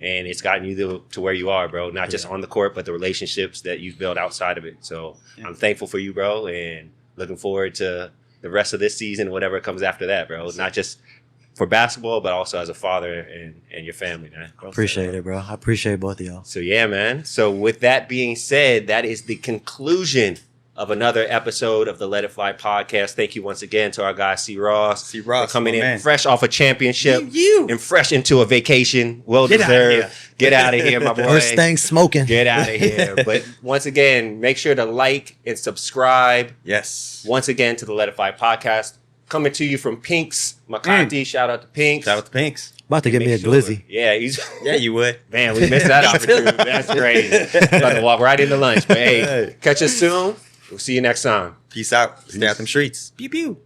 and it's gotten you to where you are, bro. Not just on the court, but the relationships that you've built outside of it. So I'm thankful for you, bro, and looking forward to the rest of this season, whatever comes after that, bro. Not just for basketball, but also as a father and your family, man. Appreciate it, bro. I appreciate both of y'all. So yeah, man. So with that being said, that is the conclusion of another episode of the Let It Fly podcast. Thank you once again to our guy C. Ross. C. Ross, for coming in man. fresh off a championship You. and fresh into a vacation. Well Get outta deserved. here. Get out of here, my boy. First thing smoking. Get out of here. But once again, make sure to like and subscribe. Yes. Once again to the Let It Fly podcast. Coming to you from Pinks Makati. Shout out to Pinks. Shout out to Pinks. About to get me a Make sure- glizzy. Yeah, he's Yeah, you would. man, we missed that opportunity. That's crazy. About to walk right into lunch. But hey, catch us soon. We'll see you next time. Peace out. Stay out them streets. Pew pew.